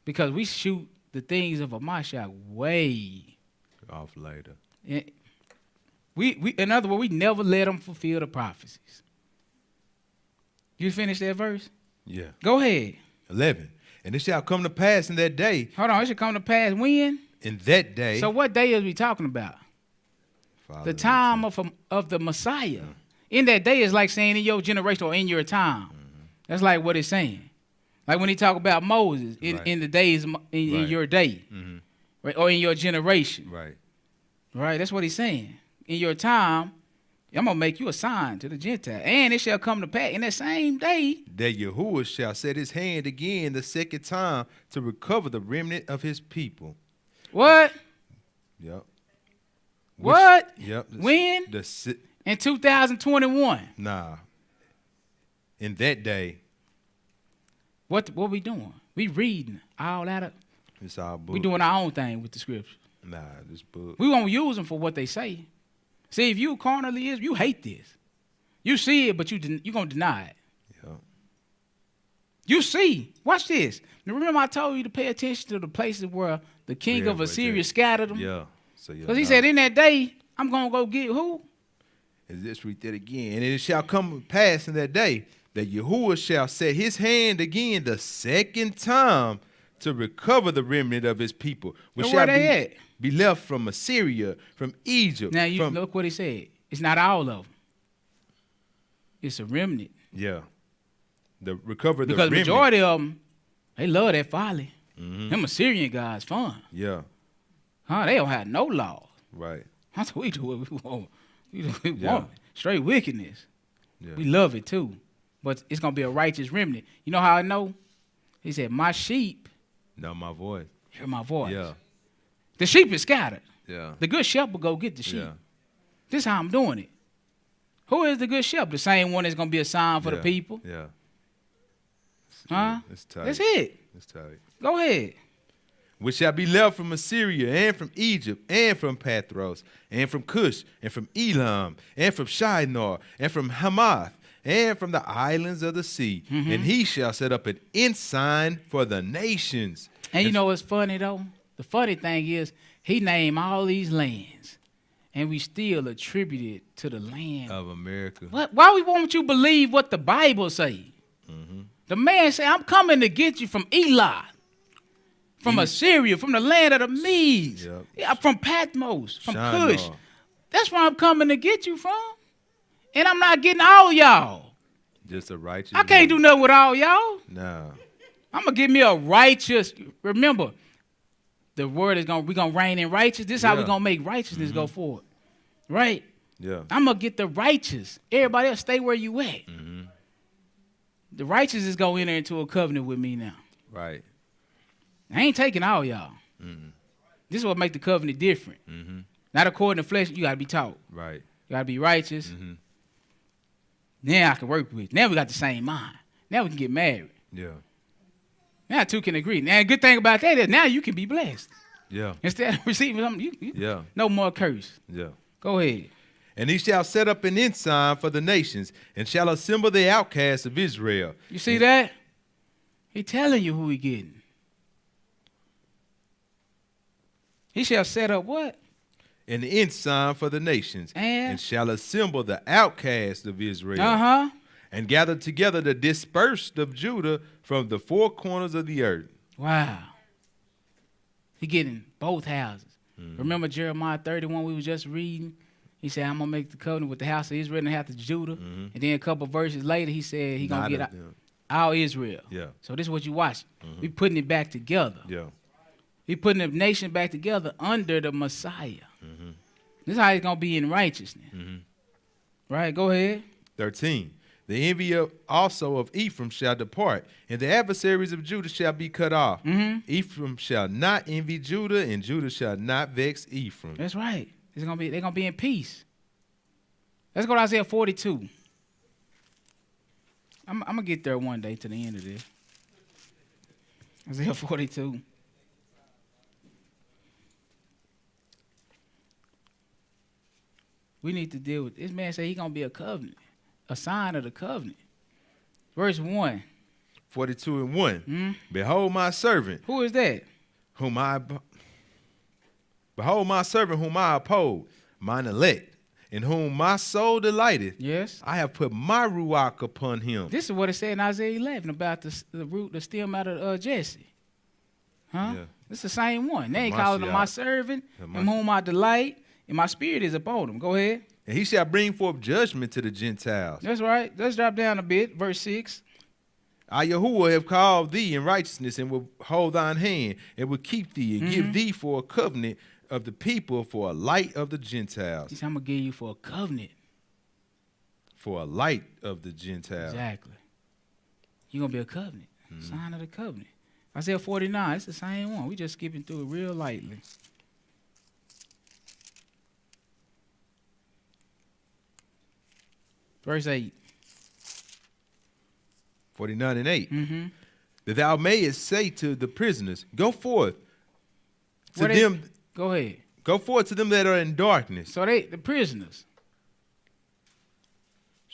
because we shoot the things of Hamashiach way. Off later. In other words, we never let them fulfill the prophecies. You finish that verse? Yeah. Go ahead. 11. And it shall come to pass in that day, Hold on, it should come to pass when? in that day. So what day is we talking about? Father, The time of the Messiah. In that day is like saying in your generation or in your time. That's like what it's saying. Like when he talk about Moses in, Right. in the days in Right. your day, right, or in your generation, Right. right? That's what he's saying. In your time, I'm gonna make you a sign to the Gentile, and it shall come to pass in that same day. That Yahuwah shall set his hand again the second time to recover the remnant of his people. What? Yep. What? Yep. When? The In 2021. nah. In that day, What we doing? We reading all that. it's our book. We doing our own thing with the scripture. Nah, this book. We won't use them for what they say. See, if you carnally is, you hate this. You see it, but you're going to deny it. Yep. You see. Watch this. Now, remember I told you to pay attention to the places where the king Yeah, of where Assyria they- scattered them. Yeah. So Because he said, in that day, I'm going to go get who? And let's read that again. And it shall come to pass in that day that Yahuwah shall set his hand again the second time to recover the remnant of his people, which Now, shall where they at? be left from Assyria, from Egypt. Now, you from, look what he said. It's not all of them. It's a remnant. Yeah. Recover the Because remnant. majority of them, they love that folly. Them Assyrian guys fun. Yeah. Huh? They don't have no law. Right. That's what we do what we want. We do what we Yeah. want. Straight wickedness. Yeah. We love it too. But it's going to be a righteous remnant. You know how I know? He said, my sheep Know my voice. hear my voice. Yeah. The sheep is scattered. Yeah. The good shepherd go get the sheep. Yeah. This is how I'm doing it. Who is the good shepherd? The same one that's going to be a sign for the people. Yeah. Huh? It's tight. That's it. It's tight. Go ahead. Which shall be left from Assyria, and from Egypt, and from Pathros, and from Cush, and from Elam, and from Shinar, and from Hamath, and from the islands of the sea. And he shall set up an ensign for the nations. And you know what's funny, though? The funny thing is, he named all these lands, and we still attribute it to the land. Of America. Why we won't you believe what the Bible say? The man said, I'm coming to get you from Eli, from Assyria, from the land of the Medes, Yep. yeah, from Patmos, from Shinar. Cush. That's where I'm coming to get you from. And I'm not getting all y'all. Just a righteous. I can't do nothing with all y'all. No. I'm going to give me a righteous. Remember, the word is we're going to reign in righteousness. This is how we're going to make righteousness go forward. Right? Yeah. I'm going to get the righteous. Everybody else, stay where you at. The righteous is going to enter into a covenant with me now. Right. I ain't taking all y'all. This is what make the covenant different. Not according to flesh, you got to be taught. Right. You got to be righteous. Now I can work with. Now we got the same mind. Now we can get married. Yeah. Now two can agree. Now the good thing about that is now you can be blessed. Yeah. Instead of receiving something, Yeah. no more curse. Yeah. Go ahead. And he shall set up an ensign for the nations, and shall assemble the outcasts of Israel. You see that? He telling you who he getting. He shall set up what? An ensign for the nations, And shall assemble the outcasts of Israel, Uh-huh. and gather together the dispersed of Judah from the four corners of the earth. Wow. He getting both houses. Remember Jeremiah 31 we was just reading? He said, I'm going to make the covenant with the house of Israel and the house of Judah. And then a couple verses later, he said he going to get all Israel. Yeah. So this is what you watch. We putting it back together. Yeah. We putting the nation back together under the Messiah. This is how it's going to be in righteousness. Right? Go ahead. 13. The envy also of Ephraim shall depart, and the adversaries of Judah shall be cut off. Ephraim shall not envy Judah, and Judah shall not vex Ephraim. That's right. They're going to be in peace. Let's go to Isaiah 42. I'm going to get there one day to the end of this. Isaiah 42. We need to deal with this man. Say he's going to be a covenant, a sign of the covenant. Verse 1. 42 and 1. Behold my servant, Who is that? behold my servant whom I uphold, mine elect, in whom my soul delighteth. Yes. I have put my ruach upon him. This is what it said in Isaiah 11 about the root, the stem out of Jesse. Huh? Yeah. It's the same one. They ain't calling him my servant, Yeah, in whom I delight, and my spirit is upon him. Go ahead. And he shall bring forth judgment to the Gentiles. That's right. Let's drop down a bit. Verse 6. I, Yahuwah, have called thee in righteousness, and will hold thine hand, and will keep thee, and give thee for a covenant of the people, for a light of the Gentiles. He said, I'm going to give you for a covenant. For a light of the Gentiles. Exactly. You're going to be a covenant. Sign of the covenant. Isaiah 49. It's the same one. We just skipping through it real lightly. Verse 8. 49 and 8. That thou mayest say to the prisoners, go forth to them. Go ahead. Go forth to them that are in darkness. So the prisoners,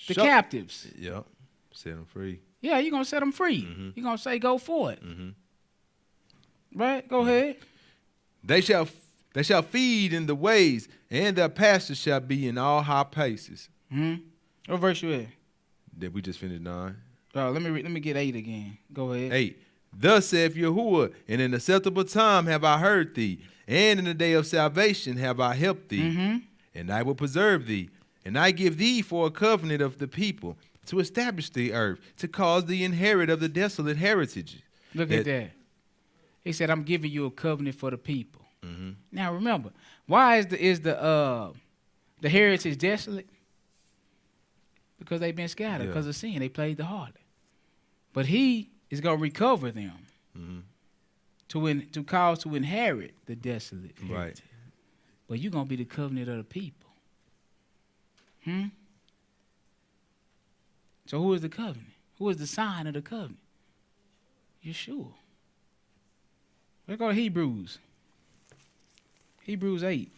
the Show- captives. Yep. Set them free. Yeah, you're going to set them free. You're going to say, go for it. Right? Go ahead. They shall feed in the ways, and their pastures shall be in all high places. What verse you at? That we just finished 9. Let me get 8 again. Go ahead. 8. Thus saith Yahuwah, in an acceptable time have I heard thee, and in the day of salvation have I helped thee. And I will preserve thee, and I give thee for a covenant of the people, to establish the earth, to cause thee inherit of the desolate heritage. Look at that. He said, I'm giving you a covenant for the people. Now remember, why is the heritage desolate? Because they've been scattered because of sin. They played the harlot. But he is going to recover them to cause to inherit the desolate heritage. Right. But you're going to be the covenant of the people. So who is the covenant? Who is the sign of the covenant? Yeshua. Let's go to Hebrews. Hebrews 8.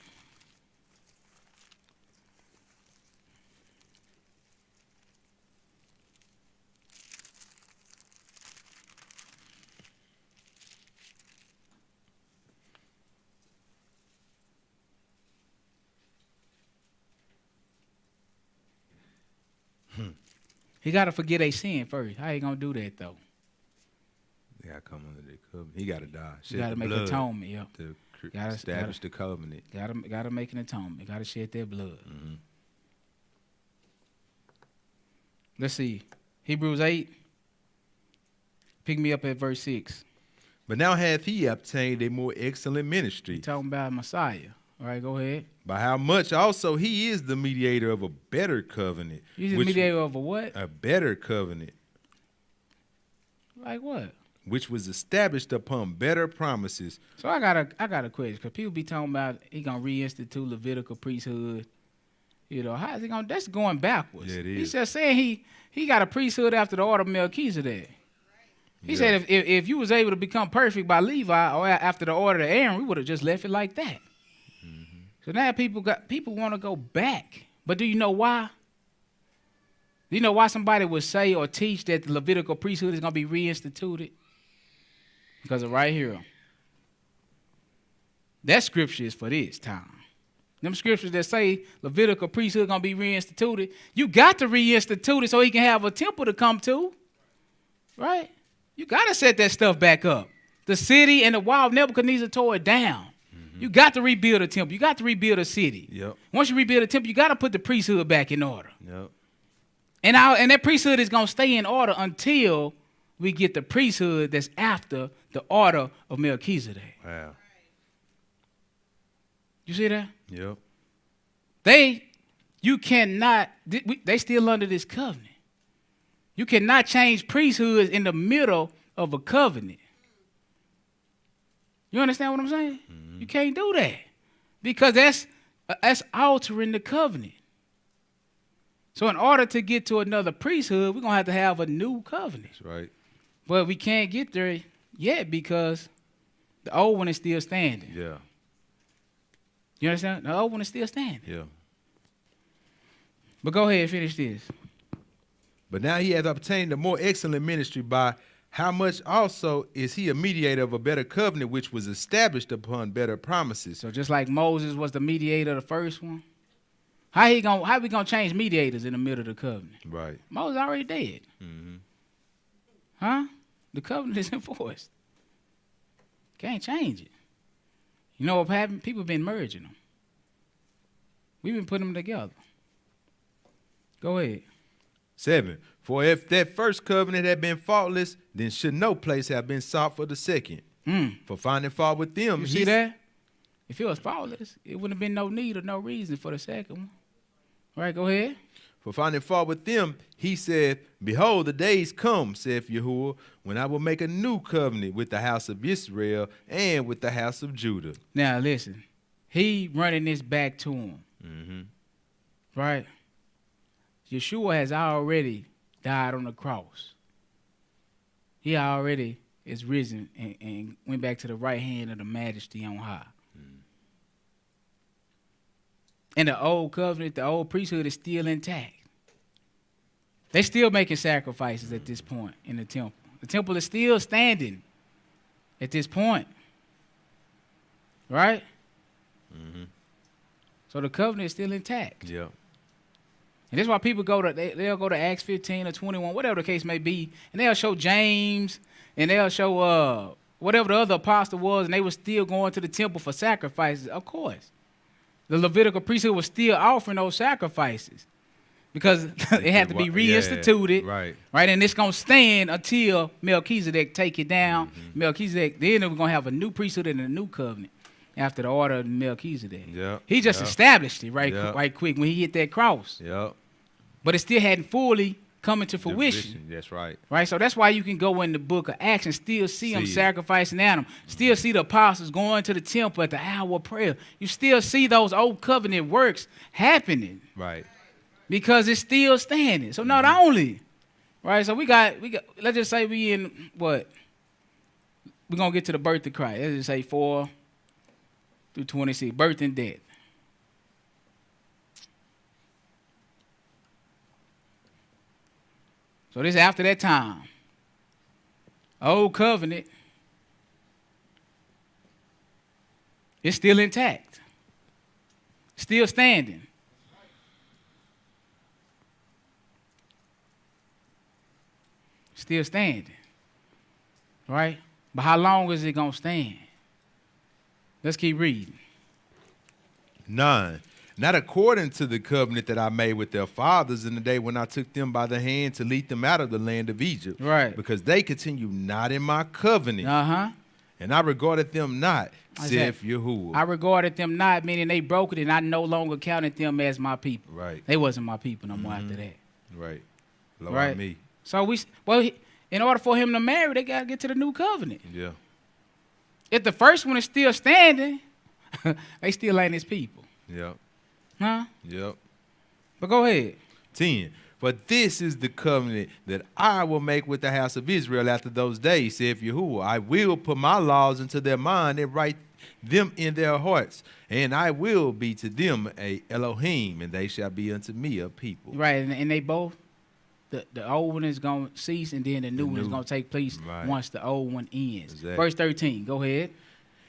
He got to forget a sin first. How you going to do that, though? They got to come under the covenant. He got to die. You got to make atonement, yeah. To Gotta- establish the covenant. Got to make an atonement. Got to shed their blood. Mhm. Let's see. Hebrews 8. Pick me up at verse 6. But now hath he obtained a more excellent ministry, Talking about Messiah. All right, go ahead. by how much also he is the mediator of a better covenant. You the which- mediator of a what? A better covenant, Like what? which was established upon better promises. So I got a question, because people be talking about he going to reinstitute Levitical priesthood. You know, how is he going to, that's going backwards. Yeah, it He is. said saying he got a priesthood after the order of Melchizedek. He Yeah. said if you was able to become perfect by Levi or after the order of Aaron, we would have just left it like that. So now people want to go back. But do you know why? Do you know why somebody would say or teach that the Levitical priesthood is going to be reinstituted? Because of right here. That scripture is for this time. Them scriptures that say Levitical priesthood going to be reinstituted, you got to reinstitute it so he can have a temple to come to. Right? You got to set that stuff back up. The city and the wall of Nebuchadnezzar tore it down. You got to rebuild a temple. You got to rebuild a city. Yep. Once you rebuild a temple, you got to put the priesthood back in order. Yep. And that priesthood is going to stay in order until we get the priesthood that's after the order of Melchizedek. Wow. You see that? Yep. You cannot, they still under this covenant. You cannot change priesthoods in the middle of a covenant. You understand what I'm saying? Mm-hmm. You can't do that because that's altering the covenant. So in order to get to another priesthood, we're going to have a new covenant. That's right. But we can't get there yet because the old one is still standing. Yeah. You understand? The old one is still standing. Yeah. But go ahead and finish this. But now he hath obtained a more excellent ministry, by how much also is he a mediator of a better covenant, which was established upon better promises. So just like Moses was the mediator of the first one, how we gonna change mediators in the middle of the covenant? Right. Moses already dead. Mm-hmm. Huh? The covenant is enforced. Can't change it. You know what happened? People been merging them. We've been putting them together. Go ahead. 7. For if that first covenant had been faultless, then should no place have been sought for the second. For finding fault with them. You see that? If it was faultless, it wouldn't have been no need or no reason for the second one. All right, go ahead. For finding fault with them, he said, Behold, the days come, saith Yahuwah, when I will make a new covenant with the house of Israel and with the house of Judah. Now listen, he running this back to him. Mm-hmm. Right? Yeshua has already died on the cross. He already is risen and went back to the right hand of the majesty on high. And the old covenant, the old priesthood is still intact. They still making sacrifices at this point in the temple. The temple is still standing at this point. Right? Mm-hmm. So the covenant is still intact. Yeah. And that's why people they'll go to Acts 15 or 21, whatever the case may be, and they'll show James, and they'll show whatever the other apostle was, and they were still going to the temple for sacrifices. Of course. The Levitical priesthood was still offering those sacrifices because it had to be reinstituted. Yeah, right. Right, and it's going to stand until Melchizedek take it down. Mm-hmm. Melchizedek, then we're going to have a new priesthood and a new covenant after the order of Melchizedek. Yeah, He just yeah. established it right quick when he hit that cross. Yeah. But it still hadn't fully come into fruition. That's right. Right? So that's why you can go in the book of Acts and still see them See it. sacrificing animals. Still see the apostles going to the temple at the hour of prayer. You still see those old covenant works happening Right. because it's still standing. So not only Right? So we got, let's just say we in what? We're going to get to the birth of Christ. Let's just say 4 through 26, birth and death. So this is after that time. Old covenant is still intact, still standing. Still standing. Right? But how long is it going to stand? Let's keep reading. 9. Not according to the covenant that I made with their fathers in the day when I took them by the hand to lead them out of the land of Egypt. Right. Because they continue not in my covenant. Uh-huh. And I regarded them not, saith Exactly. Yahuwah. I regarded them not, meaning they broke it, and I no longer counted them as my people. Right. They wasn't my people no more after that. Right. Lo Right. me. So in order for him to marry, they got to get to the new covenant. Yeah. If the first one is still standing, they still ain't his people. Yep. Huh? Yep. But go ahead. 10. But this is the covenant that I will make with the house of Israel after those days, saith Yahuwah. I will put my laws into their mind and write them in their hearts, and I will be to them a Elohim, and they shall be unto me a people. Right, and they both, the old one is going to cease, and then the new one is going to take place Right. once the old one ends. Exactly. Verse 13, go ahead.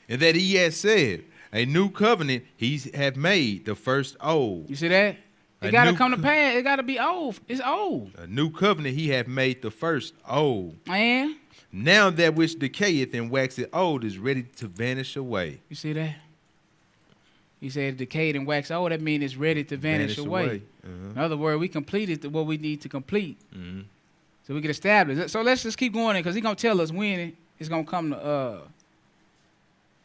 And that he has said, a new covenant he hath made, the first old. You see that? A It got to new come to pass. It got to be old. It's old. A new covenant he hath made, the first old. Man, Now that which decayeth and waxeth old is ready to vanish away. you see that? He said decayed and wax old. That means it's ready to vanish away. In other words, we completed what we need to complete. So we can establish. So let's just keep going because he's going to tell us when it's going to come to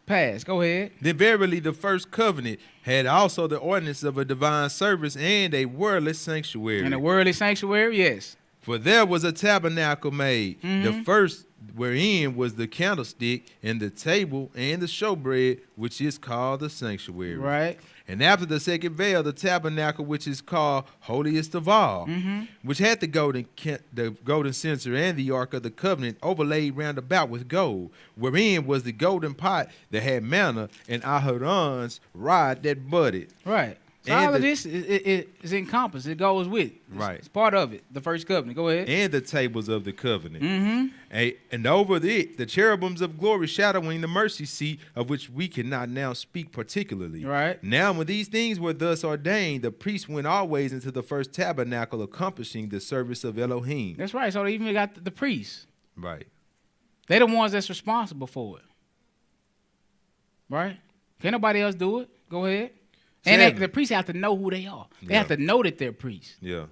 pass. Go ahead. Then verily the first covenant had also the ordinance of a divine service and a worldly sanctuary. In the worldly sanctuary, yes. For there was a tabernacle made, the first wherein was the candlestick and the table and the showbread, which is called the sanctuary. Right. And after the second veil, the tabernacle, which is called holiest of all, which had the golden censer and the ark of the covenant overlaid round about with gold, wherein was the golden pot that had manna and Aharon's rod that budded. Right. So And all of the- this is encompassed. It goes with. Right. It's part of it. The first covenant. Go ahead. And the tables of the covenant. And over it, the cherubims of glory shadowing the mercy seat, of which we cannot now speak particularly. Right. Now, when these things were thus ordained, the priest went always into the first tabernacle, accomplishing the service of Elohim. That's right. So they even got the priests. Right. They're the ones that's responsible for it. Right? Can't nobody else do it. Go ahead. And Seven. the priests have to know who they are. They Yeah. have to know that they're priests. Yeah.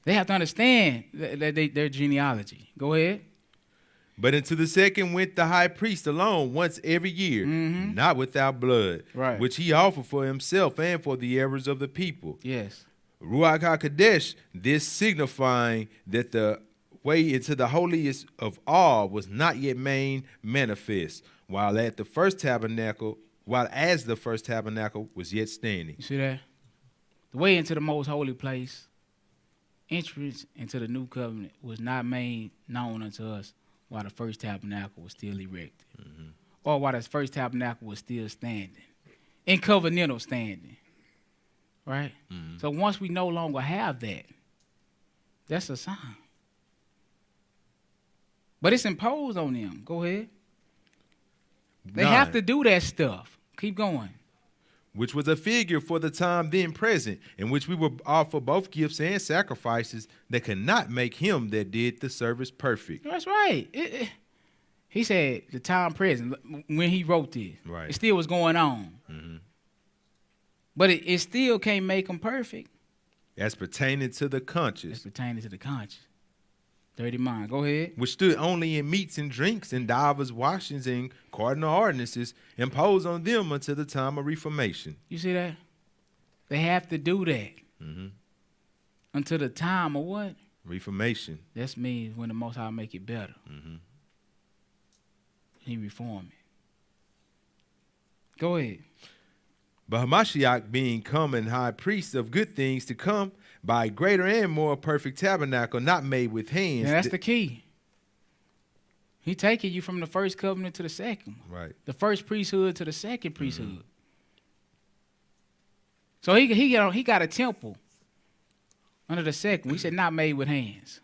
They have to understand their genealogy. Go ahead. But into the second went the high priest alone once every year, not without blood, Right. which he offered for himself and for the errors of the people. Yes. Ruach HaKodesh, this signifying that the way into the holiest of all was not yet made manifest, while as the first tabernacle was yet standing. You see that? The way into the most holy place, entrance into the new covenant was not made known unto us while the first tabernacle was still erected. Or while the first tabernacle was still standing. In covenantal standing. Right? So once we no longer have that, that's a sign. But it's imposed on them. Go ahead. They have 9, to do that stuff. Keep going. which was a figure for the time then present, in which we will offer both gifts and sacrifices that cannot make him that did the service perfect. That's right. He said the time present when he wrote this. Right. It still was going on. But it still can't make them perfect. As pertaining to the It's conscience, pertaining to the conscience. Dirty mind. Go ahead. which stood only in meats and drinks and divers washings and cardinal ordinances imposed on them until the time of Reformation. You see that? They have to do that. Until the time of what? Reformation. That means when the Most High make it better. He reform it. Go ahead. But Hamashiach being come and high priest of good things to come, by a greater and more perfect tabernacle, not made with hands. And that's the key. He taking you from the first covenant to the second one. Right. The first priesthood to the second priesthood. So he got a temple under the second. We said not made with hands.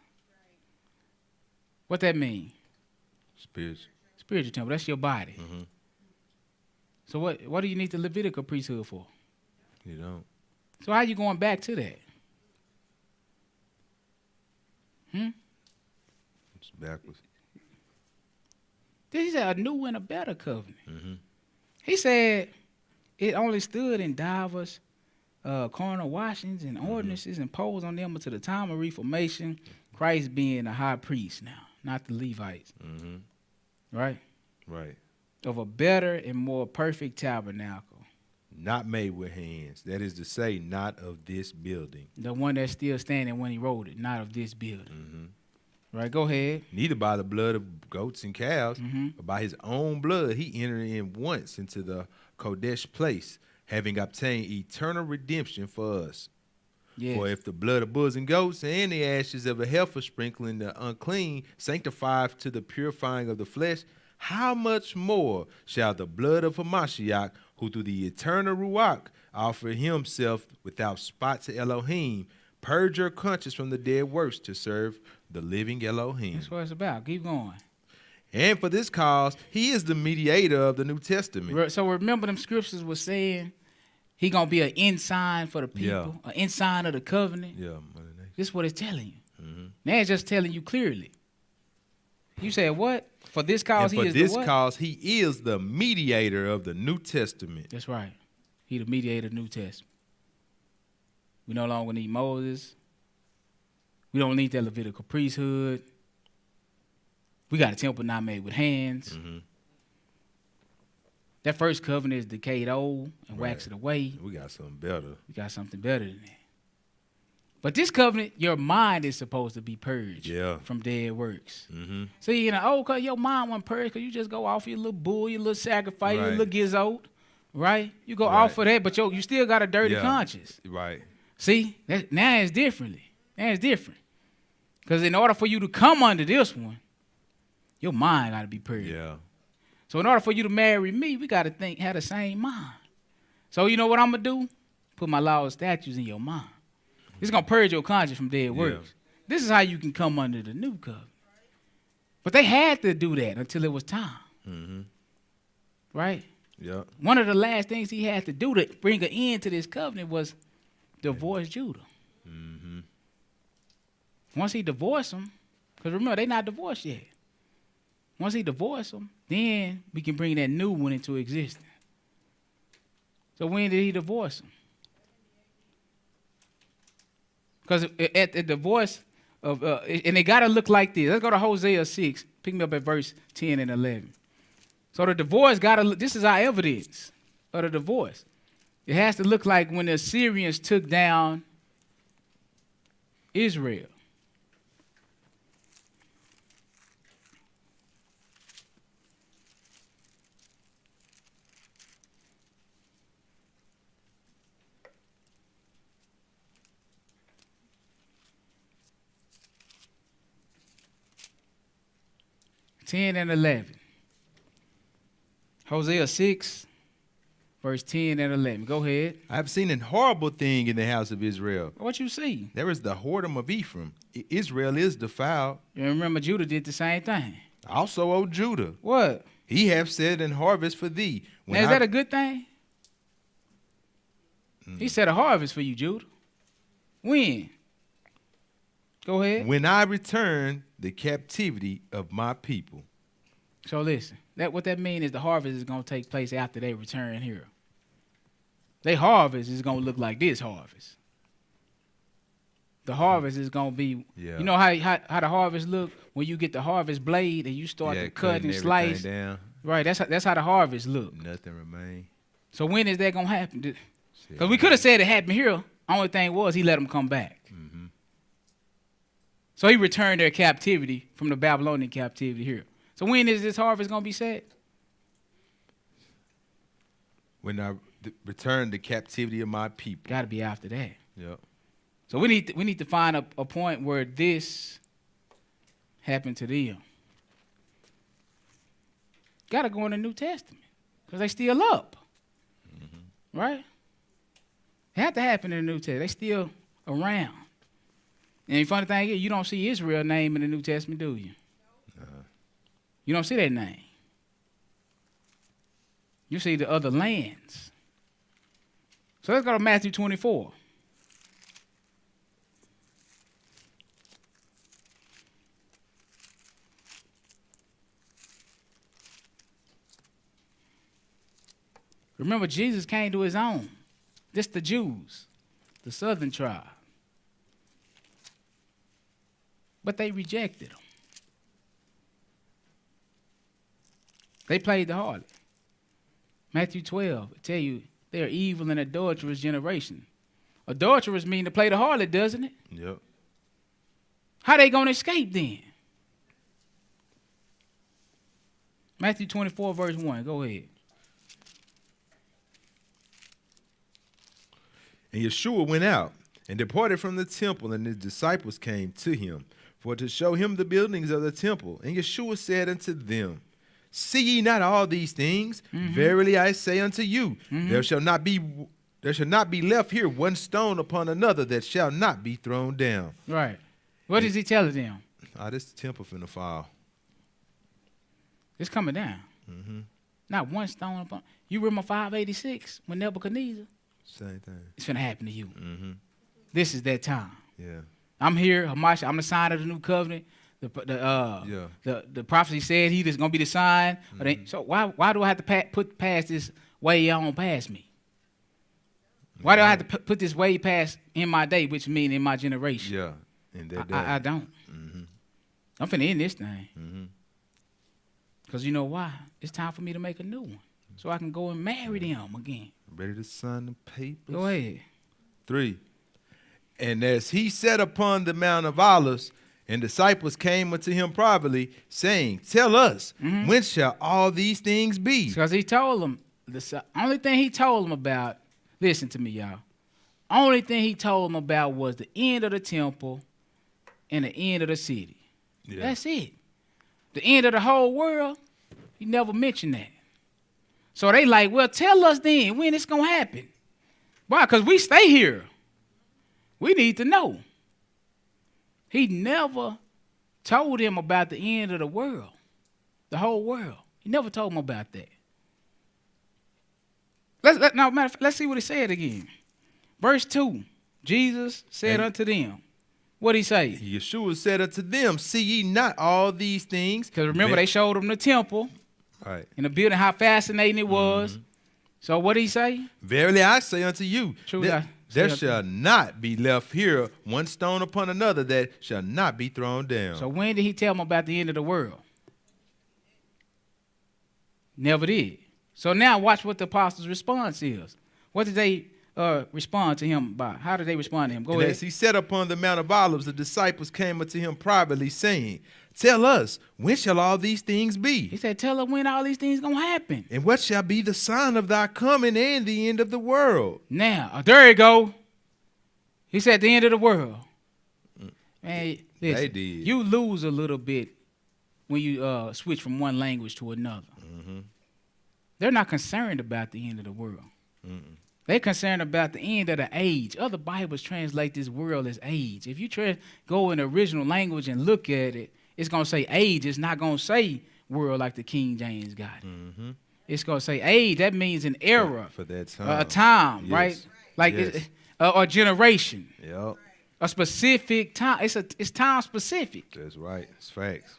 What that mean? Spiritual temple. That's your body. So what do you need the Levitical priesthood for? You don't. So how you going back to that? It's backwards. This is a new and a better covenant. He said it only stood in divers carnal washings and ordinances imposed on them until the time of Reformation, Christ being the high priest now, not the Levites. Right? Right. Of a better and more perfect tabernacle. Not made with hands. That is to say, not of this building. The one that's still standing when he wrote it, not of this building. Right, go ahead. Neither by the blood of goats and calves, but by his own blood he entered in once into the Kodesh place, having obtained eternal redemption for us. Yes. For if the blood of bulls and goats and the ashes of a heifer sprinkling the unclean sanctify to the purifying of the flesh, how much more shall the blood of Hamashiach, who through the eternal Ruach offered himself without spot to Elohim, purge your conscience from the dead works to serve the living Elohim. That's what it's about. Keep going. And for this cause, he is the mediator of the New Testament. So remember them scriptures was saying he going to be an ensign for the people, an ensign of the covenant. Yeah. This is what it's telling you. Now it's just telling you clearly. You said what? For this cause, And he for is this the what? cause, he is the mediator of the New Testament. That's right. He the mediator of the New Testament. We no longer need Moses. We don't need that Levitical priesthood. We got a temple not made with hands. That first covenant is decayed old and waxed away. We got something better. We got something better than that. But this covenant, your mind is supposed to be purged from dead works. See, cause your mind wasn't purged because you just go off your little bull, your little sacrifice, your little gizot, right? You go off for that, but you still got a dirty conscience. Right. See, now it's differently. Now it's different. Because in order for you to come under this one, your mind got to be purged. Yeah. So in order for you to marry me, we got to have the same mind. So you know what I'm going to do? Put my laws and statutes in your mind. It's going to purge your conscience from dead works. This is how you can come under the new covenant. But they had to do that until it was time. Right? Yeah. One of the last things he had to do to bring an end to this covenant was divorce Judah. Once he divorced them, because remember, they're not divorced yet. Once he divorced them, then we can bring that new one into existence. So when did he divorce them? Because at the divorce of, and it got to look like this. Let's go to Hosea 6. Pick me up at verse 10 and 11. So the divorce got to look, this is our evidence of the divorce. It has to look like when the Assyrians took down Israel. (10 and 11). Hosea 6, verse 10 and 11. Go ahead. I have seen an horrible thing in the house of Israel. What you see? There is the whoredom of Ephraim. Israel is defiled. You remember Judah did the same thing. Also, O Judah, What? he have said an harvest for thee. Now, is that a good thing? He said a harvest for you, Judah. When? Go ahead. When I return the captivity of my people. So listen, what that means is the harvest is going to take place after they return here. Their harvest is going to look like this harvest. The harvest is going to be, you know how the harvest look when you get the harvest blade and you start to cut and slice. Down. Right, that's how the harvest look. Nothing remain. So when is that going to happen? Because we could have said it happened here. Only thing was he let them come back. So he returned their captivity from the Babylonian captivity here. So when is this harvest going to be set? When I return the captivity of my people. Got to be after that. Yep. So we need to find a point where this happened to them. Got to go in the New Testament because they still up, right? It had to happen in the New Testament. They still around. And the funny thing is, you don't see Israel's name in the New Testament, do you? You don't see that name. You see the other lands. So let's go to Matthew 24. Remember, Jesus came to his own. This the Jews, the southern tribe. But they rejected him. They played the harlot. Matthew 12, I tell you, they are evil and adulterous generation. Adulterous mean to play the harlot, doesn't it? Yep. How they going to escape then? Matthew 24, verse 1. Go ahead. And Yeshua went out and departed from the temple, and his disciples came to him for to show him the buildings of the temple. And Yeshua said unto them, See ye not all these things? Verily I say unto you, there shall not be left here one stone upon another that shall not be thrown down. Right. What is he telling them? This temple finna fall. It's coming down. Not one stone upon. You remember 586 when Nebuchadnezzar? Same thing. It's finna happen to you. This is that time. Yeah. I'm here, Hamashiach. I'm the sign of the new covenant. The prophecy said he is going to be the sign. So why do I have to put past this way on past me? Why do I have to put this way past in my day, which means in my generation? Yeah, in that day. I don't. I'm finna end this thing. Because you know why? It's time for me to make a new one. So I can go and marry them again. Ready to sign the papers? Go ahead. 3. And as he sat upon the Mount of Olives, and disciples came unto him privately, saying, Tell us, when shall all these things be? Because he told them, the only thing he told them about, listen to me, y'all. Only thing he told them about was the end of the temple and the end of the city. Yeah. That's it. The end of the whole world, he never mentioned that. So they like, well, tell us then when it's going to happen. Why? Because we stay here. We need to know. He never told him about the end of the world, the whole world. He never told him about that. Let's see what he said again. Verse 2, Jesus said unto them, what'd he say? Yeshua said unto them, See ye not all these things? Because remember, they showed him the temple. Right. In the building, how fascinating it was. So what did he say? Verily I say unto you, there say shall not be left here one stone upon another that shall not be thrown down. So when did he tell them about the end of the world? Never did. So now watch what the apostles' response is. What did they respond to him by? How did they respond to him? Go and ahead. As he sat upon the Mount of Olives, the disciples came unto him privately, saying, Tell us, when shall all these things be? He said, tell us when all these things going to happen. And what shall be the sign of thy coming and the end of the world? Now, there you go. He said the end of the world. Man, listen, They did. You lose a little bit when you switch from one language to another. They're not concerned about the end of the world. They're concerned about the end of the age. Other Bibles translate this world as age. If you go in the original language and look at it, it's going to say age. It's not going to say world like the King James got it. It's going to say age. That means an era. For that time. A time, Yes. right? Like Yes. a generation. Yep. A specific time. It's time specific. That's right. It's facts.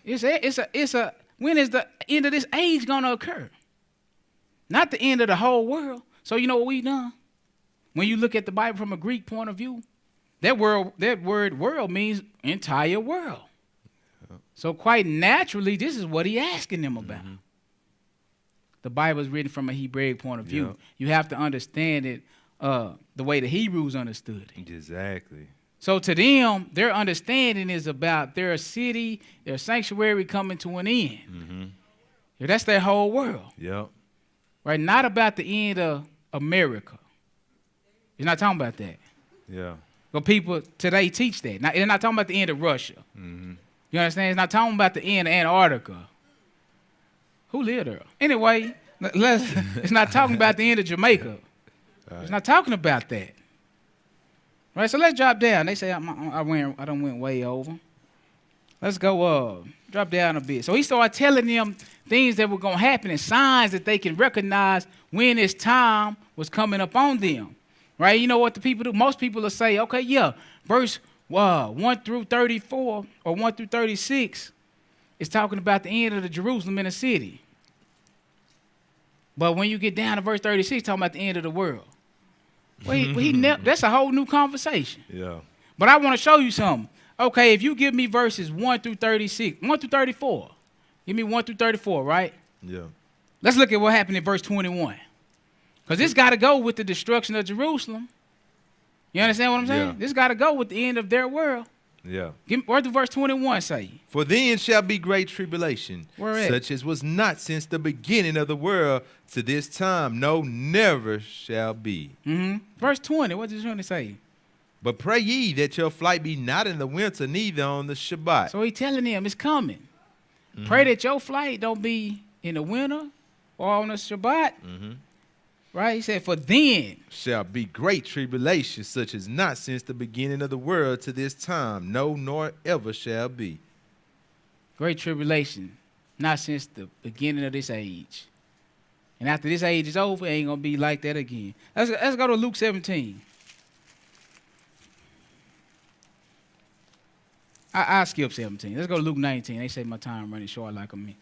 When is the end of this age going to occur? Not the end of the whole world. So you know what we done? When you look at the Bible from a Greek point of view, that word world means entire world. So quite naturally, this is what he asking them about. The Bible is written from a Hebraic point of view. Yep. You have to understand it the way the Hebrews understood it. Exactly. So to them, their understanding is about their city, their sanctuary coming to an end. Yeah, that's their whole world. Yep. Right? Not about the end of America. He's not talking about that. Yeah. But people today teach that. Now, they're not talking about the end of Russia. Mm-hmm. You understand? It's not talking about the end of Antarctica. Who lived there? Anyway, it's not talking about the end of Jamaica. It's not talking about that. Right, so let's drop down. They say I done went way over. Let's go drop down a bit. So he started telling them things that were going to happen and signs that they can recognize when his time was coming up on them. Right? You know what the people do? Most people will say, okay, yeah, verse 1 through 34 or 1 through 36 is talking about the end of the Jerusalem in the city. But when you get down to verse 36, talking about the end of the world. Well, that's a whole new conversation. Yeah. But I want to show you something. Okay, if you give me verses 1 through 36, 1 through 34. Give me 1 through 34, right? Yeah. Let's look at what happened in verse 21. Because this got to go with the destruction of Jerusalem. You understand what I'm saying? Yeah. This got to go with the end of their world. Yeah. What does verse 21 say? For then shall be great tribulation, Where at? such as was not since the beginning of the world to this time, no, never shall be. Verse 20, what does 20 say? But pray ye that your flight be not in the winter, neither on the Shabbat. So he's telling them it's coming. Pray that your flight don't be in the winter or on the Shabbat. Right? He said, for then Shall be great tribulation, such as not since the beginning of the world to this time, no, nor ever shall be. great tribulation, not since the beginning of this age. And after this age is over, it ain't going to be like that again. Let's go to Luke 17. I skip 17. Let's go to Luke 19. They say my time running short like a me.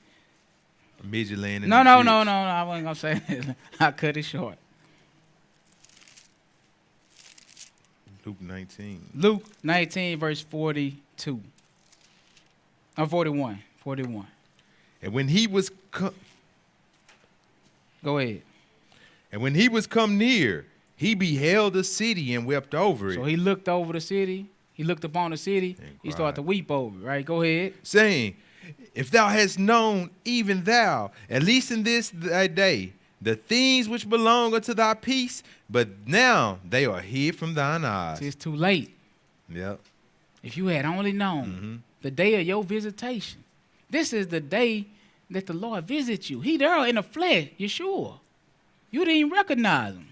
A midget laying in No. the ditch. I wasn't going to say that. I cut it short. Luke 19. Luke 19, verse 42. Or 41. 41. And when he was Go ahead. And when he was come near, he beheld the city and wept over it, So he looked over the city. He looked upon the city. And He started to weep over it, right? Go ahead. saying, If thou hadst known, even thou, at least in this thy day, the things which belong unto thy peace, but now they are hid from thine eyes. See, it's too late. Yep. If you had only known the day of your visitation. This is the day that the Lord visits you. He there in the flesh, Yeshua. You didn't even recognize him.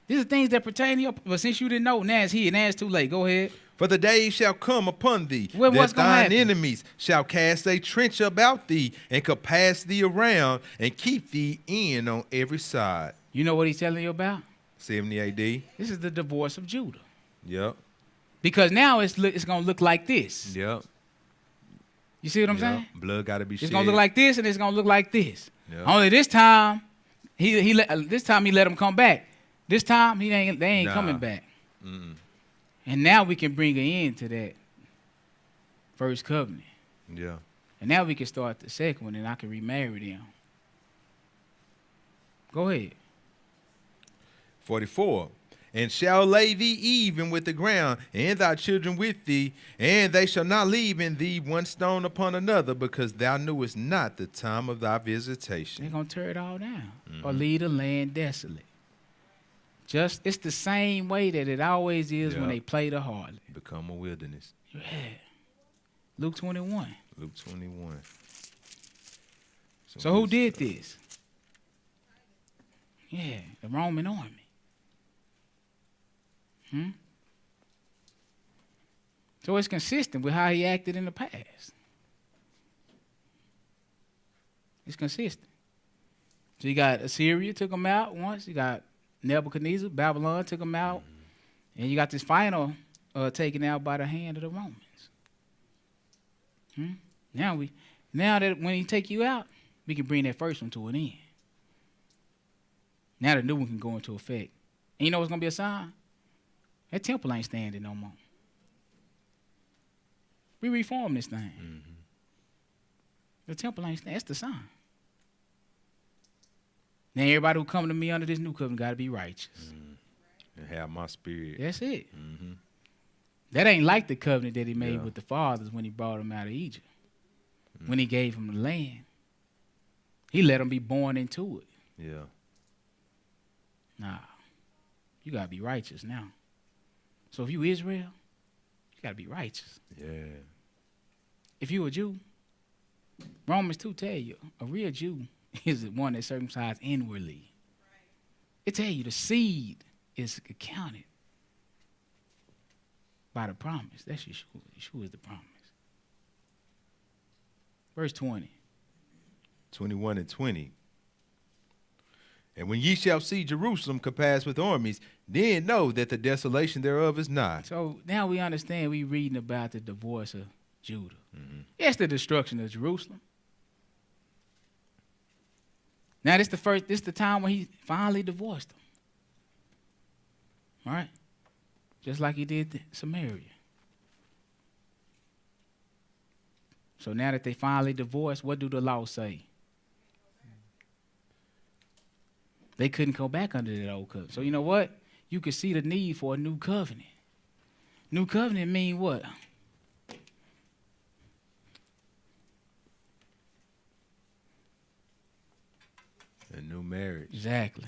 These are things that pertain to you, but since you didn't know, now it's here, now it's too late. Go ahead. For the days shall come upon thee, Well, what's that gonna thine happen? enemies shall cast a trench about thee, and compass thee around, and keep thee in on every side. You know what he's telling you about? 70 AD. This is the divorce of Judah. Yep. Because now it's going to look like this. Yep. You see what I'm saying? Blood got to be shed. It's going to look like this, and it's going to look like this. Yeah. Only this time, he let them come back. This time, they ain't coming back. And now we can bring an end to that first covenant. Yeah. And now we can start the second one, and I can remarry them. Go ahead. 44. And shall lay thee even with the ground, and thy children with thee, and they shall not leave in thee one stone upon another, because thou knewest not the time of thy They're visitation. going to tear it all down or leave the land desolate. It's the same way that it always is when Yeah. they play the harlot. Become a wilderness. Yeah. Luke 21. Luke 21. So who did this? Yeah, the Roman army. So it's consistent with how he acted in the past. It's consistent. So you got Assyria took him out once. You got Nebuchadnezzar, Babylon took him out. And you got this final taken out by the hand of the Romans. Now that when he take you out, we can bring that first one to an end. Now the new one can go into effect. And you know what's going to be a sign? That temple ain't standing no more. We reformed this thing. The temple ain't standing. That's the sign. Now everybody who come to me under this new covenant got to be righteous. And have my spirit. That's it. That ain't like the covenant that he made Yeah. with the fathers when he brought them out of Egypt. When he gave them the land. He let them be born into it. Yeah. Nah. You got to be righteous now. So if you Israel, you got to be righteous. Yeah. If you a Jew, Romans 2 tell you, a real Jew is the one that's circumcised inwardly. It tell you the seed is accounted by the promise. That's Yeshua. Yeshua is the promise. Verse 20. 21 and 20. And when ye shall see Jerusalem compassed with armies, then know that the desolation thereof is nigh. So now we understand we reading about the divorce of Judah. It's the destruction of Jerusalem. Now this the time when he finally divorced them. All right? Just like he did Samaria. So now that they finally divorced, what do the law say? They couldn't go back under that old covenant. So you know what? You could see the need for a new covenant. New covenant mean what? A new marriage. Exactly.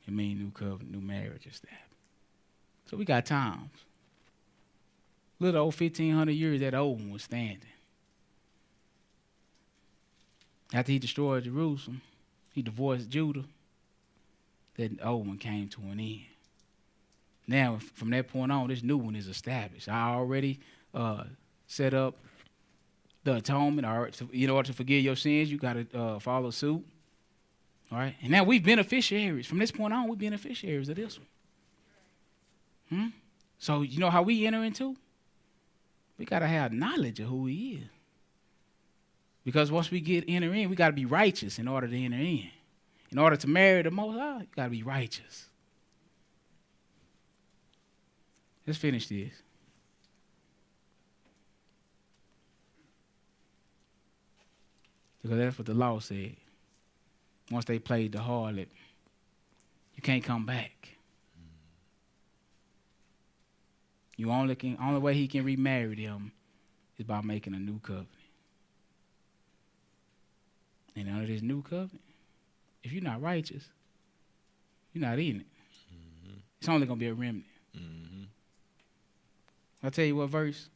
It mean new covenant, new marriage is that. So we got times. Little old 1,500 years that old one was standing. After he destroyed Jerusalem, he divorced Judah, that old one came to an end. Now, from that point on, this new one is established. I already set up the atonement. In order to forgive your sins, you got to follow suit. All right? And now we've beneficiaries. From this point on, we're beneficiaries of this one. So you know how we enter into? We got to have knowledge of who he is. Because once we enter in, we got to be righteous in order to enter in. In order to marry the Most High, you got to be righteous. Let's finish this. Because that's what the law said. Once they played the harlot, you can't come back. Only way he can remarry them is by making a new covenant. And under this new covenant, if you're not righteous, you're not in it. It's only going to be a remnant. I'll tell you what verse.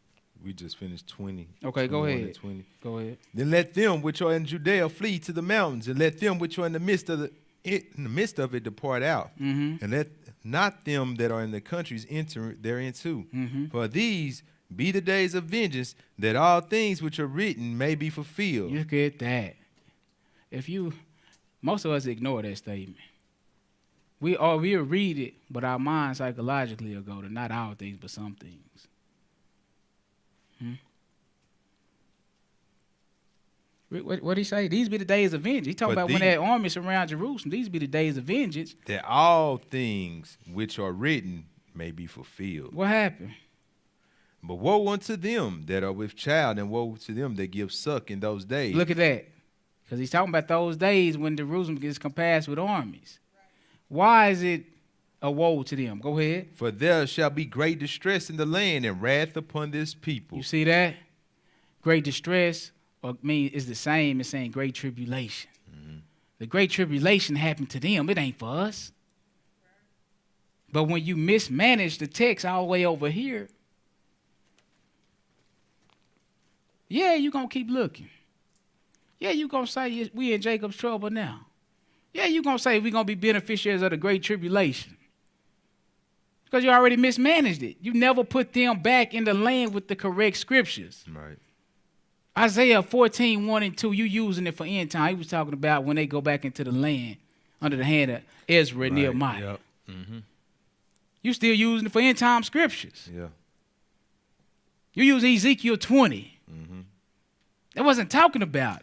We just finished 20. Okay, go ahead. 20. Go ahead. Then let them which are in Judea flee to the mountains, and let them which are in the midst of it depart out, and let not them that are in the countries enter thereinto. For these be the days of vengeance, that all things which are written may be fulfilled. Look at that. Most of us ignore that statement. We'll read it, but our mind psychologically will go to not all things, but some things. What did he say? These be the days of vengeance. He talking about when that army surround Jerusalem. These be the days of vengeance. That all things which are written may be fulfilled. What happened? But woe unto them that are with child, and woe to them that give suck in those days. Look at that. Because he's talking about those days when Jerusalem gets compassed with armies. Why is it a woe to them? Go ahead. For there shall be great distress in the land, and wrath upon this people. You see that? Great distress is the same as saying great tribulation. The great tribulation happened to them. It ain't for us. But when you mismanage the text all the way over here, yeah, you're going to keep looking. Yeah, you're going to say we in Jacob's trouble now. Yeah, you're going to say we're going to be beneficiaries of the great tribulation. Because you already mismanaged it. You never put them back in the land with the correct scriptures. Right. Isaiah 14, 1 and 2, you using it for end time. He was talking about when they go back into the land under the hand of Ezra and Nehemiah. Yep. You still using it for end time scriptures. Yeah. You use Ezekiel 20. That wasn't talking about.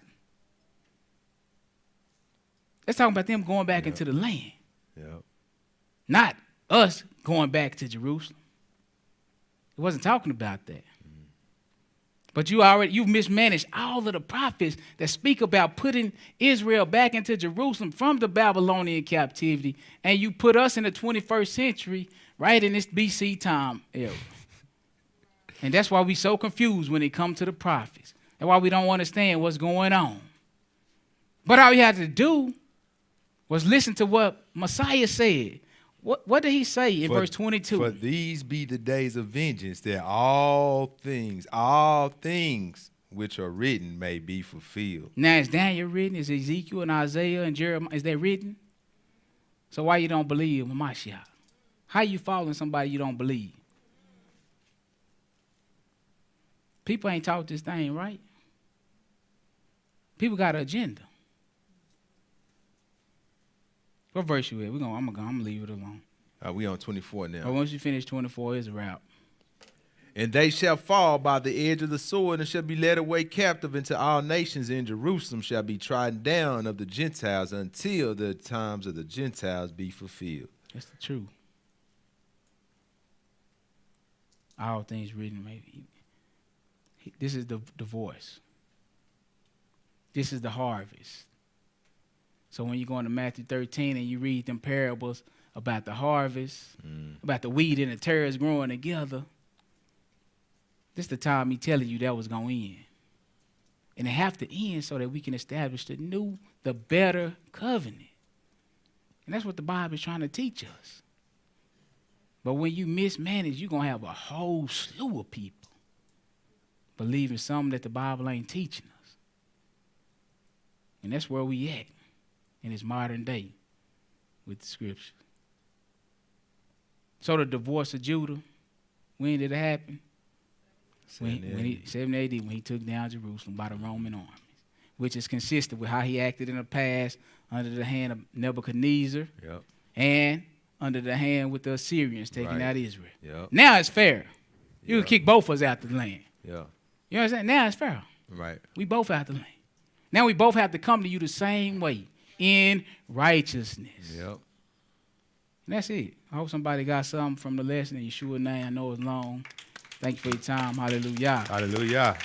That's talking about them going back into the land. Yep. Not us going back to Jerusalem. It wasn't talking about that. But you've mismanaged all of the prophets that speak about putting Israel back into Jerusalem from the Babylonian captivity, and you put us in the 21st century right in this BC time era. And that's why we so confused when it comes to the prophets. That's why we don't understand what's going on. But all we had to do was listen to what Messiah said. What did he say in verse 22? For these be the days of vengeance, that all things which are written may be fulfilled. Now, is Daniel written? Is Ezekiel and Isaiah and Jeremiah, is they written? So why you don't believe in Mashiach? How you following somebody you don't believe? People ain't taught this thing, right? People got an agenda. What verse you at? I'm gonna leave it alone. We on 24 now. But once you finish 24, it's a wrap. And they shall fall by the edge of the sword, and shall be led away captive into all nations, and Jerusalem shall be trodden down of the Gentiles until the times of the Gentiles be fulfilled. That's the truth. All things written, maybe. This is the voice. This is the harvest. So when you go into Matthew 13 and you read them parables about the harvest, about the wheat and the tares growing together, this is the time he telling you that was going to end. And it have to end so that we can establish the better covenant. And that's what the Bible is trying to teach us. But when you mismanage, you're going to have a whole slew of people believing something that the Bible ain't teaching us. And that's where we at in this modern day with the scripture. So the divorce of Judah, when did it happen? 70 AD, when he took down Jerusalem by the Roman armies, which is consistent with how he acted in the past under the hand of Nebuchadnezzar and under the hand with the Assyrians taking out Israel. Now it's fair. You can kick both of us out the land. You know what I'm saying? Now it's fair. Right. We both out the land. Now we both have to come to you the same way, in righteousness. And that's it. I hope somebody got something from the lesson in Yeshua's name. I know it's long. Thank you for your time. Hallelujah. Hallelujah.